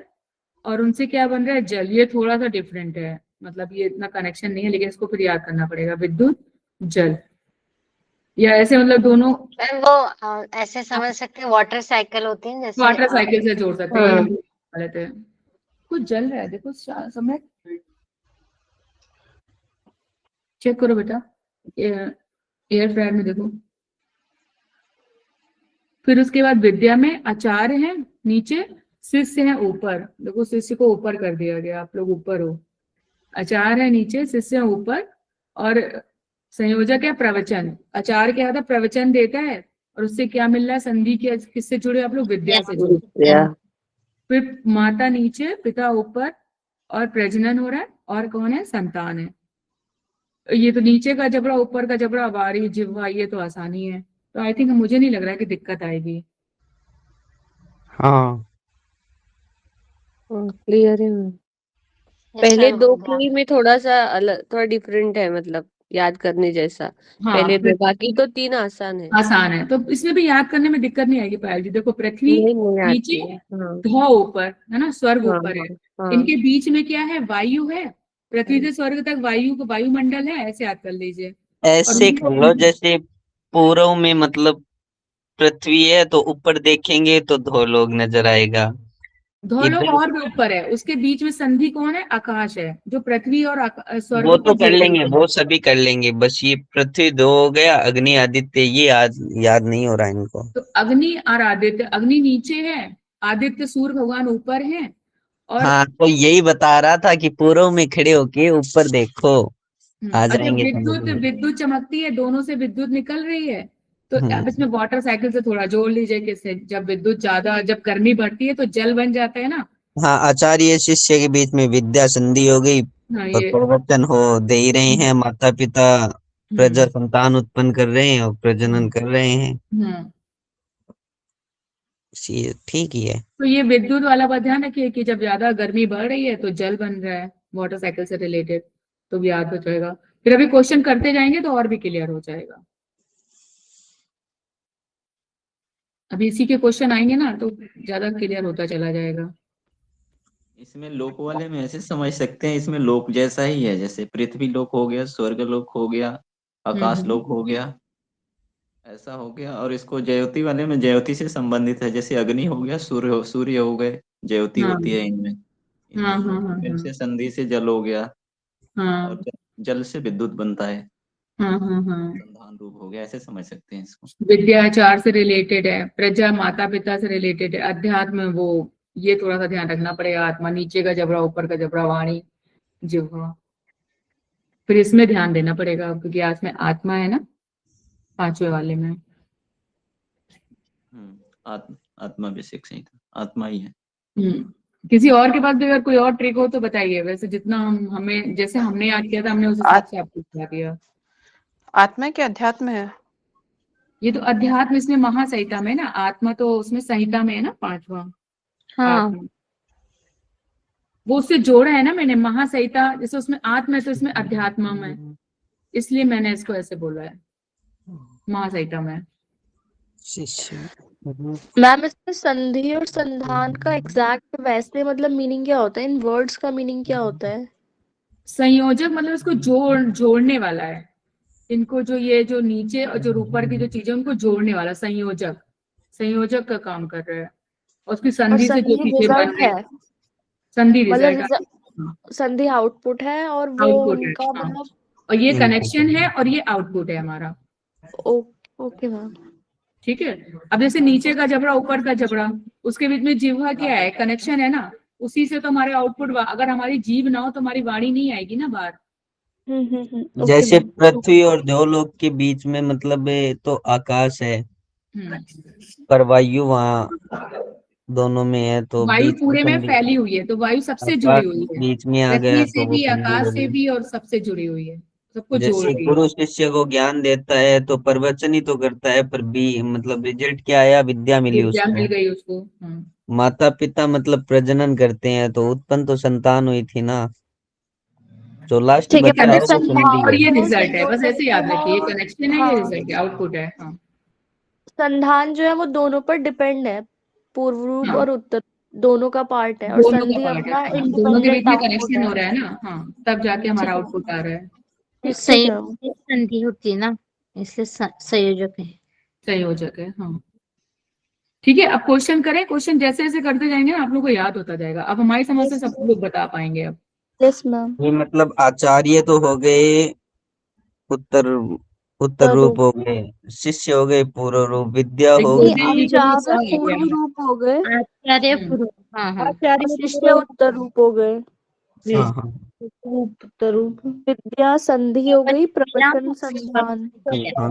[SPEAKER 1] और उनसे क्या बन रहा है, जल। ये थोड़ा सा डिफरेंट है, मतलब ये इतना कनेक्शन नहीं है, लेकिन इसको फिर याद करना पड़ेगा, विद्युत जल, या ऐसे मतलब दोनों
[SPEAKER 9] मैम वो ऐसे समझ सकते हैं वाटर साइकिल होती है जैसे
[SPEAKER 1] वाटर साइकिल से जोड़ सकते हैं, ये
[SPEAKER 9] हाँ।
[SPEAKER 1] गलत है। कुछ जल रहा है, देखो समय चेक करो बेटा, एयर फ्रायर में देखो। फिर उसके बाद विद्या में आचार्य है नीचे, शिष्य है ऊपर, देखो शिष्य को ऊपर कर दिया गया, आप लोग ऊपर हो, आचार्य है नीचे, शिष्य है ऊपर, और संयोजक है प्रवचन। आचार्य क्या होता है, प्रवचन देता है, और उससे क्या मिल रहा है, संधि के किससे जुड़े आप लोग, विद्या से जुड़े। फिर माता नीचे, पिता ऊपर, और प्रजनन हो रहा है, और कौन है, संतान है। ये तो नीचे का जबड़ा, ऊपर का जबड़ा, वारी जिह्वा, ये तो आसानी है, तो आई थिंक मुझे नहीं लग रहा है कि दिक्कत आएगी।
[SPEAKER 12] हाँ
[SPEAKER 2] क्लियर है मैम।
[SPEAKER 9] ये
[SPEAKER 2] पहले
[SPEAKER 9] सर
[SPEAKER 2] दो
[SPEAKER 9] हो
[SPEAKER 2] की
[SPEAKER 9] गया।
[SPEAKER 2] में थोड़ा सा अलग, थोड़ा डिफरेंट है, मतलब याद करने जैसा।
[SPEAKER 1] हाँ,
[SPEAKER 2] पहले दो, बाकी तो तीन आसान है।
[SPEAKER 1] आसान है, तो इसमें भी याद करने में दिक्कत नहीं आएगी पायल जी। देखो पृथ्वी
[SPEAKER 2] नहीं
[SPEAKER 1] नीचे,
[SPEAKER 2] आती है। हाँ
[SPEAKER 1] ध्रुव ऊपर, है ना, स्वर्ग
[SPEAKER 2] हाँ
[SPEAKER 1] ऊपर है,
[SPEAKER 2] हाँ
[SPEAKER 1] इनके बीच में क्या है, वायु है, पृथ्वी से स्वर्ग तक वायु को वायुमंडल है, ऐसे याद कर लीजिए। और
[SPEAKER 12] ऐसे कर लो जैसे पूर्व में मतलब पृथ्वी है तो ऊपर देखेंगे तो दो लोग नजर आएगा,
[SPEAKER 1] ध्रुव लोग
[SPEAKER 12] इधर
[SPEAKER 1] और भी ऊपर है, उसके बीच में संधि कौन है, आकाश है, जो पृथ्वी और स्वर्ग
[SPEAKER 12] वो
[SPEAKER 1] को
[SPEAKER 12] तो कर
[SPEAKER 1] जोड़
[SPEAKER 12] लेंगे,
[SPEAKER 1] रहा है।
[SPEAKER 12] वो सभी कर लेंगे, बस ये पृथ्वी दो हो गया, अग्नि आदित्य ये याद नहीं हो रहा इनको।
[SPEAKER 1] तो अग्नि और आदित्य, अग्नि नीचे है, आदित्य सूर्य भगवान ऊपर है, और
[SPEAKER 12] हाँ तो यही बता रहा था कि पूर्व में खड़े होके ऊपर देखो, आ
[SPEAKER 1] और जब
[SPEAKER 12] जाएंगे समझ में।
[SPEAKER 1] विद्युत चमकती है, दोनों से विद्युत निकल रही है, तो अब इसमें वाटर साइकिल से थोड़ा जोड़ लीजिए, किससे, जब विद्युत ज्यादा, जब गर्मी बढ़ती है तो जल बन जाता है ना।
[SPEAKER 12] हाँ आचार्य शिष्य के बीच में विद्या संधि हो गई,
[SPEAKER 1] हाँ
[SPEAKER 12] और
[SPEAKER 1] ये
[SPEAKER 12] प्रवचन हो दे ही रहे हैं, माता पिता प्रजा
[SPEAKER 1] हम्म
[SPEAKER 12] संतान उत्पन्न कर रहे हैं और प्रजनन कर रहे हैं,
[SPEAKER 1] हम्म
[SPEAKER 12] ये ठीक ही है।
[SPEAKER 1] तो ये विद्युत वाला बात ध्यान रखिए कि जब ज्यादा गर्मी बढ़ रही है तो जल बन रहा है, वाटर साइकिल से रिलेटेड, तो भी याद हो जाएगा। फिर अभी क्वेश्चन करते जाएंगे तो और भी क्लियर हो जाएगा। अभी इसी के क्वेश्चन आएंगे ना तो ज्यादा क्लियर होता चला जाएगा।
[SPEAKER 13] इसमें लोक वाले में ऐसे समझ सकते हैं, इसमें लोक जैसा ही है, जैसे पृथ्वी लोक हो गया, स्वर्ग लोक हो गया, आकाश लोक हो गया, ऐसा हो गया। और इसको ज्योति वाले में ज्योति से संबंधित है, जैसे अग्नि हो गया, सूर्य हो गए, ज्योति
[SPEAKER 1] हाँ
[SPEAKER 13] होती है इनमें।
[SPEAKER 1] हाँ
[SPEAKER 13] इनमें
[SPEAKER 1] हाँ हाँ
[SPEAKER 13] जल
[SPEAKER 1] हाँ
[SPEAKER 13] से संधि से जल हो गया, और
[SPEAKER 1] हाँ
[SPEAKER 13] जल से विद्युत बनता है,
[SPEAKER 1] हाँ हाँ हाँ।
[SPEAKER 13] संधान रूप हो गया, ऐसे समझ सकते हैं इसको।
[SPEAKER 1] विद्याचार से रिलेटेड है, प्रजा माता पिता से रिलेटेड है, अध्यात्म वो, ये थोड़ा सा ध्यान रखना पड़ेगा, आत्मा नीचे का जबड़ा, ऊपर का जबड़ा, वाणी जिह्वा, फिर इसमें ध्यान देना पड़ेगा क्योंकि आज में आत्मा है ना, पांचवे वाले में।
[SPEAKER 13] आत्मा बेसिक सही था, आत्मा ही है।
[SPEAKER 1] किसी और के पास भी अगर कोई और ट्रिक हो तो बताइए, वैसे जितना हमें, जैसे हमने याद किया था हमने उस हिसाब से आपको बता दिया।
[SPEAKER 4] आत्मा के अध्यात्म है,
[SPEAKER 1] ये तो अध्यात्म इसमें महासंहिता में ना, आत्मा तो उसमें संहिता में है ना, पांचवा
[SPEAKER 6] हाँ
[SPEAKER 1] आत्मा, वो उससे जोड़ा है ना मैंने, महासंहिता, जैसे उसमें आत्मा है तो इसमें अध्यात्म में, इसलिए मैंने इसको ऐसे बोला है महासंहिता में।
[SPEAKER 6] मैम, इसमें संधि और संधान का एग्जैक्ट वैसे मतलब मीनिंग क्या होता है, इन वर्ड्स का मीनिंग क्या होता है?
[SPEAKER 1] संयोजक मतलब इसको जोड़ने वाला है, इनको जो ये जो नीचे और जो ऊपर की जो चीजें उनको जोड़ने वाला, संयोजक का काम कर रहा है, और उसकी
[SPEAKER 6] और
[SPEAKER 1] संधि से जो
[SPEAKER 6] संधि
[SPEAKER 1] चीजें बन
[SPEAKER 6] रिजल्ट
[SPEAKER 1] रही,
[SPEAKER 6] है,
[SPEAKER 1] संधि
[SPEAKER 6] मतलब
[SPEAKER 1] रिजल्ट,
[SPEAKER 6] संधि आउटपुट है और वो
[SPEAKER 1] आउटपुट है,
[SPEAKER 6] उनका
[SPEAKER 1] हाँ।
[SPEAKER 6] मतलब।
[SPEAKER 1] और ये कनेक्शन है और ये आउटपुट है हमारा।
[SPEAKER 6] Okay ma'am.
[SPEAKER 1] ठीक है, अब जैसे नीचे का जबड़ा ऊपर का जबड़ा, उसके बीच में जिह्वा क्या है, कनेक्शन है ना, उसी से तो हमारे आउटपुट, अगर हमारी जीभ ना हो तो हमारी वाणी नहीं आएगी ना बाहर,
[SPEAKER 6] ओके
[SPEAKER 12] जैसे
[SPEAKER 6] मैम।
[SPEAKER 12] पृथ्वी और देवलोक के बीच में मतलब तो आकाश है, पर वायु वहाँ दोनों में है, तो
[SPEAKER 1] वायु
[SPEAKER 12] बीच में
[SPEAKER 1] पूरे में
[SPEAKER 12] संधि।
[SPEAKER 1] फैली हुई है, तो वायु सबसे जुड़ी
[SPEAKER 12] आकाश
[SPEAKER 1] हुई है,
[SPEAKER 12] बीच में आ गया
[SPEAKER 1] पृथ्वी
[SPEAKER 12] तो
[SPEAKER 1] से
[SPEAKER 12] वो
[SPEAKER 1] भी,
[SPEAKER 12] संधि
[SPEAKER 1] आकाश
[SPEAKER 12] हो
[SPEAKER 1] से
[SPEAKER 12] गई।
[SPEAKER 1] भी, और सबसे जुड़ी हुई है, सबको जोड़
[SPEAKER 12] जैसे
[SPEAKER 1] रही है।
[SPEAKER 12] गुरु शिष्य को ज्ञान देता है तो प्रवचन ही तो करता है, पर भी मतलब रिजल्ट क्या आया, विद्या मिली
[SPEAKER 1] विद्या मिल
[SPEAKER 12] उसको।
[SPEAKER 1] गई उसको।
[SPEAKER 12] माता पिता मतलब प्रजनन करते हैं, तो उत्पन्न तो संतान हुई थी ना, जो लास्ट
[SPEAKER 6] ठीक है
[SPEAKER 12] बच्चा
[SPEAKER 6] मैम,
[SPEAKER 12] है
[SPEAKER 6] तो
[SPEAKER 12] वो संधि
[SPEAKER 1] और
[SPEAKER 12] है।
[SPEAKER 1] ये
[SPEAKER 6] संधान
[SPEAKER 1] रिजल्ट है,
[SPEAKER 6] जो
[SPEAKER 1] बस
[SPEAKER 6] है
[SPEAKER 1] ऐसे याद रखिए, ये
[SPEAKER 6] वो,
[SPEAKER 1] कनेक्शन है, ये
[SPEAKER 6] हाँ,
[SPEAKER 1] रिजल्ट है, आउटपुट है। हाँ
[SPEAKER 6] संधान जो है वो दोनों पर डिपेंड है, पूर्व रूप और उत्तर दोनों का पार्ट है, और
[SPEAKER 1] दोनों का
[SPEAKER 6] संधि
[SPEAKER 1] पार्ट है,
[SPEAKER 6] अपना
[SPEAKER 1] हाँ, दोनों के बीच
[SPEAKER 6] इंडिपेंडेंट
[SPEAKER 1] में
[SPEAKER 6] आउटपुट
[SPEAKER 1] कनेक्शन
[SPEAKER 6] है।
[SPEAKER 1] हो रहा है ना, हाँ, तब जाके हमारा
[SPEAKER 9] ठीक है।
[SPEAKER 1] आउटपुट आ रहा है।
[SPEAKER 6] ठीक है
[SPEAKER 9] संयोग से संधि होती है ना, इसलिए संयोजक है।
[SPEAKER 1] संयोजक है, हाँ। ठीक है, अब क्वेश्चन करें, क्वेश्चन जैसे जैसे करते जाएंगे ना आप लोग को याद होता जाएगा, अब हमारी समझ से सब लोग बता पाएंगे अब।
[SPEAKER 6] Yes ma'am.
[SPEAKER 12] ये मतलब आचार्य तो हो गए उत्तर उत्तर रूप हो गए, शिष्य हो गए पूर्व रूप, विद्या हो
[SPEAKER 1] बिल्कुल
[SPEAKER 12] गई।
[SPEAKER 1] जी, बिल्कुल
[SPEAKER 6] आचार्य
[SPEAKER 1] सही है।
[SPEAKER 6] पूर्व रूप हो गए,
[SPEAKER 9] आचार्य पूर्व, हाँ हाँ।
[SPEAKER 7] आचार्य
[SPEAKER 6] शिष्य उत्तर रूप हो गए,
[SPEAKER 12] हाँ हाँ
[SPEAKER 7] रूप तरूप
[SPEAKER 6] विद्या संधि हो गई, प्रवचन संधान,
[SPEAKER 12] हाँ,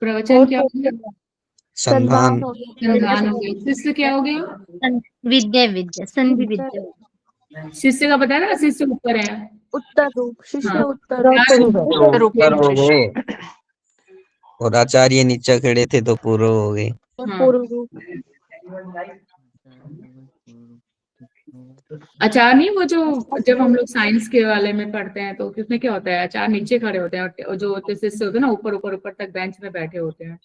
[SPEAKER 1] प्रवचन
[SPEAKER 6] और
[SPEAKER 1] क्या हो गया?
[SPEAKER 12] संधान।
[SPEAKER 6] संधान हो गया,
[SPEAKER 1] संधान हो गया। शिष्य क्या हो गया?
[SPEAKER 9] विद्या विद्या संधि विद्या।
[SPEAKER 1] शिष्य का बताया ना, शिष्य ऊपर है।
[SPEAKER 6] उत्तर रूप, शिष्य
[SPEAKER 1] हाँ,
[SPEAKER 6] उत्तर रूप,
[SPEAKER 12] उत्तर हो गए, और आचार्य नीचे खड़े थे तो पूर्व हो गए।
[SPEAKER 6] पूर्व रूप।
[SPEAKER 1] आचार नहीं, वो जो जब हम लोग साइंस के वाले में पढ़ते हैं तो उसमें क्या होता है, आचार नीचे खड़े होते हैं और जो होते शिष्य होते हैं ना ऊपर ऊपर ऊपर तक बेंच में बैठे होते हैं।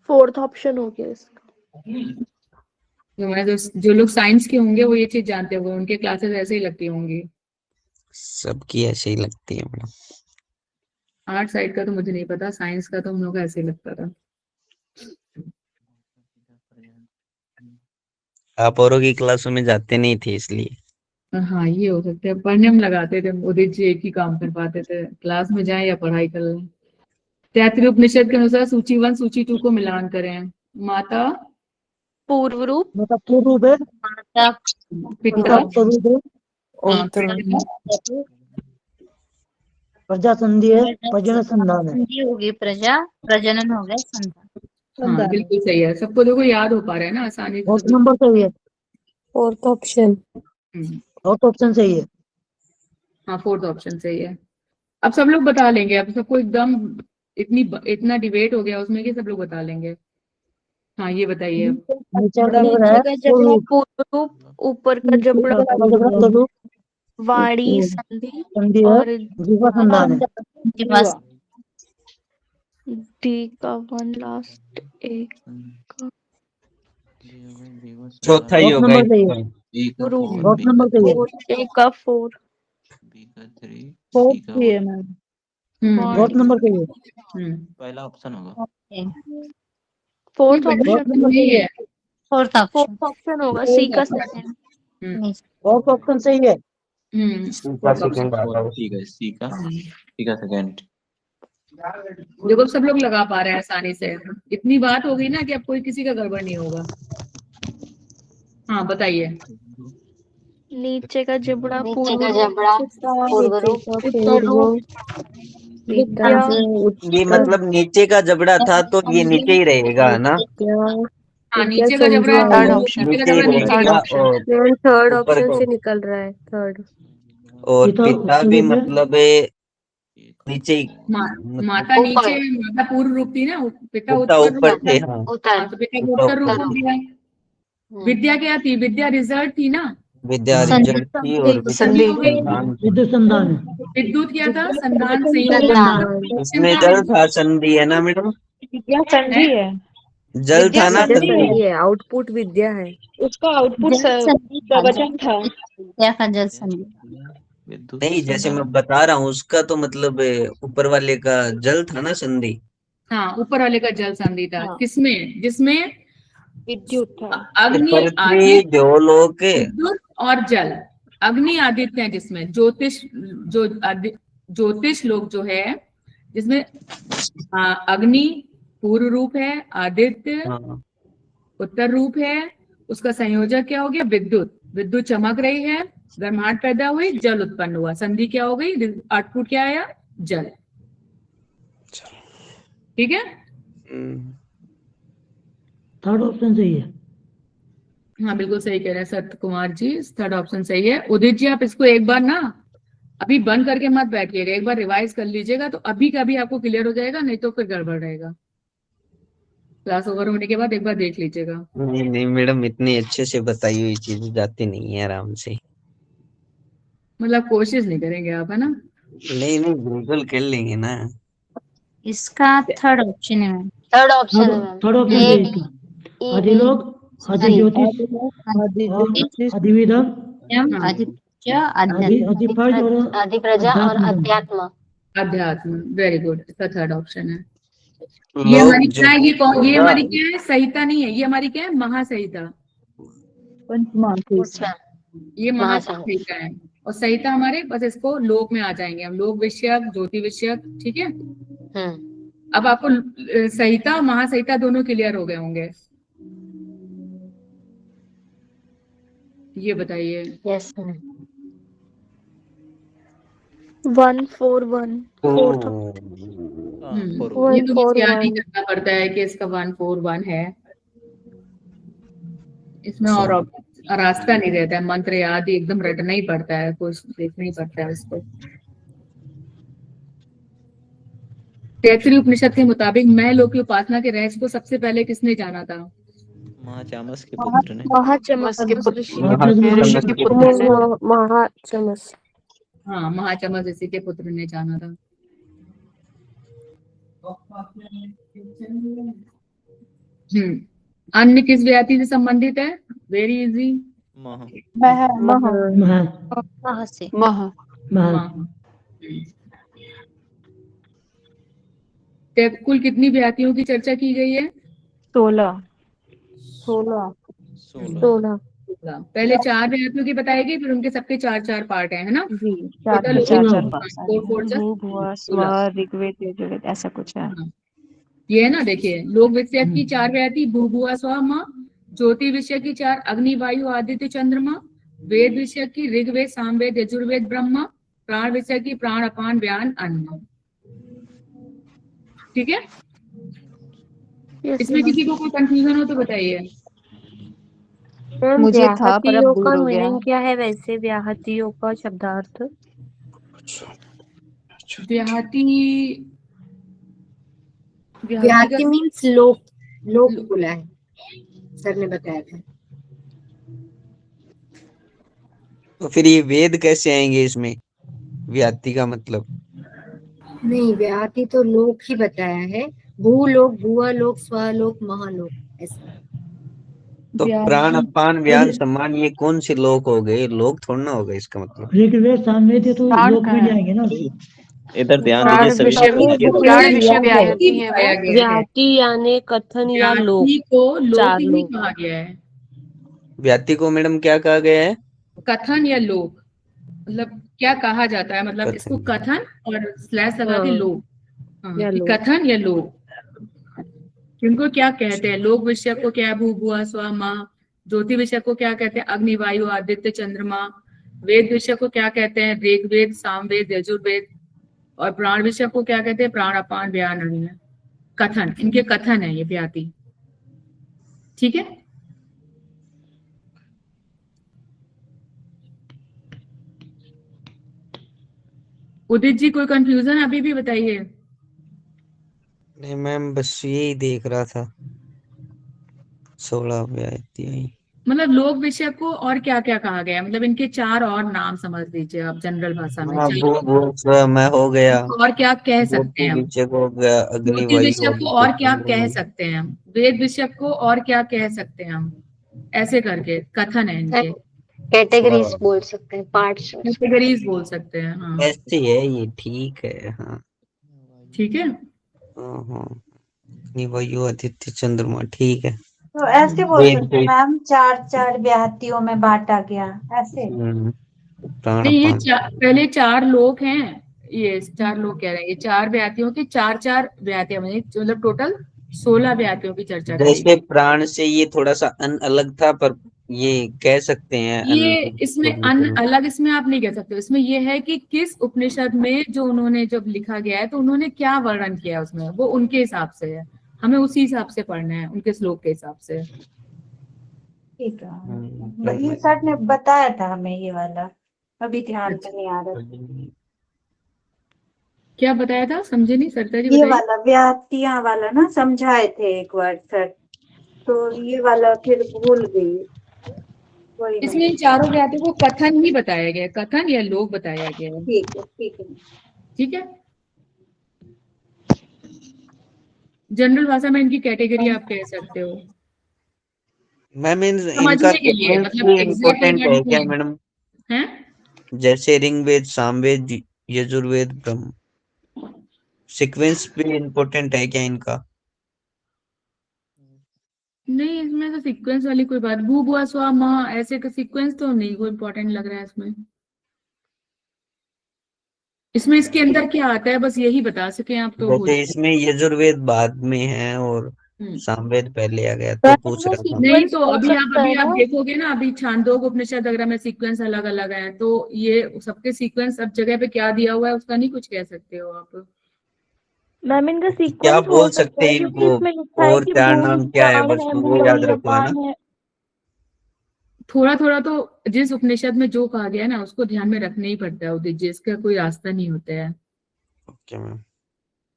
[SPEAKER 6] फोर्थ ऑप्शन हो गया इसका।
[SPEAKER 1] जो लोग साइंस के होंगे वो ये चीज जानते होंगे, उनके क्लासेस ऐसे ही लगती होंगी।
[SPEAKER 12] सबकी ऐसे ही लगती है मैडम।
[SPEAKER 1] आर्ट साइड का तो मुझे नहीं पता, साइंस का तो हम लोग का ऐसे ही लगता था।
[SPEAKER 12] आप औरों की क्लासों में जाते नहीं थे इसलिए।
[SPEAKER 1] हाँ, ये हो सकता है, पढ़ने में लगाते थे, उदित जी एक ही काम कर पाते थे, क्लास में जाए या पढ़ाई कर लें। तैत्तिरीय उपनिषद के अनुसार सूची 1 सूची 2 को मिलान करें। माता
[SPEAKER 6] पूर्व रूप,
[SPEAKER 7] पूर्व है,
[SPEAKER 9] माता
[SPEAKER 1] पिता
[SPEAKER 7] और प्रजा संधि है, प्रजनन संधान है।
[SPEAKER 9] संधि होगी प्रजा, प्रजनन हो गया संधान।
[SPEAKER 1] हाँ बिल्कुल सही है, सबको देखो याद हो पा रहा है ना आसानी से।
[SPEAKER 7] फोर्थ नंबर सही है,
[SPEAKER 2] फोर्थ ऑप्शन।
[SPEAKER 7] फोर्थ ऑप्शन सही है।
[SPEAKER 1] हाँ, फोर्थ ऑप्शन सही है। अब सब लोग बता लेंगे, अब सबको एकदम इतना डिबेट हो गया उसमें कि सब लोग बता लेंगे। हाँ, ये बताइए अब।
[SPEAKER 7] नीचे
[SPEAKER 6] नीचे का जबड़ा पूर्व रूप, ऊपर का जबड़ा वाणी संधि,
[SPEAKER 7] संधि है,
[SPEAKER 6] और
[SPEAKER 7] जीवा संधान है।
[SPEAKER 6] डी का 1 लास्ट एक
[SPEAKER 12] चौथा ही
[SPEAKER 7] फोर्थ
[SPEAKER 12] होगा
[SPEAKER 7] नंबर सही है,
[SPEAKER 12] इसका।
[SPEAKER 7] फोर्थ नंबर सही है,
[SPEAKER 6] ए का 4,
[SPEAKER 7] फोर्थ सही है मैम, फोर्थ नंबर सही है,
[SPEAKER 13] पहला ऑप्शन होगा।
[SPEAKER 6] फोर्थ
[SPEAKER 7] फोर्थ
[SPEAKER 6] ऑप्शन
[SPEAKER 7] नंबर सही है,
[SPEAKER 9] फोर्थ ऑप्शन।
[SPEAKER 6] फोर्थ ऑप्शन होगा, सी का सेकंड।
[SPEAKER 7] फोर्थ ऑप्शन सही है।
[SPEAKER 12] सेकंड आ रहा है।
[SPEAKER 13] ठीक है, सी का सेकंड।
[SPEAKER 1] देखो सब लोग लगा पा रहे हैं आसानी से, इतनी बात हो गई ना कि अब कोई किसी का गड़बड़ नहीं होगा। हाँ बताइए।
[SPEAKER 6] नीचे का जबड़ा
[SPEAKER 9] नीचे
[SPEAKER 6] पूर्व
[SPEAKER 9] का
[SPEAKER 6] रूप,
[SPEAKER 9] जबड़ा पूर्व रूप,
[SPEAKER 6] उत्तर रूप, विद्या,
[SPEAKER 12] ये मतलब नीचे का जबड़ा था तो ये नीचे ही रहेगा ना।
[SPEAKER 1] हाँ, नीचे का जबड़ा है, नीचे का जबड़ा नीचे
[SPEAKER 12] रहेगा,
[SPEAKER 1] रहेगा।
[SPEAKER 12] और
[SPEAKER 2] थर्ड
[SPEAKER 12] ऊपर
[SPEAKER 2] ऑप्शन
[SPEAKER 12] को,
[SPEAKER 2] से निकल रहा है, थर्ड।
[SPEAKER 12] और पिता भी मतलब नीचे ही,
[SPEAKER 1] माता नीचे, माता पूर्व रूप थी ना, पिता
[SPEAKER 12] पिता
[SPEAKER 1] उत्तर
[SPEAKER 12] ऊपर
[SPEAKER 1] रूप
[SPEAKER 12] थे।
[SPEAKER 1] था।
[SPEAKER 12] हाँ,
[SPEAKER 1] हाँ, तो पिता को उत्तर रूप हो गया। विद्या क्या थी? विद्या रिजल्ट थी ना,
[SPEAKER 12] विद्या रिजल्ट थी, और संधान थी।
[SPEAKER 7] विद्युत संधान है,
[SPEAKER 1] विद्युत क्या था? संधान संयोग।
[SPEAKER 12] इसमें जल था, संधि है ना मैडम।
[SPEAKER 3] विद्या संधि है,
[SPEAKER 12] जल था ना,
[SPEAKER 2] विद्या
[SPEAKER 12] संधि।
[SPEAKER 2] संधि है, आउटपुट विद्या है।
[SPEAKER 3] उसका आउटपुट प्रवचन था।
[SPEAKER 9] विद्या का जल संधि।
[SPEAKER 12] नहीं, जैसे मैं बता रहा हूँ उसका तो मतलब ऊपर वाले का जल था ना, संधि।
[SPEAKER 1] हाँ, ऊपर वाले का जल संधि था। किसमें? जिसमें
[SPEAKER 3] विद्युत था,
[SPEAKER 1] अग्नि,
[SPEAKER 12] पृथ्वी,
[SPEAKER 1] आदित्य,
[SPEAKER 12] देवलोक,
[SPEAKER 1] विद्युत और जल। अग्नि आदित्य है जिसमें, ज्योतिष लोग जो है जिसमें अग्नि पूर्व रूप है, आदित्य उत्तर रूप है, उसका संयोजक क्या हो गया? विद्युत। विद्युत चमक रही है, गर्माहट पैदा हुई, जल उत्पन्न हुआ, संधि क्या हो गई, आउटपुट क्या आया, जल। ठीक है,
[SPEAKER 14] थर्ड ऑप्शन सही है।
[SPEAKER 1] हाँ बिल्कुल सही कह रहे हैं सत्य कुमार जी, थर्ड ऑप्शन सही है। उदित जी आप इसको एक बार ना अभी बंद करके मत बैठिएगा, एक बार रिवाइज कर लीजिएगा तो अभी का भी आपको क्लियर हो जाएगा, नहीं तो फिर गड़बड़ रहेगा। क्लास ओवर होने के बाद एक बार देख लीजिएगा।
[SPEAKER 12] नहीं नहीं मैडम, इतनी अच्छे से बताई हुई चीजें जाती नहीं है आराम से।
[SPEAKER 1] मतलब कोशिश नहीं करेंगे आप, है ना?
[SPEAKER 12] नहीं नहीं बिल्कुल कर लेंगे ना।
[SPEAKER 9] इसका थर्ड ऑप्शन है मैम।
[SPEAKER 3] थर्ड ऑप्शन है मैम।
[SPEAKER 14] थर्ड ऑप्शन
[SPEAKER 3] ए
[SPEAKER 14] सही है इसका। आदिलोक, आदिज्योतिष, अधिविधम, अधिप्रज और
[SPEAKER 3] अधिप्रजा और अध्यात्म।
[SPEAKER 1] अध्यात्म, वेरी गुड, इसका थर्ड ऑप्शन है। ये हमारी क्या है, ये कौन, ये हमारी क्या है, संहिता नहीं है, ये हमारी क्या है, महासंहिता। ये महासंहिता है और संहिता हमारे बस इसको लोक में आ जाएंगे हम, लोक विषयक, ज्योति विषयक। ठीक है, अब आपको संहिता और महासंहिता दोनों क्लियर हो गए होंगे। ये बताइए।
[SPEAKER 3] Yes
[SPEAKER 6] 141 fourth.
[SPEAKER 1] ये तो मुझे याद नहीं करना पड़ता है कि इसका 141 है, इसमें और रास्ता नहीं रहता है, मंत्र याद ही एकदम रटना ही पड़ता है, कुछ देखना ही पड़ता है उसको। तैत्तिरीय उपनिषद के मुताबिक मैं लोक की उपासना के रहस्य को सबसे पहले किसने जाना था?
[SPEAKER 10] महाचामस के पुत्र ने।
[SPEAKER 6] महाचमस के
[SPEAKER 10] ऋषि
[SPEAKER 6] पुत्र
[SPEAKER 10] के पुत्र ने।
[SPEAKER 6] महाचमस।
[SPEAKER 1] हाँ, महाचमस ऋषि के पुत्र ने जाना था। अन्य किस व्याधि से संबंधित है? वेरी इजी, कुल कितनी व्याधियों की चर्चा की गई है?
[SPEAKER 6] 16।
[SPEAKER 1] पहले 4 व्याधियों की बताई गई, फिर उनके सबके 4-4 पार्ट है ना?
[SPEAKER 6] चार ऋग्वेद यजुर्वेद ऐसा कुछ है।
[SPEAKER 1] ये है ना, देखिए, लोक विषय की 4 व्याधि, भूभुआ स्वा माँ, ज्योति विषय की 4 अग्नि वायु आदित्य चंद्रमा, वेद विषय की ऋग्वेद सामवेद यजुर्वेद ब्रह्मा, प्राण विषय की प्राण अपान व्यान अन्न। ठीक है, इसमें किसी को कोई कंफ्यूजन हो तो बताइए।
[SPEAKER 2] मुझे था पर अब भूल हो गया। क्या है वैसे व्याहतियों का शब्दार्थ?
[SPEAKER 1] व्याहति
[SPEAKER 3] मीन्स लोक, लोक बोला है, सर ने बताया था।
[SPEAKER 12] तो फिर ये वेद कैसे आएंगे इसमें? व्याहति का मतलब
[SPEAKER 3] नहीं, व्याहति तो लोक ही बताया है, भूलोक, भुवलोक, स्वलोक, महालोक ऐसा।
[SPEAKER 12] तो प्राण अपान व्यान सम्मान ये कौन से लोक हो गए? लोक थोड़ा ना होगा इसका मतलब।
[SPEAKER 14] ऋग्वेद सामवेद तो लोक में जाएंगे ना।
[SPEAKER 10] इधर ध्यान दीजिए सभी।
[SPEAKER 2] व्याहति यानी कथन या लोक
[SPEAKER 1] को लोक ही कहा गया है।
[SPEAKER 12] व्याहति को मैडम क्या कहा गया है?
[SPEAKER 1] कथन या लोक, मतलब क्या कहा जाता है, मतलब इसको कथन और स्लैश लगा के लोक, कथन या लोक। इनको क्या कहते हैं? लोक विषय को क्या है? भूभुआ स्वा माँ। ज्योति विषय को क्या कहते हैं? अग्नि वायु आदित्य चंद्रमा। वेद विषय को क्या कहते हैं? ऋग्वेद सामवेद यजुर्वेद। और प्राण विषय को क्या कहते हैं? प्राण अपान व्यान अन्न। कथन, इनके कथन है ये व्याहति। ठीक है, उदित जी कोई कंफ्यूजन अभी भी बताइए।
[SPEAKER 12] नहीं मैम, बस यही देख रहा था 16 व्याहति।
[SPEAKER 1] मतलब लोक विषय को और क्या क्या कहा गया, मतलब इनके 4 और नाम समझ लीजिए आप जनरल भाषा में।
[SPEAKER 12] मैं हो गया,
[SPEAKER 1] और क्या कह सकते हैं?
[SPEAKER 12] ज्योति
[SPEAKER 1] विषय को और क्या कह सकते हैं? वेद विषय को और क्या कह सकते हैं हम? ऐसे करके कथन है इनके।
[SPEAKER 3] कैटेगरीज बोल सकते हैं, पार्ट्स,
[SPEAKER 1] कैटेगरीज बोल सकते हैं। हाँ
[SPEAKER 12] ऐसे है ये, ठीक है। हाँ
[SPEAKER 1] ठीक है,
[SPEAKER 12] वायु आदित्य चंद्रमा, ठीक है।
[SPEAKER 15] तो ऐसे बोल सकते हैं मैम, 4 व्याहतियों में बांटा गया ऐसे।
[SPEAKER 1] नहीं, ये पहले 4 लोक हैं, ये 4 लोग कह रहे हैं, ये 4 व्याहतियों की 4-4 व्याहतियां, मतलब टोटल 16 व्याहतियों की चर्चा।
[SPEAKER 12] जैसे प्राण से ये थोड़ा सा अलग था, पर ये कह सकते हैं
[SPEAKER 1] ये
[SPEAKER 12] अन्न
[SPEAKER 1] इसमें
[SPEAKER 12] को
[SPEAKER 1] अन्न
[SPEAKER 12] लेकर।
[SPEAKER 1] अलग इसमें आप नहीं कह सकते, इसमें ये है कि किस उपनिषद में जो उन्होंने जब लिखा गया है तो उन्होंने क्या वर्णन किया है उसमें, वो उनके हिसाब से है, हमें उसी हिसाब से पढ़ना है, उनके श्लोक के हिसाब से।
[SPEAKER 15] ठीक है, ये सर ने बताया था हमें ये वाला, अभी ध्यान पे नहीं आ रहा।
[SPEAKER 1] क्या बताया था, समझे नहीं सरता जी,
[SPEAKER 15] ये
[SPEAKER 1] बताइए।
[SPEAKER 15] वाला व्याप्तियां वाला ना समझाए थे एक बार सर, तो ये वाला फिर भूल गई। वही
[SPEAKER 1] इसमें इन चारों व्याप्तियों को कथन ही बताया गया है, कथन या लोक बताया गया है।
[SPEAKER 15] ठीक है, ठीक है,
[SPEAKER 1] ठीक है। जनरल भाषा में इनकी कैटेगरी आप कह सकते हो,
[SPEAKER 12] मैम इनका
[SPEAKER 1] समझने के लिए,
[SPEAKER 12] सीक्वेंस
[SPEAKER 1] मतलब
[SPEAKER 12] भी
[SPEAKER 1] एग्जैक्ट
[SPEAKER 12] इम्पोर्टेंट है
[SPEAKER 1] वर्ड
[SPEAKER 12] क्या
[SPEAKER 1] नहीं
[SPEAKER 12] मैडम?
[SPEAKER 1] है।
[SPEAKER 12] जैसे ऋग्वेद, सामवेद, यजुर्वेद, ब्रह्म, सीक्वेंस भी इम्पोर्टेंट है क्या इनका?
[SPEAKER 1] नहीं, इसमें तो सीक्वेंस वाली कोई बात, भू भुआ स्वा महा ऐसे का सीक्वेंस तो नहीं कोई इम्पोर्टेंट लग रहा है इसमें। इसमें इसके अंदर क्या आता है बस यही बता सके आप तो हो
[SPEAKER 12] जैसे
[SPEAKER 1] जाए।
[SPEAKER 12] इसमें यजुर्वेद बाद में है और सामवेद पहले आ गया, तो
[SPEAKER 6] मैम
[SPEAKER 12] पूछ
[SPEAKER 6] वो
[SPEAKER 12] रहा था।
[SPEAKER 1] नहीं
[SPEAKER 6] सीक्वेंस
[SPEAKER 1] तो
[SPEAKER 6] हो सकता
[SPEAKER 1] अभी
[SPEAKER 6] है
[SPEAKER 1] आप
[SPEAKER 6] ना।
[SPEAKER 1] देखोगे ना, अभी छांदोग उपनिषद वगैरह में सीक्वेंस अलग अलग है, तो ये सबके सीक्वेंस अब जगह पे क्या दिया हुआ है उसका नहीं कुछ कह सकते हो आप।
[SPEAKER 6] मैम इनका
[SPEAKER 12] क्या
[SPEAKER 6] सीक्वेंस हो
[SPEAKER 12] बोल
[SPEAKER 6] सकता
[SPEAKER 12] सकते
[SPEAKER 6] है
[SPEAKER 12] हैं
[SPEAKER 6] क्योंकि
[SPEAKER 12] इनको?
[SPEAKER 6] इसमें लिखा है
[SPEAKER 12] और
[SPEAKER 6] कि
[SPEAKER 12] चार
[SPEAKER 6] भूमि
[SPEAKER 12] नाम क्या है,
[SPEAKER 6] प्राण
[SPEAKER 12] बस
[SPEAKER 6] है,
[SPEAKER 12] वो याद
[SPEAKER 6] मूलमय
[SPEAKER 12] रखो, है ना?
[SPEAKER 6] अपान है।
[SPEAKER 1] थोड़ा थोड़ा तो जिस उपनिषद में जो कहा गया है ना उसको ध्यान में रखना ही पड़ता है उदित जी, इसका कोई रास्ता नहीं होता है
[SPEAKER 12] ओके मैम।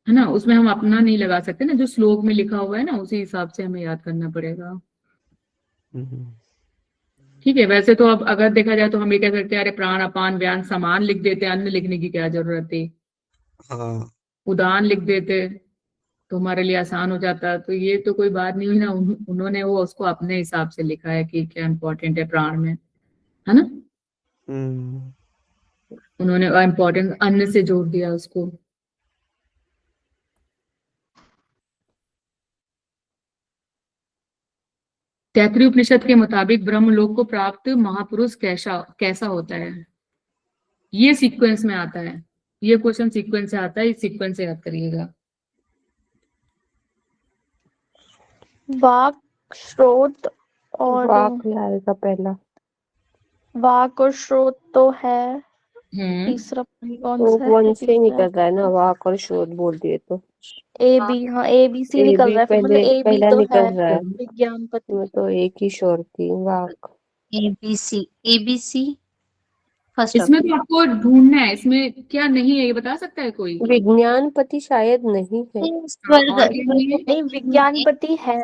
[SPEAKER 1] है ना। उसमें हम अपना नहीं लगा सकते ना, जो श्लोक में लिखा हुआ है ना उसी हिसाब से हमें याद करना पड़ेगा। ठीक है। वैसे तो अब अगर देखा जाए तो हम ये कह सकते हैं अरे प्राण अपान व्यान समान लिख देते, अन्न लिखने की क्या जरूरत है,
[SPEAKER 12] हाँ
[SPEAKER 1] उदान लिख देते तो हमारे लिए आसान हो जाता। तो ये तो कोई बात नहीं हुई ना, उन्होंने वो उसको अपने हिसाब से लिखा है कि क्या इम्पोर्टेंट है प्राण में, है ना। उन्होंने इम्पोर्टेंट अन्न से जोड़ दिया उसको। तैत्तिरीय उपनिषद के मुताबिक ब्रह्मलोक को प्राप्त महापुरुष कैसा कैसा होता है, ये सीक्वेंस में आता है, ये क्वेश्चन सीक्वेंस से आता है, इस सीक्वेंस से याद करिएगा।
[SPEAKER 6] वाक, श्रोत और
[SPEAKER 2] वाक ही आएगा पहला।
[SPEAKER 6] वाक और श्रोत तो है, तीसरा कौन
[SPEAKER 2] तो
[SPEAKER 6] सा
[SPEAKER 2] वन
[SPEAKER 6] है
[SPEAKER 2] से ही
[SPEAKER 6] तीसरा?
[SPEAKER 2] निकल रहा है ना, वाक और शोध बोल दिए तो।
[SPEAKER 6] ए बी, हाँ ए बी सी
[SPEAKER 2] ए
[SPEAKER 6] निकल
[SPEAKER 2] बी
[SPEAKER 6] रहा है, फिर मतलब
[SPEAKER 2] पहले
[SPEAKER 6] ए बी
[SPEAKER 2] पहला
[SPEAKER 6] तो
[SPEAKER 2] निकल
[SPEAKER 6] है
[SPEAKER 2] रहा है,
[SPEAKER 6] विज्ञानपति।
[SPEAKER 2] मैं तो एक ही शोर थी, वाक।
[SPEAKER 9] ABC फर्स्ट
[SPEAKER 1] इसमें तो आपको ढूंढना है, इसमें क्या नहीं है ये बता सकता है कोई?
[SPEAKER 2] विज्ञानपति शायद नहीं है।
[SPEAKER 9] स्वर्ग
[SPEAKER 1] और क्या नहीं है?
[SPEAKER 6] नहीं विज्ञानपति है।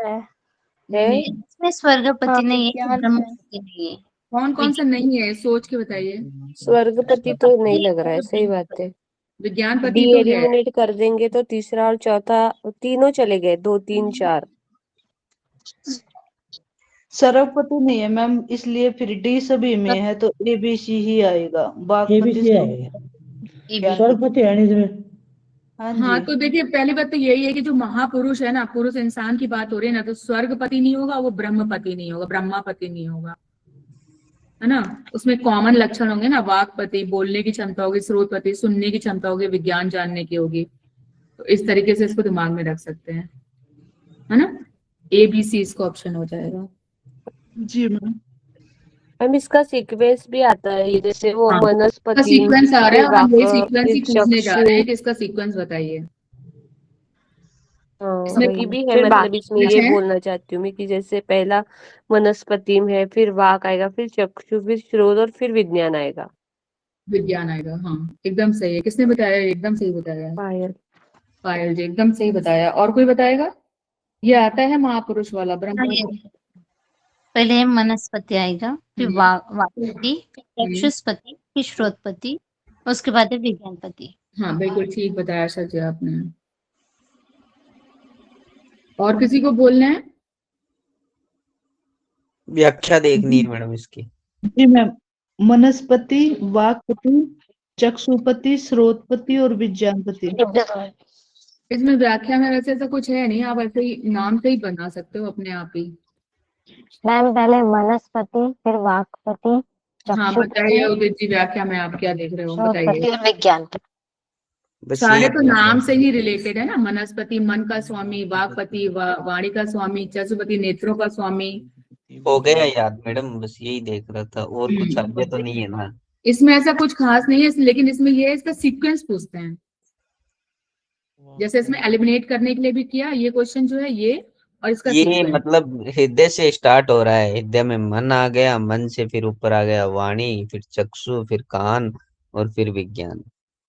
[SPEAKER 2] है
[SPEAKER 9] इसमें स्वर्गपति
[SPEAKER 6] हाँ
[SPEAKER 9] नहीं है,
[SPEAKER 6] विज्ञान है।
[SPEAKER 9] ब्रह्मपति नहीं है।
[SPEAKER 1] कौन कौन सा नहीं है सोच के बताइए।
[SPEAKER 2] स्वर्गपति तो नहीं लग रहा है, सही बात है।
[SPEAKER 1] विज्ञानपति
[SPEAKER 2] डी
[SPEAKER 1] तो है।
[SPEAKER 2] एलिमिनेट कर देंगे तो तीसरा और चौथा, तीनों चले गए, 2 3 4।
[SPEAKER 7] सरस्वती नहीं है मैम, इसलिए फिर डी सभी में है तो ABC ही आएगा। बागपति
[SPEAKER 14] ABC आएगा, स्वर्गपति है नहीं इसमें।
[SPEAKER 1] हाँ तो देखिए पहली बात तो यही है कि जो महापुरुष है ना, पुरुष इंसान की बात हो रही है ना, तो स्वर्गपति नहीं होगा, वो ब्रह्मपति नहीं होगा, ब्रह्मापति नहीं होगा, है ना। उसमें कॉमन लक्षण होंगे ना, वाकपति बोलने की क्षमता होगी, स्रोतपति सुनने की क्षमता होगी, विज्ञान जानने की होगी। तो इस तरीके से इसको दिमाग में रख सकते हैं, है ना। ABC इसका ऑप्शन हो जाएगा।
[SPEAKER 7] जी मैम।
[SPEAKER 2] मैम इसका सीक्वेंस भी आता है, जैसे वो
[SPEAKER 1] हाँ, इसका
[SPEAKER 2] वनस्पति,
[SPEAKER 1] सीक्वेंस आ रहा है
[SPEAKER 2] फिर
[SPEAKER 1] और हम यही
[SPEAKER 2] वाक,
[SPEAKER 1] सीक्वेंस ही
[SPEAKER 2] फिर
[SPEAKER 1] पूछने जा रहे
[SPEAKER 2] चक्षु।
[SPEAKER 1] हैं कि इसका सीक्वेंस बताइए।
[SPEAKER 2] हाँ
[SPEAKER 1] इसमें
[SPEAKER 2] वही भी है,
[SPEAKER 1] फिर
[SPEAKER 2] मतलब
[SPEAKER 1] बाकी
[SPEAKER 2] इसमें
[SPEAKER 1] कुछ
[SPEAKER 2] ये
[SPEAKER 1] है?
[SPEAKER 2] बोलना चाहती हूँ मैं कि जैसे पहला वनस्पति में है, फिर वाक आएगा, फिर चक्षु, फिर श्रोत और फिर विज्ञान आएगा।
[SPEAKER 1] विज्ञान आएगा, हाँ एकदम सही है। किसने बताया? एकदम सही बताया,
[SPEAKER 2] पायल।
[SPEAKER 1] पायल जी एकदम सही बताया। और कोई बताएगा? ये आता है महापुरुष वाला ब्रह्म।
[SPEAKER 9] पहले वनस्पति आएगा, फिर वाकपति, फिर चक्षुष्पति, फिर श्रोतपति, उसके बाद है विज्ञानपति।
[SPEAKER 1] हाँ बिल्कुल ठीक बताया आशा जी आपने। और किसी को बोलना है?
[SPEAKER 12] व्याख्या देखनी है मैडम इसकी।
[SPEAKER 7] जी मैम, वनस्पति, वाकपति, चक्षुपति, स्रोतपति और विज्ञानपति।
[SPEAKER 1] इसमें व्याख्या में वैसे ऐसा कुछ है नहीं, आप ऐसे ही नाम से ही बना सकते हो अपने आप ही।
[SPEAKER 16] मैम पहले वनस्पति, फिर वाकपति,
[SPEAKER 1] हाँ बताइए उदित जी, व्याख्या में आप क्या देख रहे हो बताइए।
[SPEAKER 16] विज्ञान।
[SPEAKER 1] सारे तो नाम से ही रिलेटेड है ना, वनस्पति मन का स्वामी, वाकपति वाणी का स्वामी, चक्षुपति नेत्रों का स्वामी,
[SPEAKER 12] हो गया याद मैडम, बस यही देख रहा था, और कुछ आगे तो नहीं है ना।
[SPEAKER 1] इसमें ऐसा कुछ खास नहीं है, लेकिन इसमें ये है, इसका सीक्वेंस पूछते हैं। जैसे इसमें एलिमिनेट करने के लिए भी किया, ये क्वेश्चन जो है ये, और इसका
[SPEAKER 12] ये
[SPEAKER 1] सीक्वेंस।
[SPEAKER 12] मतलब हृदय से स्टार्ट हो रहा है, हृदय में मन आ गया, मन से फिर ऊपर आ गया वाणी, फिर चक्षु, फिर कान, और फिर विज्ञान।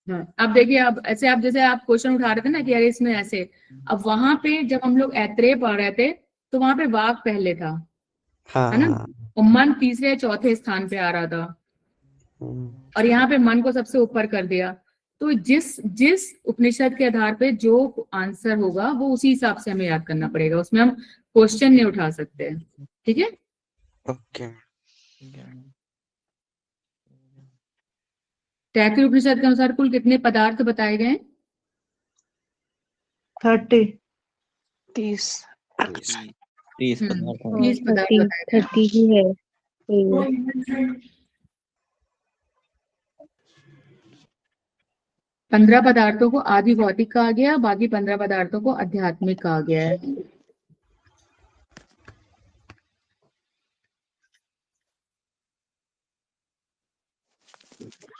[SPEAKER 1] हाँ, अब देखिए, अब ऐसे आप जैसे आप क्वेश्चन उठा रहे थे ना कि यार इसमें ऐसे, अब वहां पे जब हम लोग ऐत्रेय पढ़ रहे थे तो वहां पे वाक पहले था,
[SPEAKER 12] हाँ
[SPEAKER 1] है ना,
[SPEAKER 12] हाँ।
[SPEAKER 1] और मन तीसरे चौथे स्थान पे आ रहा था, और यहाँ पे मन को सबसे ऊपर कर दिया। तो जिस जिस उपनिषद के आधार पे जो आंसर होगा वो उसी हिसाब से हमें याद करना पड़ेगा, उसमें हम क्वेश्चन नहीं उठा सकते। ठीक है,
[SPEAKER 12] ओके।
[SPEAKER 1] तैत्तिरीय उपनिषद के अनुसार कुल कितने पदार्थ बताए गए?
[SPEAKER 7] 30।
[SPEAKER 4] 30
[SPEAKER 10] 30 पदार्थ हैं।
[SPEAKER 1] 30 पदार्थ
[SPEAKER 2] 30
[SPEAKER 1] बताए गए।
[SPEAKER 2] 30 ही है। सही है।
[SPEAKER 1] 15 पदार्थों को आदि भौतिक कहा गया, बाकी 15 पदार्थों को आध्यात्मिक कहा गया है।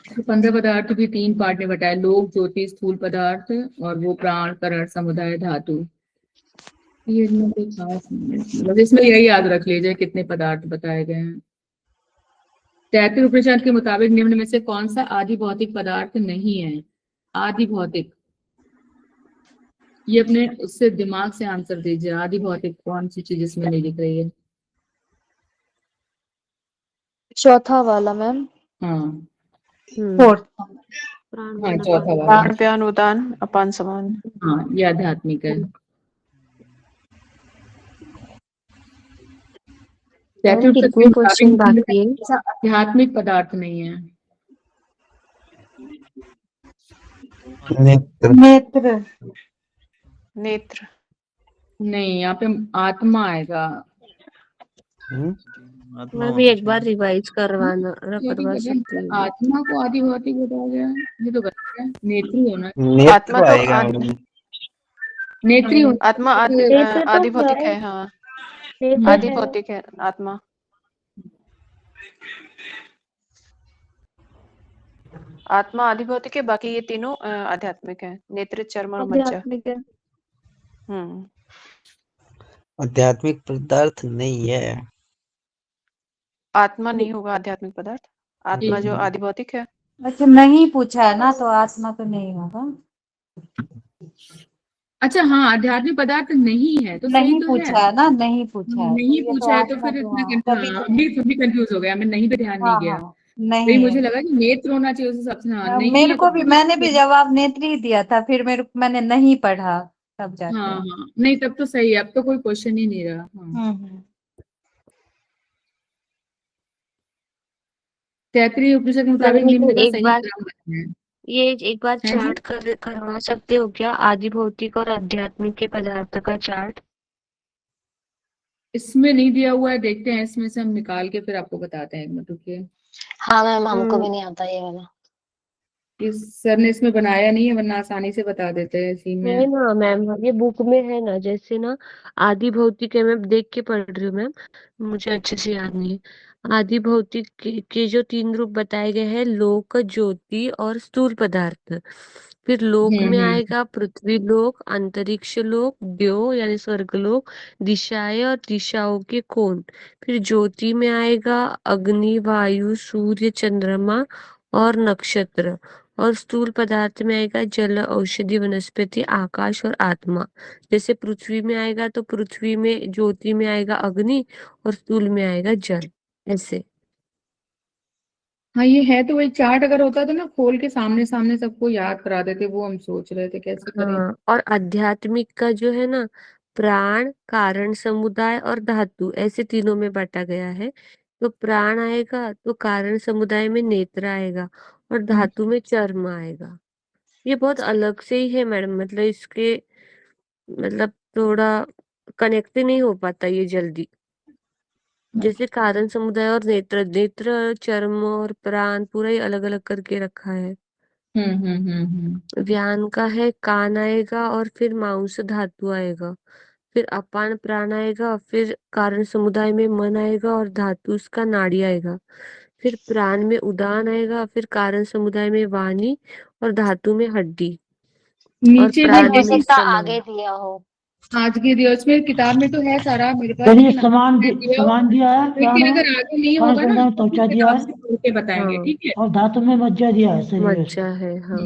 [SPEAKER 1] तो 15 पदार्थ भी 3 पार्ट में बताया, लोक, ज्योति, स्थूल पदार्थ, और वो प्राण, करण, समुदाय, धातु। ये इनमें कोई खास नहीं है, बस इसमें यही याद रख लीजिए कितने पदार्थ बताए गए हैं। तैत्तिरीय उपनिषद के मुताबिक निम्न में से कौन सा आदि भौतिक पदार्थ नहीं है? आदि भौतिक, ये अपने उससे दिमाग से आंसर दीजिए। आदि भौतिक कौन सी चीज इसमें नहीं दिख रही है?
[SPEAKER 6] चौथा वाला मैम।
[SPEAKER 1] हाँ
[SPEAKER 7] फोर्थ।
[SPEAKER 1] हाँ, चौथा वाला।
[SPEAKER 4] प्राण, व्यान, उदान, अपान, समान।
[SPEAKER 1] हाँ, ये आध्यात्मिक है।
[SPEAKER 2] मैम कितने क्वेश्चन बाकी है?
[SPEAKER 1] ऐसा आध्यात्मिक पदार्थ नहीं है।
[SPEAKER 7] नेत्र।
[SPEAKER 4] नेत्र
[SPEAKER 1] नहीं, यहाँ पे आत्मा आएगा।
[SPEAKER 2] मैं भी एक बार रिवाइज करवा सकती हूँ।
[SPEAKER 1] आत्मा को आदि भौतिक बताया गया, ये तो गलत है। नेत्री होना,
[SPEAKER 4] आत्मा तो
[SPEAKER 1] नेत्री होना,
[SPEAKER 4] आत्मा
[SPEAKER 2] नेत्र तो
[SPEAKER 4] आदि भौतिक
[SPEAKER 2] है।
[SPEAKER 4] है। हाँ,
[SPEAKER 2] नेत्र
[SPEAKER 4] आदि
[SPEAKER 2] है।
[SPEAKER 4] भौतिक है आत्मा। आत्मा आदि भौतिक है, बाकी ये तीनों आध्यात्मिक है। नेत्र, चर्म और मज्जा।
[SPEAKER 6] आध्यात्मिक है।
[SPEAKER 12] आध्यात्मिक पदार्थ नहीं है।
[SPEAKER 4] आत्मा नहीं होगा आध्यात्मिक पदार्थ। आत्मा जो आदि भौतिक है।
[SPEAKER 15] अच्छा, नहीं पूछा है ना, तो आत्मा तो नहीं होगा।
[SPEAKER 1] अच्छा हाँ, आध्यात्मिक पदार्थ नहीं है तो सही
[SPEAKER 15] नहीं
[SPEAKER 1] तो
[SPEAKER 15] पूछा है ना, नहीं पूछा है,
[SPEAKER 1] नहीं
[SPEAKER 15] ये तो
[SPEAKER 1] पूछा है तो
[SPEAKER 15] आत्मा
[SPEAKER 1] फिर
[SPEAKER 15] तो
[SPEAKER 1] इतना
[SPEAKER 15] हाँ,
[SPEAKER 1] भी कंफ्यूज हो गया, मैं नहीं पे ध्यान नहीं गया।
[SPEAKER 15] नहीं
[SPEAKER 1] मुझे
[SPEAKER 15] है।
[SPEAKER 1] लगा कि नेत्र होना चाहिए उस हिसाब से। हाँ, नहीं
[SPEAKER 15] मेरे
[SPEAKER 1] है
[SPEAKER 15] को
[SPEAKER 1] तो
[SPEAKER 15] भी, मैंने भी जवाब नेत्री ही दिया था, फिर मैंने नहीं पढ़ा तब जाके।
[SPEAKER 1] हाँ, नहीं तब तो सही है, अब तो कोई क्वेश्चन ही नहीं रहा। हाँ। तैत्तिरीय उपनिषद के मुताबिक निम्न का सही क्रम बताएं।
[SPEAKER 2] ये एक बार चार्ट करवा सकते हो क्या? आदि भौतिक और आध्यात्मिक के पदार्थ का चार्ट।
[SPEAKER 1] इसमें नहीं दिया हुआ है, देखते हैं इसमें से हम निकाल के फिर आपको बताते हैं। एक मिनट रुकिए।
[SPEAKER 16] हाँ मैम, हमको भी नहीं आता ये वाला।
[SPEAKER 1] इस सर ने इसमें बनाया नहीं है, वरना आसानी से बता देते हैं इसी में।
[SPEAKER 2] है ना मैम, ये बुक में है ना, जैसे ना आदि भौतिक है, मैं देख के पढ़ रही हूँ मैम, मुझे अच्छे से याद नहीं है। आदि भौतिक के जो 3 रूप बताए गए हैं, लोक, ज्योति और स्थूल पदार्थ। फिर लोक में आएगा पृथ्वी लोक, अंतरिक्ष लोक, द्यो यानी स्वर्ग लोक, दिशाएं और दिशाओं के कोण। फिर ज्योति में आएगा अग्नि, वायु, सूर्य, चंद्रमा और नक्षत्र। और स्थूल पदार्थ में आएगा जल, औषधि, वनस्पति, आकाश और आत्मा। जैसे पृथ्वी में आएगा तो पृथ्वी में, ज्योति में आएगा अग्नि, और स्थूल में आएगा जल। ऐसे।
[SPEAKER 1] हाँ, ये है तो वही चार्ट, अगर होता तो ना खोल के सामने सामने सबको याद करा देते, वो हम सोच रहे थे कैसे करें।
[SPEAKER 2] हाँ, और आध्यात्मिक का जो है ना, प्राण, कारण समुदाय और धातु, ऐसे तीनों में बांटा गया है। तो प्राण आएगा तो कारण समुदाय में नेत्र आएगा, और धातु में चर्म आएगा। ये बहुत अलग से ही है मैडम, मतलब इसके मतलब थोड़ा कनेक्ट ही नहीं हो पाता ये जल्दी। जैसे कारण समुदाय और नेत्र, नेत्र, चर्म और प्राण पूरा ही अलग अलग करके रखा है। व्यान का है कान आएगा, और फिर मांस धातु आएगा। फिर अपान प्राण आएगा, फिर कारण समुदाय में मन आएगा और धातु उसका नाड़ी आएगा, फिर प्राण में उदान आएगा, फिर कारण समुदाय में वाणी और धातु में हड्डी और
[SPEAKER 1] नीचे
[SPEAKER 2] प्राण
[SPEAKER 16] हो
[SPEAKER 2] में
[SPEAKER 16] सकता
[SPEAKER 2] समान।
[SPEAKER 16] आगे दिया हो।
[SPEAKER 1] आज के दिया उसमें किताब में तो है सारा मेरे पास,
[SPEAKER 14] चलिए
[SPEAKER 1] लेकिन
[SPEAKER 14] समान
[SPEAKER 1] आपने दिया हो।
[SPEAKER 14] समान दिया है, प्राण
[SPEAKER 1] लेकिन
[SPEAKER 14] है,
[SPEAKER 1] अगर आगे नहीं
[SPEAKER 14] कारण
[SPEAKER 1] होगा ना
[SPEAKER 14] समुदाय
[SPEAKER 1] तो
[SPEAKER 14] त्वचा
[SPEAKER 1] हम
[SPEAKER 14] दिया
[SPEAKER 1] किताब
[SPEAKER 14] है,
[SPEAKER 1] से पढ़ के बताएंगे,
[SPEAKER 2] हाँ,
[SPEAKER 1] ठीक है।
[SPEAKER 14] और धातु में मज्जा दिया है शरीर में।
[SPEAKER 2] मज्जा है, हाँ।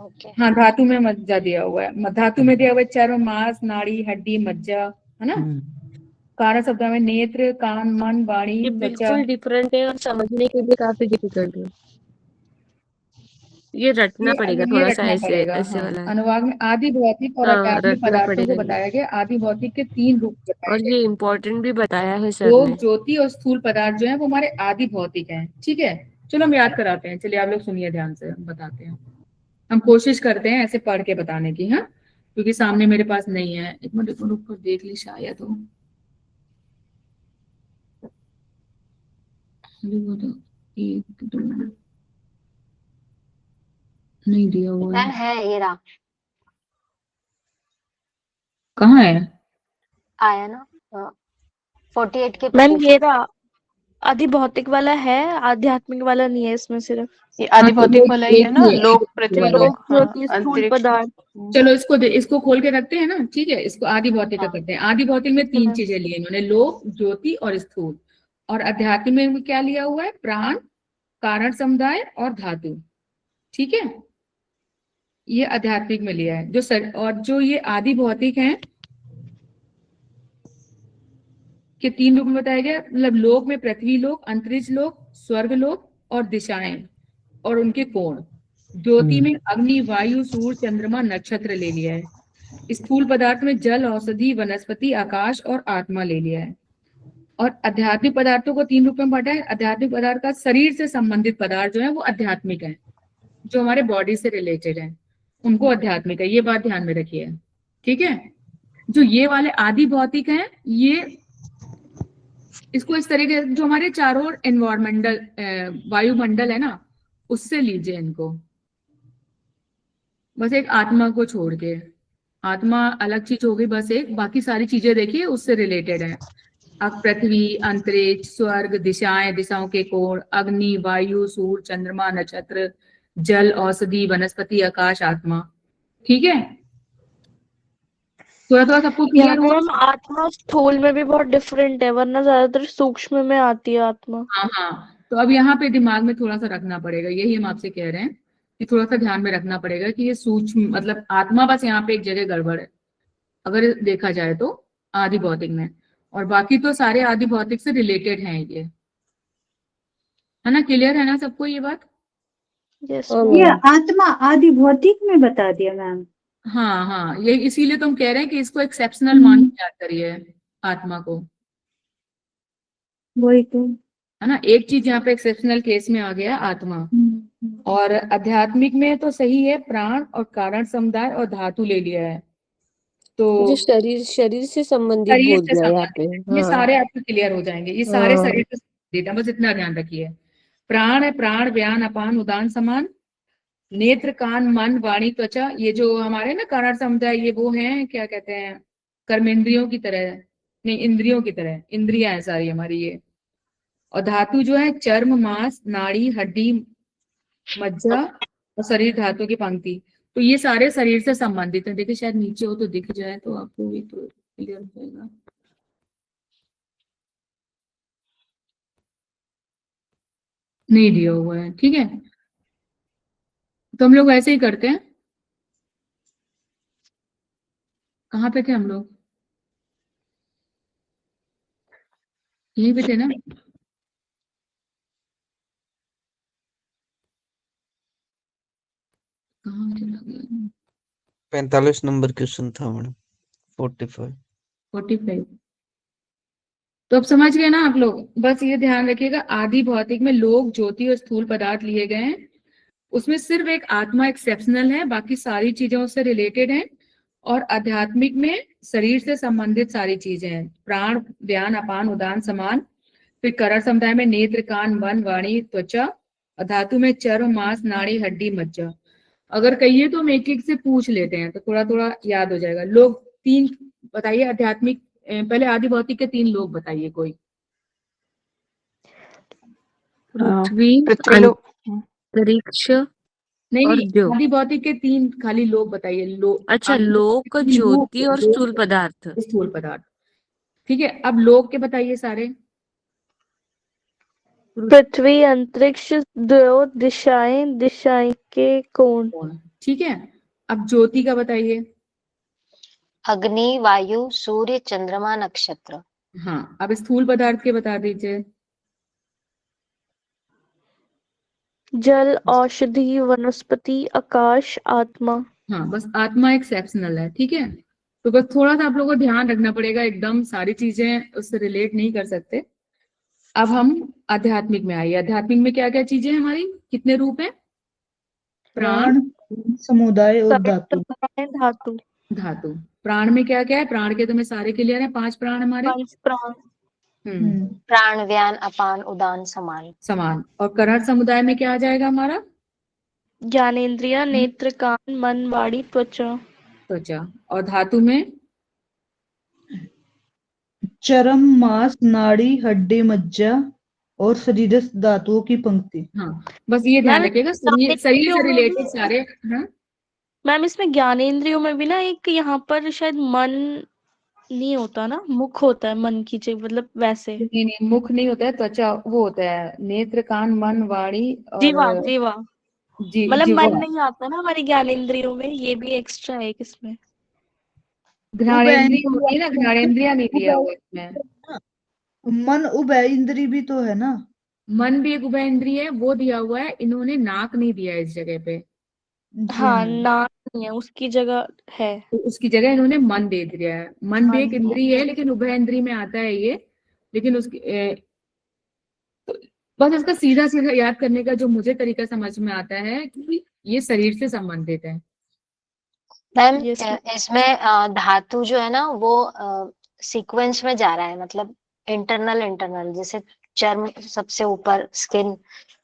[SPEAKER 16] ओके।
[SPEAKER 1] हाँ, धातु में मज्जा दिया हुआ है, धातु में दिया हुआ है चर्म, मांस, नाड़ी, हड्डी, मज्जा, है ना। कारण शब्द में नेत्र, कान, मन, वाणी,
[SPEAKER 2] ये
[SPEAKER 1] त्वचा।
[SPEAKER 2] बिल्कुल डिफरेंट है और समझने के लिए काफी डिफिकल्ट है। ये रटना पड़ेगा
[SPEAKER 1] ये
[SPEAKER 2] थोड़ा सा,
[SPEAKER 1] रखना
[SPEAKER 2] ऐसे
[SPEAKER 1] पड़ेगा।
[SPEAKER 2] ऐसे
[SPEAKER 1] हाँ,
[SPEAKER 2] वाला है।
[SPEAKER 1] अनुवाद में आदि भौतिक और
[SPEAKER 2] हाँ,
[SPEAKER 1] आध्यात्मिक
[SPEAKER 2] रटना
[SPEAKER 1] पदार्थों
[SPEAKER 2] पड़ेगा
[SPEAKER 1] को
[SPEAKER 2] ये।
[SPEAKER 1] बताया गया। आदि भौतिक के 3 रूप बताए
[SPEAKER 2] और
[SPEAKER 1] गए।
[SPEAKER 2] ये इम्पोर्टेंट भी बताया है सर
[SPEAKER 1] लोक,
[SPEAKER 2] ने।
[SPEAKER 1] ज्योति और स्थूल पदार्थ जो है वो हमारे आदि भौतिक हैं, ठीक है। चलो हम याद कराते हैं, चलिए आप लोग सुनिए ध्यान से, हम बताते हैं। हम कोशिश करते हैं ऐसे पढ़ के बताने की, हाँ, क्योंकि सामने मेरे पास नहीं है। एक मिनट रुक कर देख ली, शायद हो। एक दो नहीं दिया हुआ
[SPEAKER 16] मैम
[SPEAKER 1] है।
[SPEAKER 16] है ये रहा,
[SPEAKER 1] कहाँ है?
[SPEAKER 16] आया ना 48 के
[SPEAKER 6] मैम
[SPEAKER 16] पीछे।
[SPEAKER 6] ये रहा, आदि भौतिक वाला है, आध्यात्मिक वाला नहीं है इसमें सिर्फ।
[SPEAKER 4] ये आदि भौतिक वाला ही है ना, लोक, पृथ्वी लोक,
[SPEAKER 6] लोक,
[SPEAKER 4] हाँ,
[SPEAKER 6] ज्योति, स्थूल
[SPEAKER 4] अंतरिक्ष।
[SPEAKER 6] पदार्थ।
[SPEAKER 1] चलो इसको खोल के रखते हैं ना, ठीक है। इसको आदि भौतिक का करते हैं। आदि भौतिक में 3 चीजें ली इन्होंने, लोक, ज्योति और स्थूल। और अध्यात्म में क्या लिया हुआ है? प्राण, कारण समुदाय और धातु, ठीक है। ये आध्यात्मिक में लिया है। और जो ये आदि भौतिक है के 3 रूप में बताया गया, मतलब लोक में पृथ्वी लोक, अंतरिक्ष लोक, स्वर्ग लोक और दिशाएं और उनके कोण। ज्योति में अग्नि, वायु, सूर्य, चंद्रमा, नक्षत्र ले लिया है। स्थूल पदार्थ में जल, औषधि, वनस्पति, आकाश और आत्मा ले लिया है। और आध्यात्मिक पदार्थों को 3 रूप में बांटा है। आध्यात्मिक पदार्थ का शरीर से संबंधित पदार्थ जो है वो आध्यात्मिक है, जो हमारे बॉडी से रिलेटेड है, उनको आध्यात्मिक है। ये बात ध्यान में रखिए, ठीक है। जो ये वाले आदि भौतिक हैं, ये इसको इस तरीके, जो हमारे चारों ओर एनवायरमेंटल वायुमंडल है ना, उससे लीजिए इनको, बस एक आत्मा को छोड़ के। आत्मा अलग चीज होगी बस एक, बाकी सारी चीजें देखिए उससे रिलेटेड है। अब पृथ्वी, अंतरिक्ष, स्वर्ग, दिशाएं, दिशाओं के कोण, अग्नि, वायु, सूर्य, चंद्रमा, नक्षत्र, जल, औषधि, वनस्पति, आकाश, आत्मा, ठीक है। थोड़ा थोड़ा सबको
[SPEAKER 6] यहाँ
[SPEAKER 1] क्लियर
[SPEAKER 6] पे
[SPEAKER 1] हुआ?
[SPEAKER 6] मैम आत्मा स्थूल में भी बहुत डिफरेंट है, वरना ज्यादातर सूक्ष्म में आती है आत्मा।
[SPEAKER 1] हाँ हाँ, तो अब यहाँ पे दिमाग में थोड़ा सा रखना पड़ेगा, यही हम आपसे कह रहे हैं कि थोड़ा सा ध्यान में रखना पड़ेगा कि ये सूक्ष्म, मतलब आत्मा बस यहाँ पे एक जगह गड़बड़ है अगर देखा जाए तो आदि भौतिक में, और बाकी तो सारे आदि भौतिक से रिलेटेड हैं ये, है ना। क्लियर है ना सबको ये बात?
[SPEAKER 6] यस
[SPEAKER 15] ये आत्मा आदि भौतिक में बता दिया मैम।
[SPEAKER 1] हाँ हाँ, ये इसीलिए तो हम कह रहे हैं कि इसको एक्सेप्शनल मान के याद करिए आत्मा को,
[SPEAKER 15] वही तो
[SPEAKER 1] है ना। एक चीज यहाँ पे एक्सेप्शनल केस में आ गया आत्मा। और आध्यात्मिक में तो सही है, प्राण और कारण समुदाय और धातु ले लिया है। तो
[SPEAKER 2] जो शरीर से संबंधित
[SPEAKER 1] शरीर
[SPEAKER 2] बोल
[SPEAKER 1] से
[SPEAKER 2] दिया यहाँ पे।
[SPEAKER 1] संबंधित, ये
[SPEAKER 2] हाँ,
[SPEAKER 1] सारे आपको क्लियर हो जाएंगे, ये सारे
[SPEAKER 2] हाँ।
[SPEAKER 1] शरीर से संबंधित है, बस इतना ध्यान रखिए। प्राण है, प्राण, व्यान, अपान, उदान, समान। नेत्र, कान, मन, वाणी, त्वचा, ये जो हमारे ना कारण समुदाय, ये वो हैं, क्या कहते हैं, कर्मेंद्रियों की तरह, नहीं इंद्रियों की तरह, इंद्रियां है सारी हमारी ये। और धातु जो है चर्म, मांस, नाड़ी, हड्डी, मज्जा और शरीर धातु की पंक्ति। तो ये सारे शरीर से संबंधित है। देखिए शायद नीचे हो तो दिख जाए तो आपको भी तो क्लियर हो जाएगा। नहीं दिया हुआ है, ठीक है। तो हम लोग ऐसे ही करते हैं। कहाँ पे थे हम लोग? यहीं पे थे ना? कहाँ चला गया?
[SPEAKER 12] 45 नंबर क्वेश्चन था मैडम, 45।
[SPEAKER 1] तो अब समझ गए ना आप लोग। बस ये ध्यान रखिएगा, आदि भौतिक में लोक, ज्योति और स्थूल पदार्थ लिए गए हैं। उसमें सिर्फ एक आत्मा एक्सेप्शनल है, बाकी सारी चीजें उससे रिलेटेड हैं। और आध्यात्मिक में शरीर से संबंधित सारी चीजें हैं, प्राण, व्यान, अपान, उदान, समान। फिर करण समुदाय में नेत्र, कान, मन, वाणी, त्वचा। और धातु में चर्म, मांस, नाड़ी, हड्डी, मज्जा। अगर कहिए तो हम एक एक से पूछ लेते हैं तो थोड़ा थोड़ा याद हो जाएगा। लोग 3 बताइए आध्यात्मिक, पहले आदि भौतिक के 3 लोग बताइए कोई।
[SPEAKER 2] पृथ्वी,
[SPEAKER 4] पृथ्वी लोग,
[SPEAKER 2] अंतरिक्ष
[SPEAKER 1] नहीं
[SPEAKER 2] और
[SPEAKER 1] नहीं,
[SPEAKER 2] द्यो।
[SPEAKER 1] आदि भौतिक के 3 खाली लोग बताइए।
[SPEAKER 2] अच्छा,
[SPEAKER 1] आदि भौतिक
[SPEAKER 2] लोक,
[SPEAKER 1] के 3
[SPEAKER 2] ज्योति और स्थूल पदार्थ।
[SPEAKER 1] स्थूल पदार्थ, ठीक है। अब लोग के बताइए सारे।
[SPEAKER 6] पृथ्वी, अंतरिक्ष, द्यो, दिशाएं, दिशाएं के कोण।
[SPEAKER 1] ठीक है। अब ज्योति का बताइए।
[SPEAKER 16] अग्नि, वायु, सूर्य, चंद्रमा, नक्षत्र।
[SPEAKER 1] हाँ, अब स्थूल पदार्थ के बता दीजिए।
[SPEAKER 6] जल, औषधि, वनस्पति, आकाश, आत्मा।
[SPEAKER 1] हाँ, बस आत्मा एक्सेप्शनल है, ठीक है। तो बस थोड़ा सा आप लोगों को ध्यान रखना पड़ेगा, एकदम सारी चीजें उससे रिलेट नहीं कर सकते। अब हम आध्यात्मिक में आइए। आध्यात्मिक में क्या क्या चीजें हैं हमारी, कितने रूप हैं? प्राण,
[SPEAKER 7] समुदाय और धातु।
[SPEAKER 6] धातु।
[SPEAKER 1] धातु। प्राण में क्या क्या है? प्राण के तुम्हें सारे क्लियर है, 5 प्राण हमारे।
[SPEAKER 6] 5 प्राण।
[SPEAKER 16] प्राण, व्यान, अपान, उदान, समान।
[SPEAKER 1] समान। और करण समुदाय में क्या आ जाएगा हमारा?
[SPEAKER 6] ज्ञानेंद्रिय, नेत्र, कान, मन, वाणी, त्वचा।
[SPEAKER 1] त्वचा। और धातु में?
[SPEAKER 7] चरम, मांस, नाड़ी, हड्डी, मज्जा और शरीरस्थ धातुओं की पंक्ति।
[SPEAKER 1] हाँ, बस ये ध्यान रखिएगा, शरीर से रिलेटेड सारे। हाँ
[SPEAKER 6] मैम, इसमें ज्ञानेंद्रियों में भी ना एक यहाँ पर शायद मन नहीं होता ना, मुख होता है मन की जगह, मतलब वैसे।
[SPEAKER 1] नहीं नहीं, मुख नहीं होता है, त्वचा वो होता है। नेत्र, कान, मन, वाणी
[SPEAKER 6] जीवा,
[SPEAKER 1] और
[SPEAKER 6] जीवा। मतलब
[SPEAKER 1] जीवा।
[SPEAKER 6] मन नहीं आता ना हमारी ज्ञानेंद्रियों में, ये भी एक्स्ट्रा है इसमें।
[SPEAKER 1] घ्राणेन्द्रिय होती है ना, घ्राणेन्द्रिय नहीं दिया हुआ इसमें।
[SPEAKER 7] मन उभय इंद्री भी तो है ना।
[SPEAKER 1] मन भी एक उभय इंद्रिय है, वो दिया हुआ है। इन्होंने नाक नहीं दिया है इस जगह पे।
[SPEAKER 6] हाँ, नाक नहीं है, उसकी जगह है।
[SPEAKER 1] तो उसकी जगह इन्होंने मन दे दिया है। मन भी एक इंद्रिय है, लेकिन उभय इंद्रिय में आता है ये। लेकिन उसकी तो बस इसका सीधा सीधा याद करने का जो मुझे तरीका समझ में आता है कि ये शरीर से संबंधित है।
[SPEAKER 16] मैम, इसमें धातु जो है ना वो सीक्वेंस में जा रहा है, मतलब इंटरनल, जैसे चर्म सबसे ऊपर स्किन,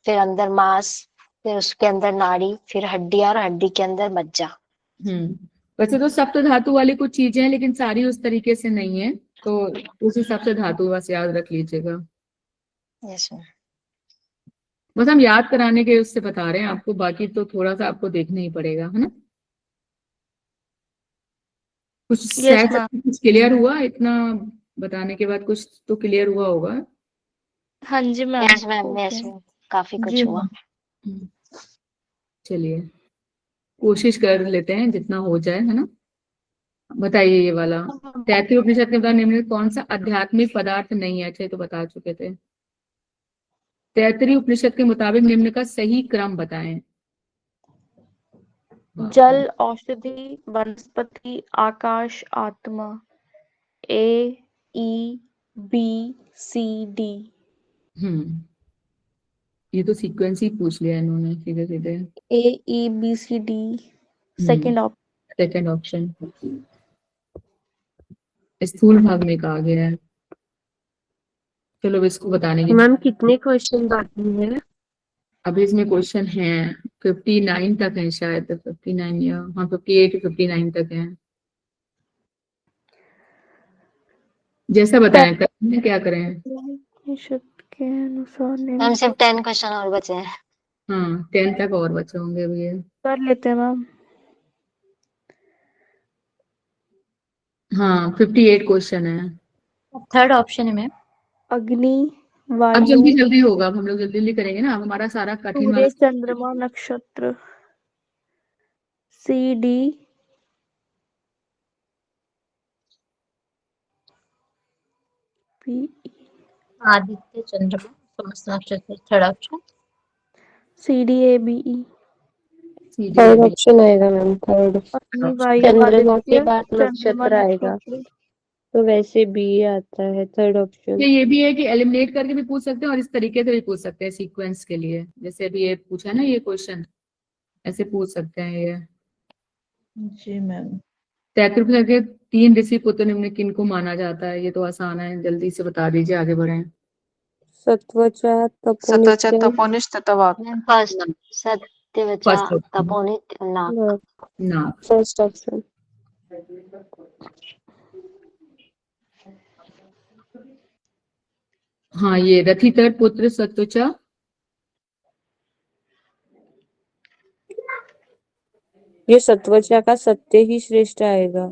[SPEAKER 16] फिर अंदर मांस, फिर उसके अंदर नाड़ी, फिर हड्डियां और हड्डी के अंदर मज्जा।
[SPEAKER 1] वैसे तो सप्त धातु वाली कुछ चीजें हैं, लेकिन सारी उस तरीके से नहीं है, तो उसी सप्त धातु बस याद रख लीजिएगा।
[SPEAKER 16] Yes ma'am.
[SPEAKER 1] बस हम याद कराने के उससे बता रहे हैं आपको, बाकी तो थोड़ा सा आपको देखना ही पड़ेगा, है ना। कुछ क्लियर हुआ? इतना बताने के बाद कुछ तो क्लियर हुआ होगा।
[SPEAKER 6] हाँ जी ma'am.
[SPEAKER 16] Yes ma'am, yes ma'am, काफी कुछ हुआ।
[SPEAKER 1] चलिए कोशिश कर लेते हैं जितना हो जाए, है ना। बताइए ये वाला तैत्तिरीय उपनिषद के बाद निम्नलिखित कौन सा आध्यात्मिक पदार्थ नहीं है? अच्छा, तो बता चुके थे। तैत्तिरीय उपनिषद के मुताबिक निम्न का सही क्रम बताएं।
[SPEAKER 6] जल, औषधि, वनस्पति, आकाश, आत्मा। A E B C D।
[SPEAKER 1] ये तो सीक्वेंस ही पूछ लिया इन्होंने सीधे सीधे।
[SPEAKER 6] A E B C D second
[SPEAKER 1] option स्थूल भाग में कहा गया है। चलो अब इसको बताने की।
[SPEAKER 2] मैम कितने क्वेश्चन बाकी हैं?
[SPEAKER 1] अभी इसमें क्वेश्चन है 59 तक है शायद, 59 या हाँ 58 59 तक है। जैसा बताएं करें, क्या करें?
[SPEAKER 6] के अनुसार
[SPEAKER 16] मैम सिर्फ 10 क्वेश्चन और बचे हैं।
[SPEAKER 1] हाँ 10 तक और बचे होंगे भैया।
[SPEAKER 6] कर लेते हैं मैम।
[SPEAKER 1] हाँ 58 क्वेश्चन है।
[SPEAKER 16] थर्ड ऑप्शन है मैम।
[SPEAKER 6] अग्नि,
[SPEAKER 1] अब
[SPEAKER 6] वायु,
[SPEAKER 1] जल्दी जल्दी होगा, हम लोग जल्दी जल्दी करेंगे ना। अब हमारा सारा कठिन वाला
[SPEAKER 6] सूर्य, चंद्रमा, नक्षत्र। C D P
[SPEAKER 16] आदित्य, चंद्रमा, समस्त नक्षत्र। Third option
[SPEAKER 6] C D A B E।
[SPEAKER 2] Third option आएगा मैम, थर्ड।
[SPEAKER 6] अग्नि, वायु,
[SPEAKER 2] चंद्रमा के
[SPEAKER 6] आदित्य,
[SPEAKER 2] बाद
[SPEAKER 6] चंद्रमा,
[SPEAKER 2] नक्षत्र आएगा, तो वैसे बी आता है थर्ड ऑप्शन।
[SPEAKER 1] ये भी है कि एलिमिनेट करके भी पूछ सकते हैं और इस तरीके से भी पूछ सकते हैं सीक्वेंस के लिए। जैसे अभी ये पूछा ना ये क्वेश्चन, ऐसे पूछ सकते हैं ये।
[SPEAKER 7] जी मैम।
[SPEAKER 1] तैत्तिरीय के 3 ऋषि पुत्र निम्न किनको माना जाता है? ये तो आसान है, जल्दी से बता दीजिए, आगे बढ़े।
[SPEAKER 2] सत्वचा,
[SPEAKER 4] तपोनिष्ठ, तवाक।
[SPEAKER 16] फर्स्ट सत्यवचा, तपोनित, नाक।
[SPEAKER 1] नाक।
[SPEAKER 2] First option.
[SPEAKER 1] हाँ, ये रथितर पुत्र सत्वचा।
[SPEAKER 2] ये सत्वचा का सत्य ही श्रेष्ठ आएगा।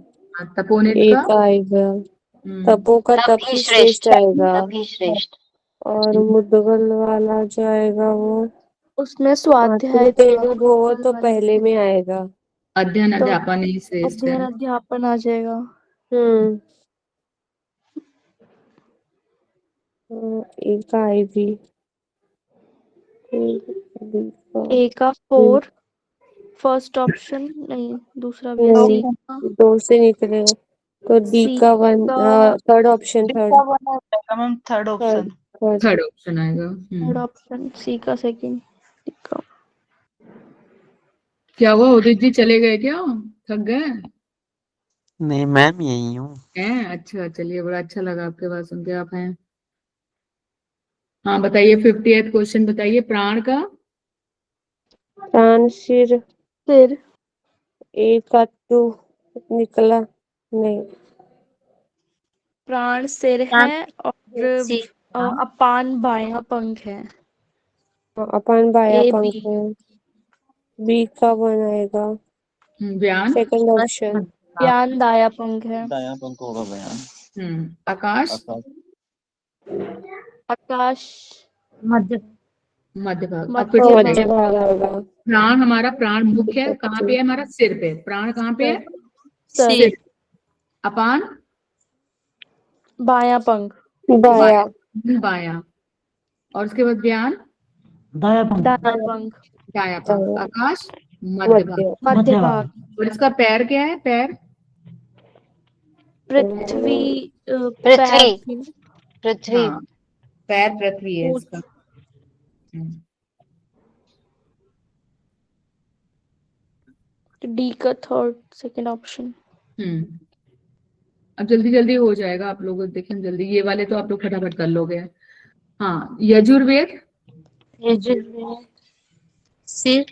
[SPEAKER 1] तपोनित का
[SPEAKER 2] एक आएगा। तपो का
[SPEAKER 16] तप
[SPEAKER 2] तप
[SPEAKER 16] ही
[SPEAKER 2] ही
[SPEAKER 16] श्रेष्ठ,
[SPEAKER 2] श्रेष्ठ आएगा।
[SPEAKER 16] तप ही श्रेष्ठ।
[SPEAKER 2] और मुद्गल वाला जो आएगा वो
[SPEAKER 6] उसमें स्वाध्याय
[SPEAKER 2] तेलु भोव तो पहले में आएगा।
[SPEAKER 1] अध्ययन
[SPEAKER 6] तो
[SPEAKER 1] अध्यापन ही श्रेष्ठ है।
[SPEAKER 6] अध्ययन अध्यापन आ जाएगा।
[SPEAKER 2] एक आएगी।
[SPEAKER 6] ए का 4 फर्स्ट ऑप्शन नहीं, दूसरा भी है। सी का
[SPEAKER 2] 2 से निकलेगा तो डी
[SPEAKER 6] सी
[SPEAKER 2] का 1
[SPEAKER 6] का
[SPEAKER 2] third option third
[SPEAKER 4] ma'am third option.
[SPEAKER 1] Third option आएगा।
[SPEAKER 6] थर्ड ऑप्शन, सी का सेकंड।
[SPEAKER 1] क्या हुआ, उदित जी चले गए क्या, थक गए?
[SPEAKER 12] नहीं मैम यही हूँ।
[SPEAKER 1] हैं, अच्छा, चलिए, बड़ा अच्छा लगा आपके बात सुन के। आप हैं। हाँ, बताइए 50th क्वेश्चन बताइए। प्राण का
[SPEAKER 2] प्राण सिर
[SPEAKER 6] सिर
[SPEAKER 2] एक का 2 निकला नहीं।
[SPEAKER 6] प्राण सिर है और अपान बायां पंख है।
[SPEAKER 2] अपन बाया
[SPEAKER 6] ए
[SPEAKER 2] पंख
[SPEAKER 6] बी
[SPEAKER 2] है। बी का 1 आएगा।
[SPEAKER 1] बयान
[SPEAKER 2] सेकंड ऑप्शन
[SPEAKER 6] बयान दाया पंख है।
[SPEAKER 10] दायां पंख होगा बयान।
[SPEAKER 1] आकाश
[SPEAKER 6] आकाश
[SPEAKER 8] मध्य
[SPEAKER 1] मध्य भाग। अब
[SPEAKER 6] मध्य
[SPEAKER 1] फिर से
[SPEAKER 2] मध्य भाग आएगा।
[SPEAKER 1] प्राण, हमारा प्राण मुख्य है, कहाँ पे है? हमारा सिर पे। प्राण कहाँ पे है?
[SPEAKER 6] सिर।
[SPEAKER 1] अपान
[SPEAKER 6] बायां पंख
[SPEAKER 2] बाया
[SPEAKER 1] बाया। और उसके बाद बयान
[SPEAKER 14] दाया पंख
[SPEAKER 6] दायां पंख
[SPEAKER 1] दाया पंख। आकाश मध्य भाग।
[SPEAKER 6] मध्य भाग।
[SPEAKER 1] और इसका पैर क्या है? पैर
[SPEAKER 6] पृथ्वी
[SPEAKER 16] पृथ्वी पृथ्वी
[SPEAKER 1] हाँ, पैर पृथ्वी है इसका।
[SPEAKER 6] डी का थर्ड सेकंड ऑप्शन।
[SPEAKER 1] अब जल्दी जल्दी हो जाएगा आप लोग, देखें जल्दी, ये वाले तो आप लोग फटाफट कर लोगे। हाँ, यजुर्वेद
[SPEAKER 16] सिर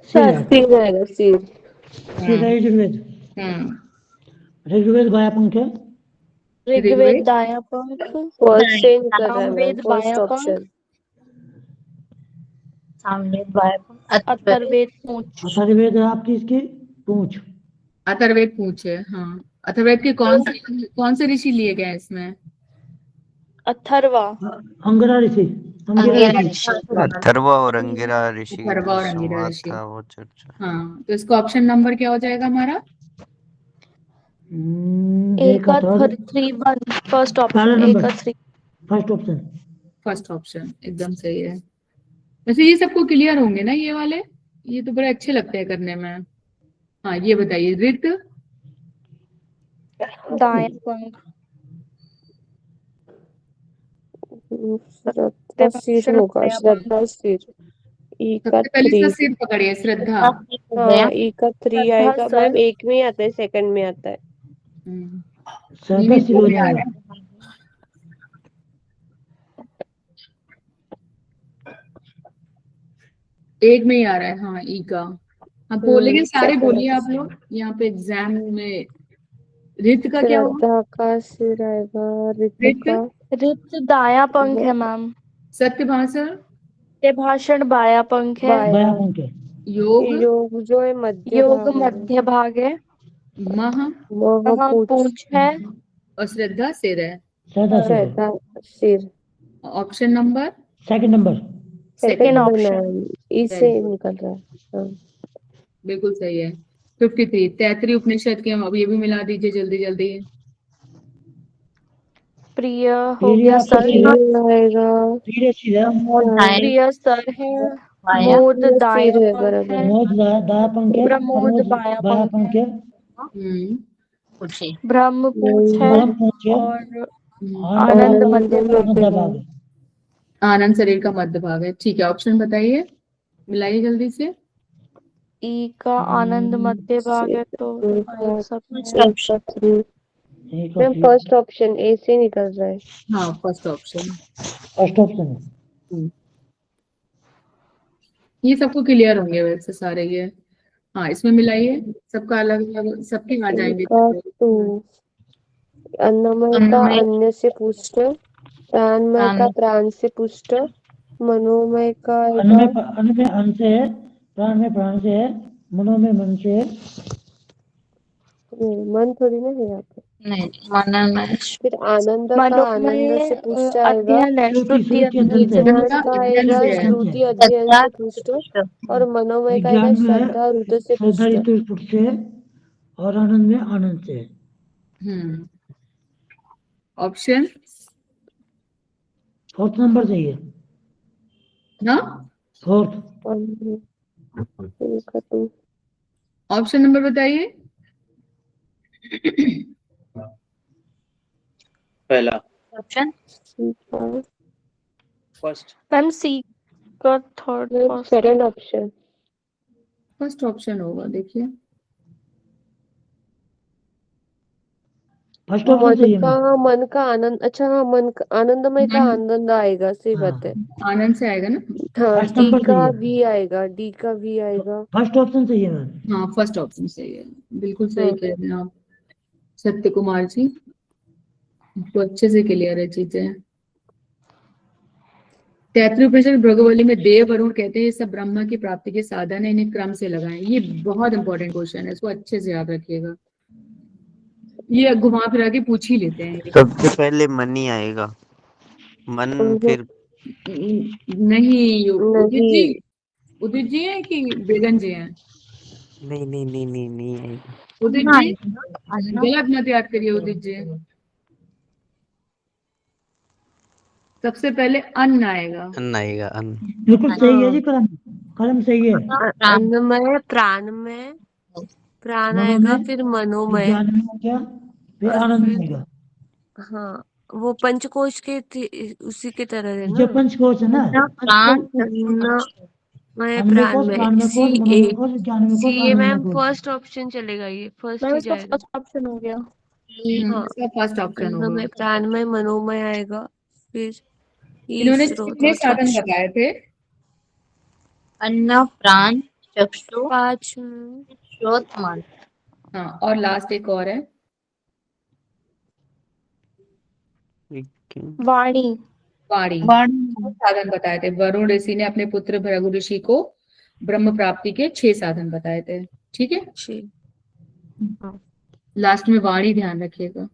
[SPEAKER 2] सिर आएगा सिर।
[SPEAKER 14] सिर है ऋग्वेद। ऋग्वेद बाया पंख है।
[SPEAKER 6] ऋग्वेद दायां पंख।
[SPEAKER 2] फर्स्ट से निकल रहा है मैम।
[SPEAKER 6] सामवेद
[SPEAKER 2] फर्स्ट
[SPEAKER 6] बायां
[SPEAKER 2] ऑप्शन
[SPEAKER 6] पंख।
[SPEAKER 16] सामवेद बाया पंख।
[SPEAKER 6] अथर्ववेद पूंछ।
[SPEAKER 14] अथर्ववेद है आपकी इसकी पूंछ।
[SPEAKER 1] अथर्ववेद पूंछ है। हाँ, अथर्ववेद के कौन से ऋषि लिए गए इसमें?
[SPEAKER 6] अथर्वा
[SPEAKER 14] अंगिरा ऋषि।
[SPEAKER 12] अथर्वा और अंगिरा ऋषि
[SPEAKER 1] अथर्वा और अंगिरा
[SPEAKER 12] संवाद
[SPEAKER 1] ऋषि।
[SPEAKER 12] था वो चर्चा।
[SPEAKER 1] हाँ, तो इसका ऑप्शन नंबर क्या हो जाएगा हमारा?
[SPEAKER 14] ए का
[SPEAKER 6] 3 1 फर्स्ट
[SPEAKER 14] पहला
[SPEAKER 6] option.
[SPEAKER 14] Number
[SPEAKER 6] 3
[SPEAKER 14] first option.
[SPEAKER 1] First option एकदम सही है। वैसे ये सबको क्लियर होंगे ना ये वाले? ये तो बड़े अच्छे लगते हैं करने में। हाँ, ये बताइए ऋत
[SPEAKER 6] दायां पंख।
[SPEAKER 2] श्रद्धा सिर होगा। श्रद्धा सिर। ई का
[SPEAKER 1] सबसे पहले
[SPEAKER 2] 3
[SPEAKER 1] इसका सिर पकड़िए, श्रद्धा।
[SPEAKER 2] हाँ ई का 3
[SPEAKER 6] श्रद्धा
[SPEAKER 2] आएगा
[SPEAKER 6] सर।
[SPEAKER 2] मैम। एक में आता है, सेकंड में आता है।
[SPEAKER 14] श्रद्धा सिर हो जाएगा।
[SPEAKER 1] एक में ही आ रहा है। हाँ, ई का। अब बोलेंगे सारे,
[SPEAKER 2] second
[SPEAKER 1] बोलिए आप लोग यहाँ पे एग्जाम में। ऋत का क्या होगा?
[SPEAKER 2] श्रद्धा का सिर आएगा। ऋतु का
[SPEAKER 6] ऋत दायां पंख है मैम।
[SPEAKER 1] सत्यभाषा
[SPEAKER 6] भाषण बायां पंख है।
[SPEAKER 14] बाया पंख है।
[SPEAKER 1] योग
[SPEAKER 2] जो है मध्य
[SPEAKER 6] योग
[SPEAKER 2] भाग है।
[SPEAKER 6] मध्य भाग है।
[SPEAKER 1] मह
[SPEAKER 2] पूंछ
[SPEAKER 6] है।
[SPEAKER 1] और श्रद्धा सिर है।
[SPEAKER 2] श्रद्धा सिर।
[SPEAKER 1] Option number
[SPEAKER 14] second number.
[SPEAKER 6] Second
[SPEAKER 2] number
[SPEAKER 6] option.
[SPEAKER 2] Ma'am. इससे निकल रहा है। हाँ।
[SPEAKER 1] बिल्कुल सही है। 53 तैतृय उपनिषद के, अब ये भी मिला दीजिए जल्दी जल्दी।
[SPEAKER 6] प्रिय हो गया सर।
[SPEAKER 2] आएगा।
[SPEAKER 6] प्रिय सर है। मोद दायां
[SPEAKER 2] सिर है
[SPEAKER 6] पंख
[SPEAKER 2] बराबर।
[SPEAKER 6] है।
[SPEAKER 14] मोद दाया पंख है।
[SPEAKER 6] प्रमोद बायां
[SPEAKER 14] बाया
[SPEAKER 6] पंख
[SPEAKER 14] पंख
[SPEAKER 6] है।
[SPEAKER 14] है।
[SPEAKER 6] ब्रह्म पूंछ है।
[SPEAKER 14] ब्रह्म पूंछ है।
[SPEAKER 6] और आनंद मध्य
[SPEAKER 14] मध्य भाग है।
[SPEAKER 1] आनंद शरीर का मध्य भाग है। ठीक है, ऑप्शन बताइए, मिलाइए जल्दी से।
[SPEAKER 6] ई का आनंद मध्य भाग है तो
[SPEAKER 2] मैम फर्स्ट ऑप्शन ए से निकल रहा है।
[SPEAKER 1] हाँ, फर्स्ट ऑप्शन।
[SPEAKER 14] First option.
[SPEAKER 1] ये सबको क्लियर होंगे वैसे सारे ये। हाँ, इसमें मिलाइए, सबका अलग अलग, सबके आ जाएंगे।
[SPEAKER 2] अन्नमय का अन्य से पूछते प्राणमय का
[SPEAKER 1] प्राण
[SPEAKER 2] प्राण से पुष्ट, मनोमय का
[SPEAKER 14] अन्न में
[SPEAKER 2] आएगा
[SPEAKER 14] अन्न में अन्न से है, प्राण में प्राण से है, मनो में मन से है।
[SPEAKER 2] मन थोड़ी ना है यहाँ पे।
[SPEAKER 6] नहीं मनोमय
[SPEAKER 2] फिर आनंद का आनंद से पुष्ट आएगा,
[SPEAKER 6] अध्ययन है,
[SPEAKER 14] श्रुति
[SPEAKER 6] श्रुति
[SPEAKER 14] श्रुति अध्ययन से है।
[SPEAKER 2] विज्ञान
[SPEAKER 1] का
[SPEAKER 2] का
[SPEAKER 1] अध्ययन
[SPEAKER 2] आएगा
[SPEAKER 1] से है।
[SPEAKER 2] श्रुति अध्ययन
[SPEAKER 6] श्रद्धा
[SPEAKER 2] से पुष्ट, और मनोमय का आएगा
[SPEAKER 14] विज्ञान में है
[SPEAKER 2] श्रद्धा रुद्र से
[SPEAKER 14] श्रद्धा
[SPEAKER 2] पुष्ट।
[SPEAKER 14] ऋतु पुरुष से है, और आनंद में आनंद से है।
[SPEAKER 1] ऑप्शन
[SPEAKER 14] फोर्थ नंबर चाहिए,
[SPEAKER 1] ना,
[SPEAKER 14] फोर्थ।
[SPEAKER 1] ऑप्शन नंबर बताइए।
[SPEAKER 10] पहला
[SPEAKER 6] ऑप्शन
[SPEAKER 10] फर्स्ट।
[SPEAKER 6] मैम सी का third
[SPEAKER 2] second option.
[SPEAKER 1] First option होगा, देखिए।
[SPEAKER 14] फर्स्ट ऑप्शन
[SPEAKER 2] मन
[SPEAKER 14] चाहिए
[SPEAKER 2] का
[SPEAKER 14] मैम।
[SPEAKER 2] मन का आनंद, अच्छा हाँ, मन का आनंदमय का आनंद आएगा, सही बात है।
[SPEAKER 1] आनंद से आएगा ना।
[SPEAKER 2] हाँ,
[SPEAKER 14] फर्स्ट
[SPEAKER 2] डी
[SPEAKER 14] नंबर
[SPEAKER 2] का
[SPEAKER 14] चाहिए,
[SPEAKER 2] वी आएगा, डी का वी आएगा।
[SPEAKER 14] फर्स्ट ऑप्शन चाहिए मैम।
[SPEAKER 1] हाँ, फर्स्ट ऑप्शन सही है, बिल्कुल सही
[SPEAKER 2] हाँ।
[SPEAKER 1] कह रहे हैं आप सत्य कुमार जी, तो अच्छे से क्लियर है चीजें। तैतृ उपनिषद भृगुवली में देव वरुण कहते हैं ये सब ब्रह्मा की प्राप्ति के साधन है, इन्हें क्रम से लगाएं। ये बहुत इंपॉर्टेंट क्वेश्चन है, इसको अच्छे से याद रखिएगा। ये घुमा फिरा के पूछ ही लेते हैं।
[SPEAKER 12] सबसे पहले मन ही आएगा, मन, फिर
[SPEAKER 1] नहीं, उदित जी है कि बेगन जी हैं?
[SPEAKER 12] नहीं नहीं नहीं नहीं नहीं आएगा।
[SPEAKER 1] उदित जी गलत मत याद करिए। उदित जी सबसे पहले अन्न आएगा।
[SPEAKER 12] अन्न आएगा, अन्न।
[SPEAKER 14] बिल्कुल सही है जी, कलम कलम सही है।
[SPEAKER 2] अन्नमय, प्राणमय, प्राण आएगा,
[SPEAKER 14] मनोमय,
[SPEAKER 2] फिर मनोमय,
[SPEAKER 14] विज्ञान में हो गया, फिर
[SPEAKER 2] और
[SPEAKER 14] आनंद में
[SPEAKER 2] फिर
[SPEAKER 14] आएगा।
[SPEAKER 2] हाँ, वो पंचकोश के उसी की तरह है
[SPEAKER 14] ये
[SPEAKER 2] ना।
[SPEAKER 14] पंचकोश है ना,
[SPEAKER 2] मैं
[SPEAKER 14] अन्नमय
[SPEAKER 2] प्राण
[SPEAKER 14] कोश,
[SPEAKER 2] में
[SPEAKER 14] प्राणमय
[SPEAKER 2] सी
[SPEAKER 14] कोश,
[SPEAKER 2] ए
[SPEAKER 14] मनोमय कोश, विज्ञानमय कोश,
[SPEAKER 2] सी ए
[SPEAKER 14] आनंदमय
[SPEAKER 2] मैम
[SPEAKER 14] कोश।
[SPEAKER 2] फर्स्ट ऑप्शन चलेगा, ये फर्स्ट
[SPEAKER 6] मैम
[SPEAKER 2] ही
[SPEAKER 6] इसका
[SPEAKER 2] जाएगा।
[SPEAKER 6] फर्स्ट ऑप्शन हो गया।
[SPEAKER 2] हाँ,
[SPEAKER 1] इसका फर्स्ट ऑप्शन होगा।
[SPEAKER 2] अन्नमय, प्राणमय, मनोमय आएगा, फिर
[SPEAKER 1] इन्होंने
[SPEAKER 2] स्रोत
[SPEAKER 1] कितने
[SPEAKER 2] और
[SPEAKER 1] साधन
[SPEAKER 2] चक्षु।
[SPEAKER 1] बताए थे?
[SPEAKER 9] अन्न, प्राण, चक्षु,
[SPEAKER 2] 5
[SPEAKER 9] श्रोत, मन।
[SPEAKER 1] हाँ, और लास्ट एक और है,
[SPEAKER 6] वाणी।
[SPEAKER 1] वाणी। साधन बताए थे। वरुण ऋषि ने अपने पुत्र भृगु ऋषि को ब्रह्म प्राप्ति के 6 साधन बताए थे। ठीक है, लास्ट में वाणी ध्यान रखिएगा।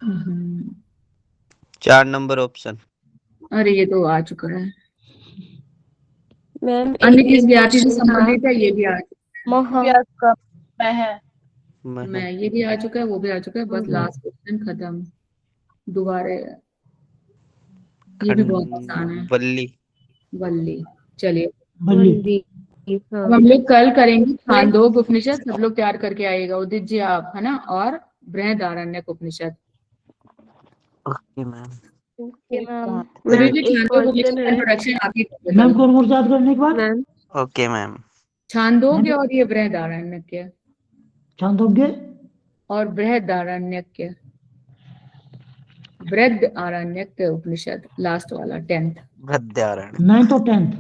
[SPEAKER 1] हम्म,
[SPEAKER 12] 4 नंबर ऑप्शन।
[SPEAKER 1] अरे ये तो आ चुका है।
[SPEAKER 2] मैम
[SPEAKER 1] अन्य
[SPEAKER 2] एक
[SPEAKER 1] किस ज्ञाति से
[SPEAKER 2] क्वेश्चन था।
[SPEAKER 1] संबंधित है, ये भी आ चुका
[SPEAKER 4] है।
[SPEAKER 1] मैं ये भी आ चुका है, वो भी आ चुका है। बस लास्ट क्वेश्चन खत्म। दोबारा ये भी बहुत आसान है।
[SPEAKER 12] वल्ली।
[SPEAKER 1] वल्ली। चलिए,
[SPEAKER 14] वल्ली।
[SPEAKER 1] अब हम लोग कल करेंगे छांदोग उपनिषद। सब लोग तैयार करके आइएगा। उदित जी आप, है ना, और बृहदारण्यक उपनिषद।
[SPEAKER 12] Okay ma'am.
[SPEAKER 1] उदित जी
[SPEAKER 2] एक
[SPEAKER 1] छांदोग
[SPEAKER 2] क्वेश्चन
[SPEAKER 1] उपनिषद
[SPEAKER 2] है
[SPEAKER 1] इंट्रोडक्शन आप ही करेंगे
[SPEAKER 14] मैम
[SPEAKER 1] कल।
[SPEAKER 14] को और याद करने के बाद
[SPEAKER 2] मैम।
[SPEAKER 12] Okay ma'am.
[SPEAKER 1] छांदोग्य और ये बृहदारण्यक
[SPEAKER 14] छांदोग्य
[SPEAKER 1] और बृहदारण्यक, बृहदारण्यक उपनिषद लास्ट वाला 10th।
[SPEAKER 12] बृहदारण्यक
[SPEAKER 14] 9th और 10th।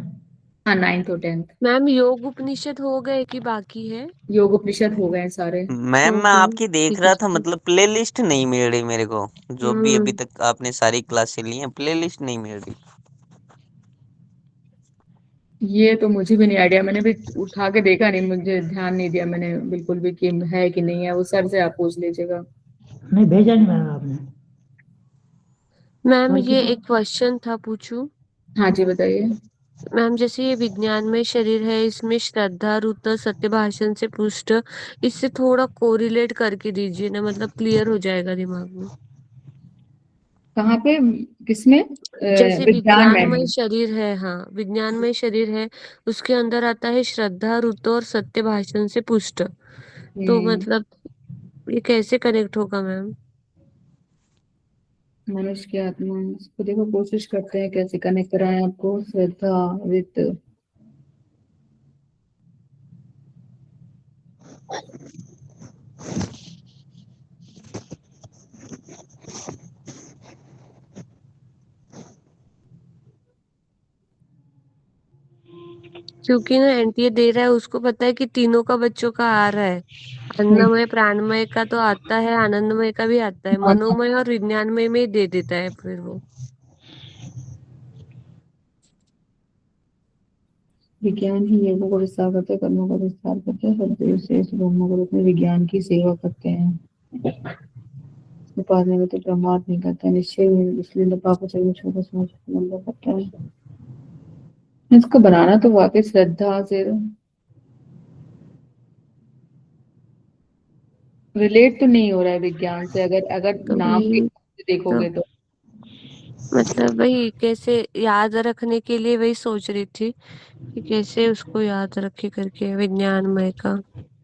[SPEAKER 1] हाँ, 9th और 10th।
[SPEAKER 2] मैम योग उपनिषद हो गए कि बाकी है?
[SPEAKER 1] योग उपनिषद हो गए सारे।
[SPEAKER 12] मैम मैं आपकी देख रहा था, मतलब प्ले लिस्ट नहीं मिल रही मेरे को। जो भी अभी तक आपने सारी क्लासें ली हैं, प्ले लिस्ट नहीं मिल रही।
[SPEAKER 1] ये तो मुझे भी नहीं आइडिया, मैंने भी उठा के देखा नहीं, मुझे ध्यान नहीं दिया मैंने बिल्कुल भी कि है कि नहीं है। वो सर से आप पूछ लीजिएगा।
[SPEAKER 14] नहीं भेजा नहीं मैम आपने।
[SPEAKER 2] मैम ये एक क्वेश्चन था, पूछूं?
[SPEAKER 1] हाँ जी, बताइए।
[SPEAKER 2] मैम जैसे ये विज्ञान में शरीर है, इसमें श्रद्धा रुद्र सत्य भाषण से पुष्ट, इससे थोड़ा कोरिलेट करके दीजिए ना, मतलब क्लियर हो जाएगा दिमाग में।
[SPEAKER 1] कहाँ पे, किसमें?
[SPEAKER 2] जैसे
[SPEAKER 1] विज्ञान में।
[SPEAKER 2] विज्ञानमय शरीर है, हाँ विज्ञानमय शरीर है, उसके अंदर आता है श्रद्धा रुद्र और सत्य भाषण से पुष्ट, तो मतलब ये कैसे कनेक्ट होगा मैम?
[SPEAKER 1] मनुष्य की आत्मा, इसको देखो, कोशिश करते हैं कैसे कनेक्ट कराएं आपको श्रद्धा विद।
[SPEAKER 2] क्योंकि ना एनटीए दे रहा है, उसको पता है कि तीनों का बच्चों का आ रहा है, अन्नमय प्राणमय का तो आता है, आनंदमय का भी आता है,
[SPEAKER 1] हाँ,
[SPEAKER 2] मनोमय और विज्ञानमय में ही दे देता है फिर वो।
[SPEAKER 1] विज्ञान ही योगों को विस्तार करते हैं, कर्मों का विस्तार करते हैं, सदैव शेष ब्रह्म को रूप में विज्ञान की सेवा करते हैं। उपासना में तो प्रमाद नहीं करता, निश्चय में, इसलिए पाप से छोटा समझ करता है। इसको बनाना तो वाकई श्रद्धा से रिलेट तो नहीं हो रहा है विज्ञान से, अगर
[SPEAKER 2] तो
[SPEAKER 1] नाम के
[SPEAKER 2] वही
[SPEAKER 1] हिसाब से देखोगे तो
[SPEAKER 2] मतलब वही कैसे याद रखने के लिए वही सोच रही थी कि कैसे उसको याद रखे करके विज्ञानमय का।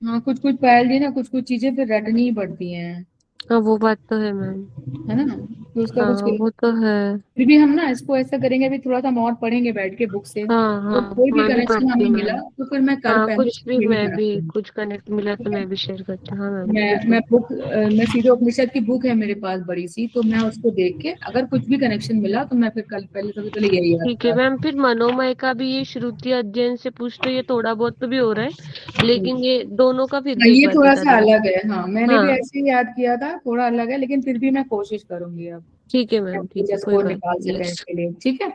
[SPEAKER 1] हाँ, कुछ कुछ पायल जी ना, कुछ कुछ चीजें फिर रटनी ही पड़ती हैं,
[SPEAKER 2] हाँ वो बात तो है मैम।
[SPEAKER 1] है ना, तो उसका
[SPEAKER 2] हाँ
[SPEAKER 1] कुछ
[SPEAKER 2] वो तो है।
[SPEAKER 1] फिर भी हम ना इसको ऐसा करेंगे, अभी थोड़ा सा और पढ़ेंगे बैठ के बुक से,
[SPEAKER 2] हाँ
[SPEAKER 1] तो
[SPEAKER 2] हाँ
[SPEAKER 1] कोई भी
[SPEAKER 2] मैं भी
[SPEAKER 1] कनेक्शन
[SPEAKER 2] पढ़ती
[SPEAKER 1] हमें
[SPEAKER 2] हूँ
[SPEAKER 1] मिला
[SPEAKER 2] मैम।
[SPEAKER 1] तो फिर मैं कल
[SPEAKER 2] हाँ
[SPEAKER 1] पहले
[SPEAKER 2] कुछ भी
[SPEAKER 1] ये भी
[SPEAKER 2] मैं भी
[SPEAKER 1] बनाती हूँ।
[SPEAKER 2] कुछ कनेक्ट मिला तो मैं भी शेयर करती हूँ। हाँ मैम
[SPEAKER 1] मैं
[SPEAKER 2] बिल्कुल।
[SPEAKER 1] बुक मैं सीधे उपनिषद की बुक है मेरे पास बड़ी सी, तो मैं उसको देख के अगर कुछ भी कनेक्शन मिला तो मैं फिर कल पहले सबसे पहले यही याद
[SPEAKER 2] ठीक है
[SPEAKER 1] करा।
[SPEAKER 2] मैम, फिर मनोमय का भी ये श्रुति अध्ययन से पूछ तो ये थोड़ा बहुत तो भी हो रहा है, लेकिन ये दोनों का फिर
[SPEAKER 1] हाँ,
[SPEAKER 2] भी एक
[SPEAKER 1] ये
[SPEAKER 2] बार
[SPEAKER 1] थोड़ा
[SPEAKER 2] बता
[SPEAKER 1] सा
[SPEAKER 2] देना।
[SPEAKER 1] अलग है, हाँ मैंने भी
[SPEAKER 2] हाँ
[SPEAKER 1] ऐसे ही याद किया था, थोड़ा अलग है, लेकिन फिर भी मैं कोशिश करूंगी अब
[SPEAKER 2] ठीक है मैम, ठीक है कोई
[SPEAKER 1] को
[SPEAKER 2] बात
[SPEAKER 1] निकाल
[SPEAKER 2] नहीं।
[SPEAKER 1] सके
[SPEAKER 2] यस
[SPEAKER 1] इसके लिए, ठीक है।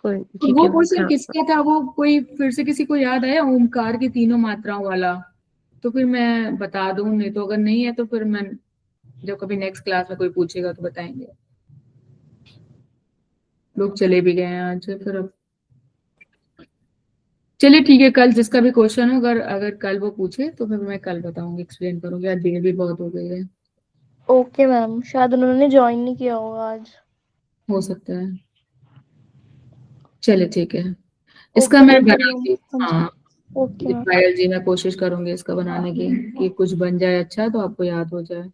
[SPEAKER 2] कोई
[SPEAKER 1] तो
[SPEAKER 2] ठीक
[SPEAKER 1] वो
[SPEAKER 2] है मैम।
[SPEAKER 1] क्वेश्चन
[SPEAKER 2] हाँ
[SPEAKER 1] किसका था, वो कोई फिर से किसी को याद आया ओमकार की तीनों मात्राओं वाला, तो फिर मैं बता दूं, नहीं तो अगर नहीं है तो फिर मैं जब कभी नेक्स्ट क्लास में कोई पूछेगा तो बताएंगे। लोग चले भी गए हैं आज फिर, अब चलिए ठीक है, कल जिसका भी क्वेश्चन हो, अगर अगर कल वो पूछे तो फिर मैं कल बताऊंगी, एक्सप्लेन करूंगी, आज देर भी बहुत हो गई है।
[SPEAKER 6] ओके मैम, शायद उन्होंने ज्वाइन नहीं किया होगा आज।
[SPEAKER 1] हो सकता है, चलिए ठीक है, इसका
[SPEAKER 6] ओके
[SPEAKER 1] मैं
[SPEAKER 6] मैम, फिर
[SPEAKER 1] बनाती,
[SPEAKER 6] हाँ जी।
[SPEAKER 1] हाँ
[SPEAKER 6] ओके मैम।
[SPEAKER 1] पायल जी मैं कोशिश करूंगी इसका बनाने की, कि कुछ बन जाए अच्छा तो आपको याद हो जाए।